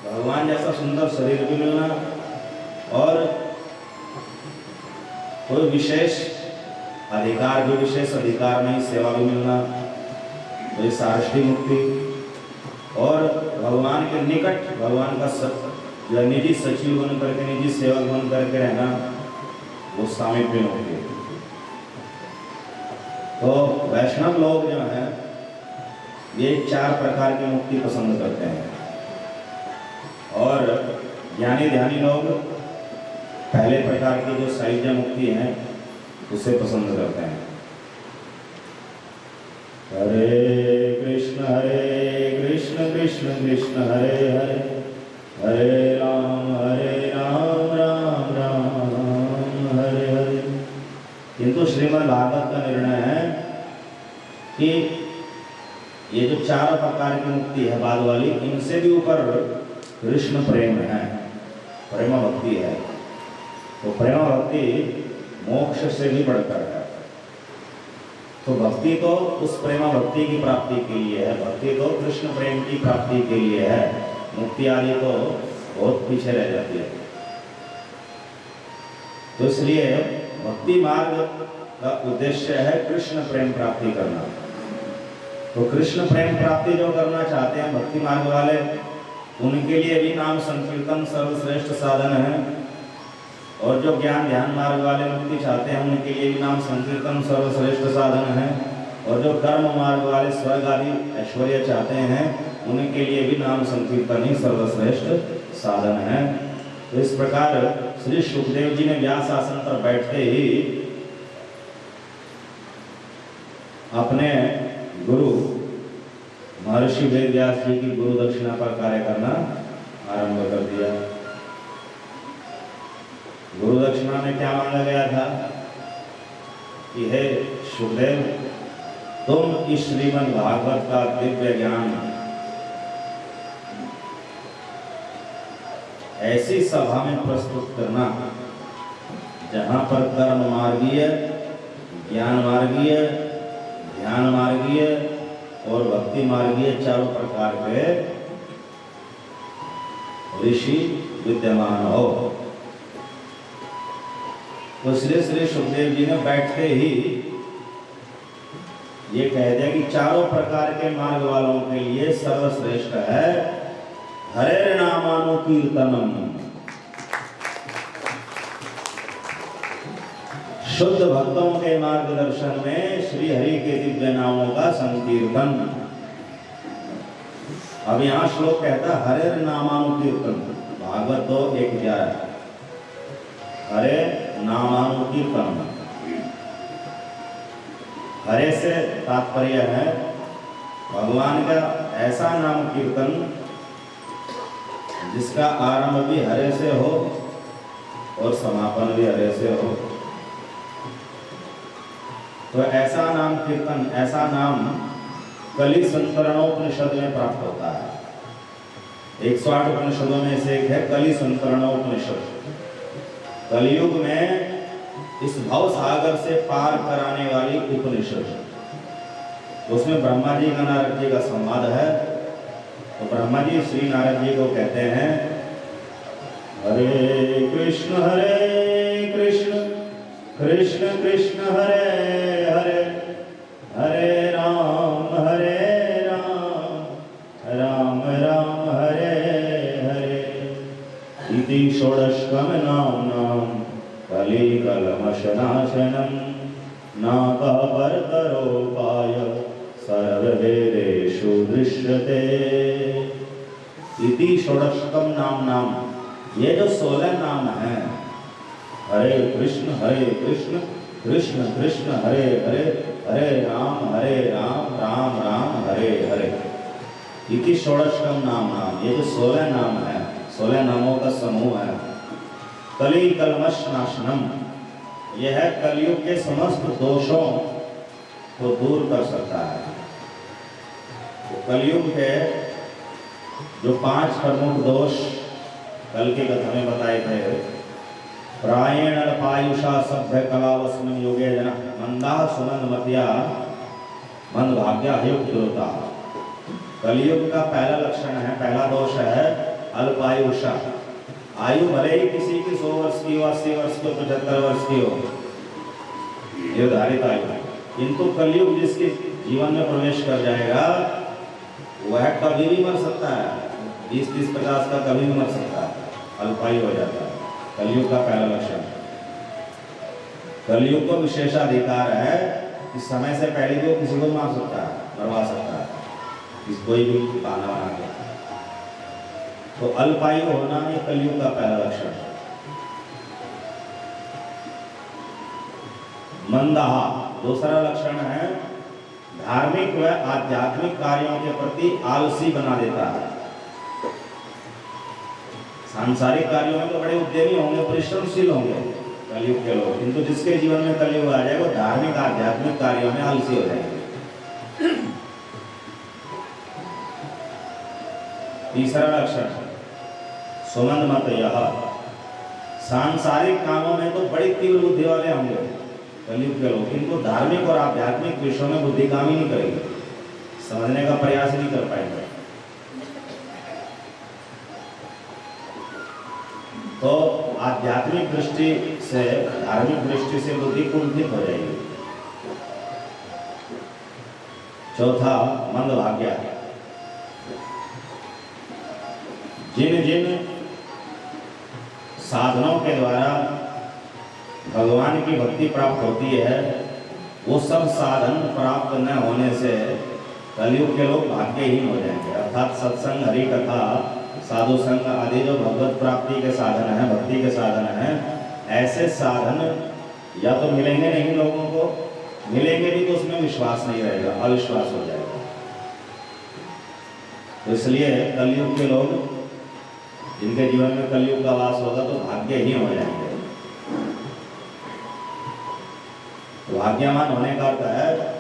भगवान जैसा सुंदर शरीर भी मिलना, और कोई विशेष अधिकार भी, विशेष अधिकार नहीं, सेवा भी मिलना, तो ये सार्ष्टी मुक्ति। और भगवान के निकट, भगवान का जो निजी सचिव बन करके, निजी सेवक बन करके रहना, वो सामीप्य मुक्ति। तो वैष्णव लोग जो हैं ये 4 प्रकार की मुक्ति पसंद करते हैं, और ज्ञानी ध्यानी लोग पहले प्रकार की जो साहित्य मुक्ति है उसे पसंद करते हैं। हरे कृष्ण कृष्ण कृष्ण हरे हरे, हरे राम राम राम हरे हरे। किंतु श्रीमद् भागवत का निर्णय है कि ये जो 4 प्रकार की मुक्ति है बाद वाली, इनसे भी ऊपर कृष्ण प्रेम है, प्रेम भक्ति है। तो प्रेम भक्ति मोक्ष से भी बढ़कर है। तो भक्ति तो उस प्रेम भक्ति की प्राप्ति के लिए है, भक्ति तो कृष्ण प्रेम की प्राप्ति के लिए है, मुक्ति आदि तो बहुत पीछे रह जाती है। तो इसलिए भक्ति मार्ग का उद्देश्य है कृष्ण प्रेम प्राप्ति करना। तो कृष्ण प्रेम प्राप्ति जो करना चाहते हैं भक्ति मार्ग वाले, उनके लिए भी नाम संकीर्तन सर्वश्रेष्ठ साधन है। और जो ज्ञान ध्यान मार्ग वाले मुक्ति चाहते हैं, उनके लिए भी नाम संकीर्तन सर्वश्रेष्ठ साधन है। और जो कर्म मार्ग वाले स्वर्ग आदि ऐश्वर्य चाहते हैं, उनके लिए भी नाम संकीर्तन ही सर्वश्रेष्ठ साधन है। तो इस प्रकार श्री सुखदेव जी ने व्यास आसन पर बैठते ही अपने गुरु महर्षि वेद व्यास जी की गुरु दक्षिणा पर कार्य करना आरंभ कर दिया। गुरु दक्षिणा में क्या मांगा गया था कि हे सुखदेव, तुम इस श्रीमद् भागवत का दिव्य ज्ञान ऐसी सभा में प्रस्तुत करना जहां पर कर्म मार्गीय, ज्ञान मार्गीय, ध्यान मार्गीय और भक्ति मार्गीय 4 प्रकार के ऋषि विद्यमान हो। तो श्री सुखदेव जी ने बैठते ही ये कह दिया कि 4 प्रकार के मार्ग वालों के लिए सर्वश्रेष्ठ है हरे नामानुकीर्तनम। शुद्ध भक्तों के मार्गदर्शन में श्री हरि के दिव्य नामों का संकीर्तन। अब यहाँ श्लोक कहता हरे नामानुकीर्तन, भागवत 2:1-11, हरे नामानुकीर्तन। हरे से तात्पर्य है भगवान का ऐसा नाम कीर्तन जिसका आरंभ भी हरे से हो और समापन भी हरे से हो। तो ऐसा नाम कीर्तन, ऐसा नाम कलि संतरणोपनिषद में प्राप्त होता है। 108 उपनिषदों में से एक है कलि संतरणोपनिषद। कलयुग में इस भव सागर से पार कराने वाली उपनिषद। उसमें ब्रह्मा जी का नारद जी का संवाद है। तो ब्रह्मा जी श्री नारद जी को कहते हैं हरे कृष्ण कृष्ण कृष्ण हरे हरे, हरे राम राम इति षोडशकं नाम्नां कलिकल्मषनाशनं नाकः परतरोपाय सर्ववेदेषु दृश्यते। इति षोडशकं नाम्नां, ये जो 16 नाम हैं, हरे कृष्ण कृष्ण कृष्ण हरे हरे, हरे राम राम राम हरे हरे। इति षोडशकं नाम्नां, ये जो 16 नाम है, 16 नामों का समूह है। कलि कल्मष नाशनम, यह है कलयुग के समस्त दोषों को दूर कर सकता है। तो कलयुग के जो 5 प्रमुख दोष कल की कथा में बताए थे, प्रायेण अल्पायुषा सभ्य कलावस्मिन् योगे जन मंदा सुमंद मतिया मंद भाग्या हयुक्त दुरता। कलयुग का पहला लक्षण है, पहला दोष है अल्पायुषा। आयु भले ही किसी की 100 वर्ष की हो, 80 वर्ष की हो, 75 वर्ष की हो, निर्धारित आयु, किंतु कलयुग जिसके जीवन में प्रवेश कर जाएगा वह कभी भी मर सकता है। 20, 30, 50 का कभी भी मर सकता है, अल्पायु हो जाता है। कलयुग का पहला लक्षण। कलयुग को विशेषाधिकार है कि समय से पहले भी वो किसी को मार सकता है, मरवा सकता है, कोई भी बहाना बना के। तो अल्पायु होना ये कलयुग का पहला लक्षण है। मंदाहा दूसरा लक्षण है, धार्मिक व आध्यात्मिक कार्यों के प्रति आलसी बना देता है। सांसारिक कार्यों में तो बड़े उद्यमी होंगे, परिश्रमशील होंगे कलयुग के लोग, किंतु जिसके जीवन में कलयुग आ जाए वो धार्मिक आध्यात्मिक कार्यों में आलसी हो जाएंगे। तीसरा लक्षण सुमंद मत, यह सांसारिक कामों में तो बड़ी तीव्र बुद्धि वाले होंगे कलयुग के लोग, किंतु धार्मिक और आध्यात्मिक विषयों में बुद्धि काम ही नहीं करेगी, समझने का प्रयास नहीं कर पाएंगे। तो आध्यात्मिक दृष्टि से, धार्मिक दृष्टि से बुद्धि कुंठित हो जाएगी। चौथा मंदभाग्य, जिन जिन साधनों के द्वारा भगवान की भक्ति प्राप्त होती है वो सब साधन प्राप्त न होने से कलयुग के लोग भाग्यहीन हो जाएंगे। अर्थात सत्संग, हरि कथा, साधु संग आदि जो भगवत प्राप्ति के साधन है, भक्ति के साधन है, ऐसे साधन या तो मिलेंगे नहीं लोगों को, मिलेंगे भी तो उसमें विश्वास नहीं रहेगा, अविश्वास हो जाएगा। तो इसलिए कलयुग के लोग, जिनके जीवन में कलयुग का वास होगा, तो भाग्यहीन हो जाएंगे। भाग्यवान होने का अर्थ है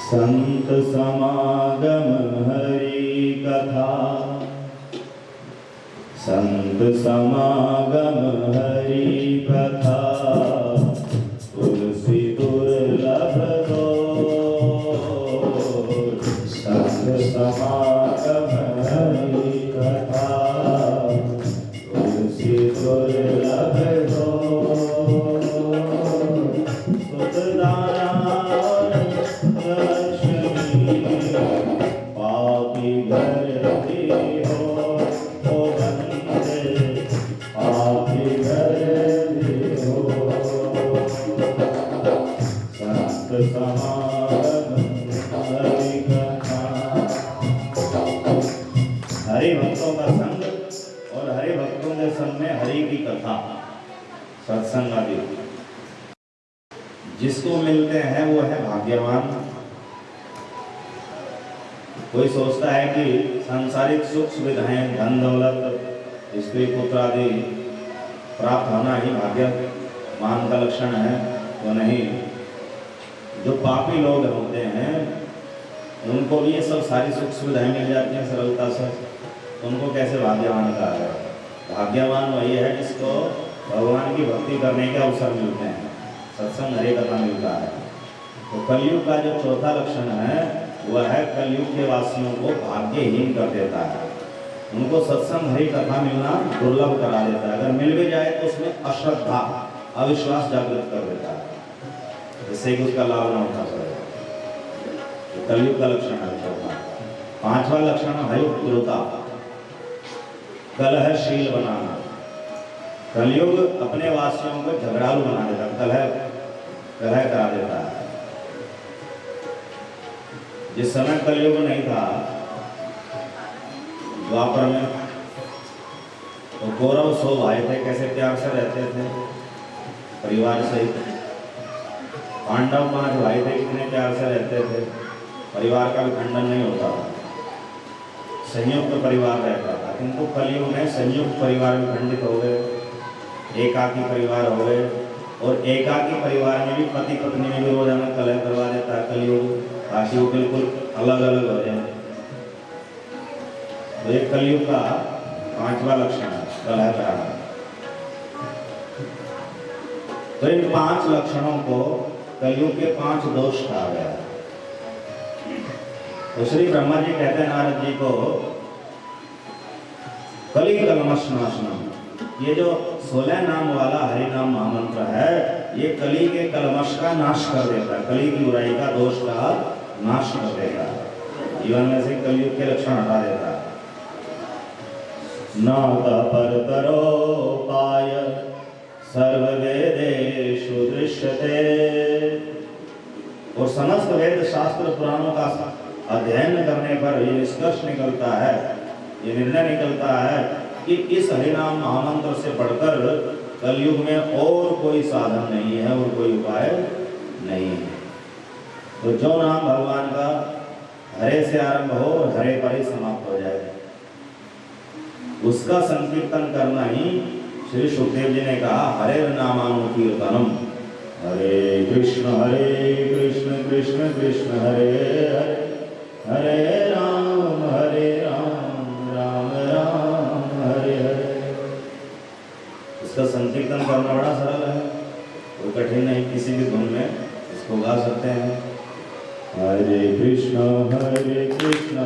संत समागम हरि कथा, संत समागम हरि कथा, तुलसी दुर्लभ दो, संत समागम हरि कथा, तुलसी दुर्लभ दो, पापी घर हो बंदे, पापी घर हो, संत समागम हरि कथा। हरि भक्तों का संग और हरि भक्तों के संग में हरि की कथा, सत्संग आदि जिसको मिलते हैं वो है भाग्यवान। कोई सोचता है कि सांसारिक सुख सुविधाएं, धन दौलत, स्त्री पुत्र आदि प्राप्त होना ही भाग्यवान का लक्षण है, तो नहीं। जो पापी लोग होते हैं उनको भी ये सब सारी सुख सुविधाएं मिल जाती हैं सरलता से, उनको कैसे भाग्यवान कहा जाए? भाग्यवान वही है जिसको भगवान की भक्ति करने के अवसर मिलते हैं, सत्संग हरि कथा मिलता है। तो कलयुग का जो चौथा लक्षण है वह है कलयुग के वासियों को भाग्यहीन कर देता है, उनको सत्संग हरि कथा मिलना दुर्लभ करा देता है। अगर मिल भी जाए तो उसमें अश्रद्धा, अविश्वास जागृत कर देता है, जिससे कि उसका लाभ न उठा सके। तो कलयुग का लक्षण है चौथा। पांचवा लक्षण है हयुक्त दुरता। कलहशील बनाना। कलयुग अपने वासियों को झगड़ालू बना देता, कलह करा देता है। जिस समय कलयुग नहीं था द्वापर में, तो कौरव 100 भाई थे, कैसे प्यार से रहते थे परिवार सहित। पांडव 5 भाई थे, कितने प्यार से रहते थे, परिवार का भी खंडन नहीं होता था, संयुक्त परिवार रहता था। किंतु कलयुग में संयुक्त परिवार भी खंडित हो गए, एकाकी परिवार हो गए। और एकाकी परिवार में भी पति पत्नी में भी रोजाना कलह करवा देता है कलयुग, ताकि वो बिल्कुल अलग अलग हो जाए। तो एक कलयुग का 5वां लक्षण है कलह कराना। तो इन 5 लक्षणों को कलयुग के 5 दोष कहा गया है। तो श्री ब्रह्मा जी कहते हैं नारद जी को, कली कलमशनाशनम, ये जो 16 नाम वाला हरि नाम महामंत्र है, ये कली के कलमश का नाश कर देता है, कली की बुराई का, दोष का नाश कर देता है, जीवन में से कलयुग के लक्षण हटा देता है। न परतरो पाय सर्ववेदेषु दृश्यते, और समस्त वेद शास्त्र पुराणों का अध्ययन करने पर ये निष्कर्ष निकलता है, ये निर्णय निकलता है कि इस हरिनाम महामंत्र से बढ़कर कलयुग में और कोई साधन नहीं है और कोई उपाय नहीं है। तो जो नाम भगवान का हरे से आरंभ हो और हरे पर ही समाप्त हो जाए, उसका संकीर्तन करना ही श्री सुखदेव जी ने कहा हरे नामानुकीर्तनम। हरे कृष्ण कृष्ण कृष्ण हरे हरे, हरे राम राम राम हरे हरे। इसका संकीर्तन करना बड़ा सरल है, कोई कठिन नहीं, किसी भी धुन में इसको गा सकते हैं। हरे कृष्ण कृष्ण कृष्ण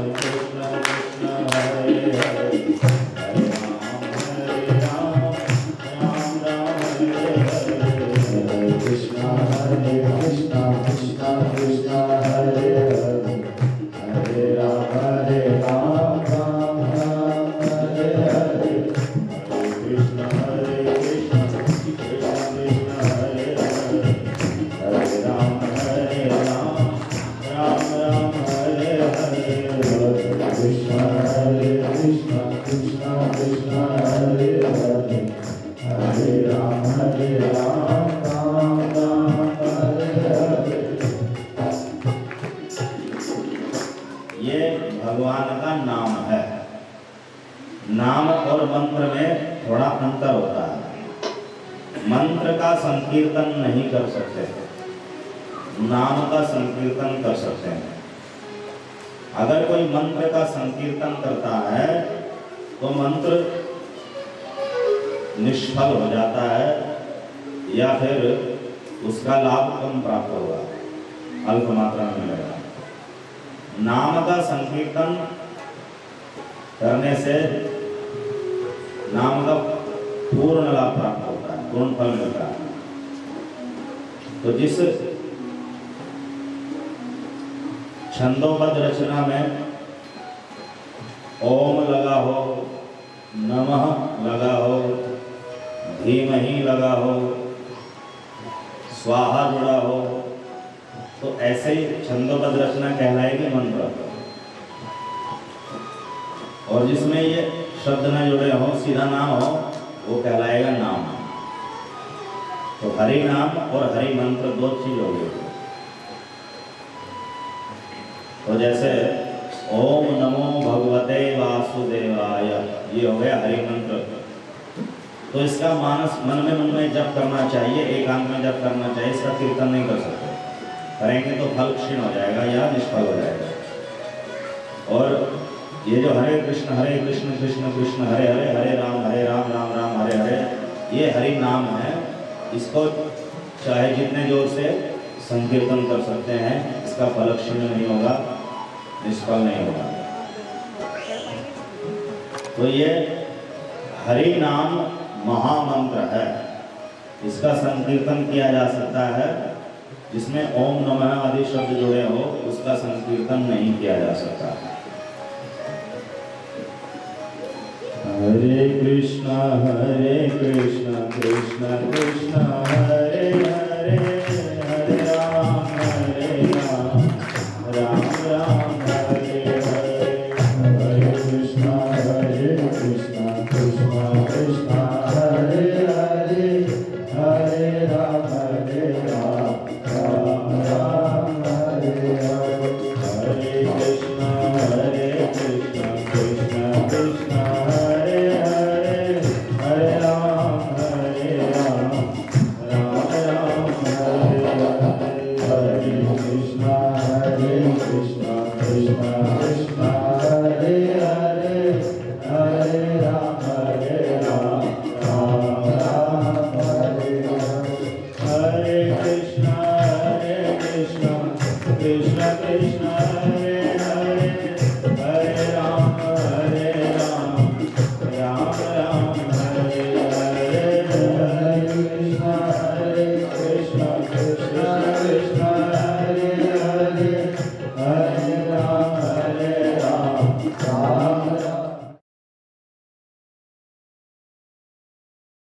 हरे हरे, हरे राम राम हरे हरे, हरे कृष्ण कृष्ण कृष्ण हरे हरे, हरे राम राम हरे हरे, हरे कृष्ण कृष्ण कृष्ण हरे हरे, हरे राम राम हरे हरे, हरे कृष्ण कृष्ण कृष्ण हरे हरे, हरे राम राम हरे हरे। ये भगवान का नाम है। नाम और मंत्र में थोड़ा अंतर होता है। मंत्र का संकीर्तन नहीं कर सकते, नाम का संकीर्तन कर सकते हैं। अगर कोई मंत्र का संकीर्तन करता है तो मंत्र निष्फल हो जाता है या फिर उसका लाभ कम प्राप्त होगा, अल्प मात्रा में मिलेगा। नाम का संकीर्तन करने से नाम का पूर्ण लाभ प्राप्त होता है, पूर्ण फल मिलता है। तो जिस छंदोबद्ध रचना में ओम लगा हो, नमः लगा हो, धीमहि लगा हो, स्वाहा जुड़ा हो, तो ऐसे ही छंदोबद्ध रचना कहलाएगी मंत्र। और जिसमें ये शब्द न जुड़े हो, सीधा नाम हो, वो कहलाएगा नाम। तो हरि नाम और हरि मंत्र 2 चीज हो गई। तो जैसे ओम नमो भगवते वासुदेवाय, ये हो गया हरि मंत्र। तो इसका मन में जप करना चाहिए, एकांत में जप करना चाहिए। इसका कीर्तन नहीं कर सकते, करेंगे तो फल क्षीण हो जाएगा या निष्फल हो जाएगा। और ये जो हरे कृष्ण कृष्ण कृष्ण हरे हरे, हरे राम राम हरे हरे, ये हरि नाम है। इसको चाहे जितने जोर से संकीर्तन कर सकते हैं, इसका फल क्षीण नहीं होगा, निष्फल नहीं होगा। तो ये हरि नाम महामंत्र है, इसका संकीर्तन किया जा सकता है। जिसमें ओम नमः आदि शब्द जुड़े हो, उसका संकीर्तन नहीं किया जा सकता। हरे कृष्णा कृष्ण कृष्ण हरे हरे, हरे राम राम राम हरे हरे। हरे कृष्णा कृष्ण कृष्ण हरे हरे, हरे राम राम राम हरे हरे। हरे कृष्णा कृष्ण कृष्ण हरे हरे, हरे राम राम राम हरे हरे। हरे कृष्णा कृष्ण कृष्ण हरे हरे, हरे राम राम हरे हरे। हरे कृष्णा कृष्ण कृष्ण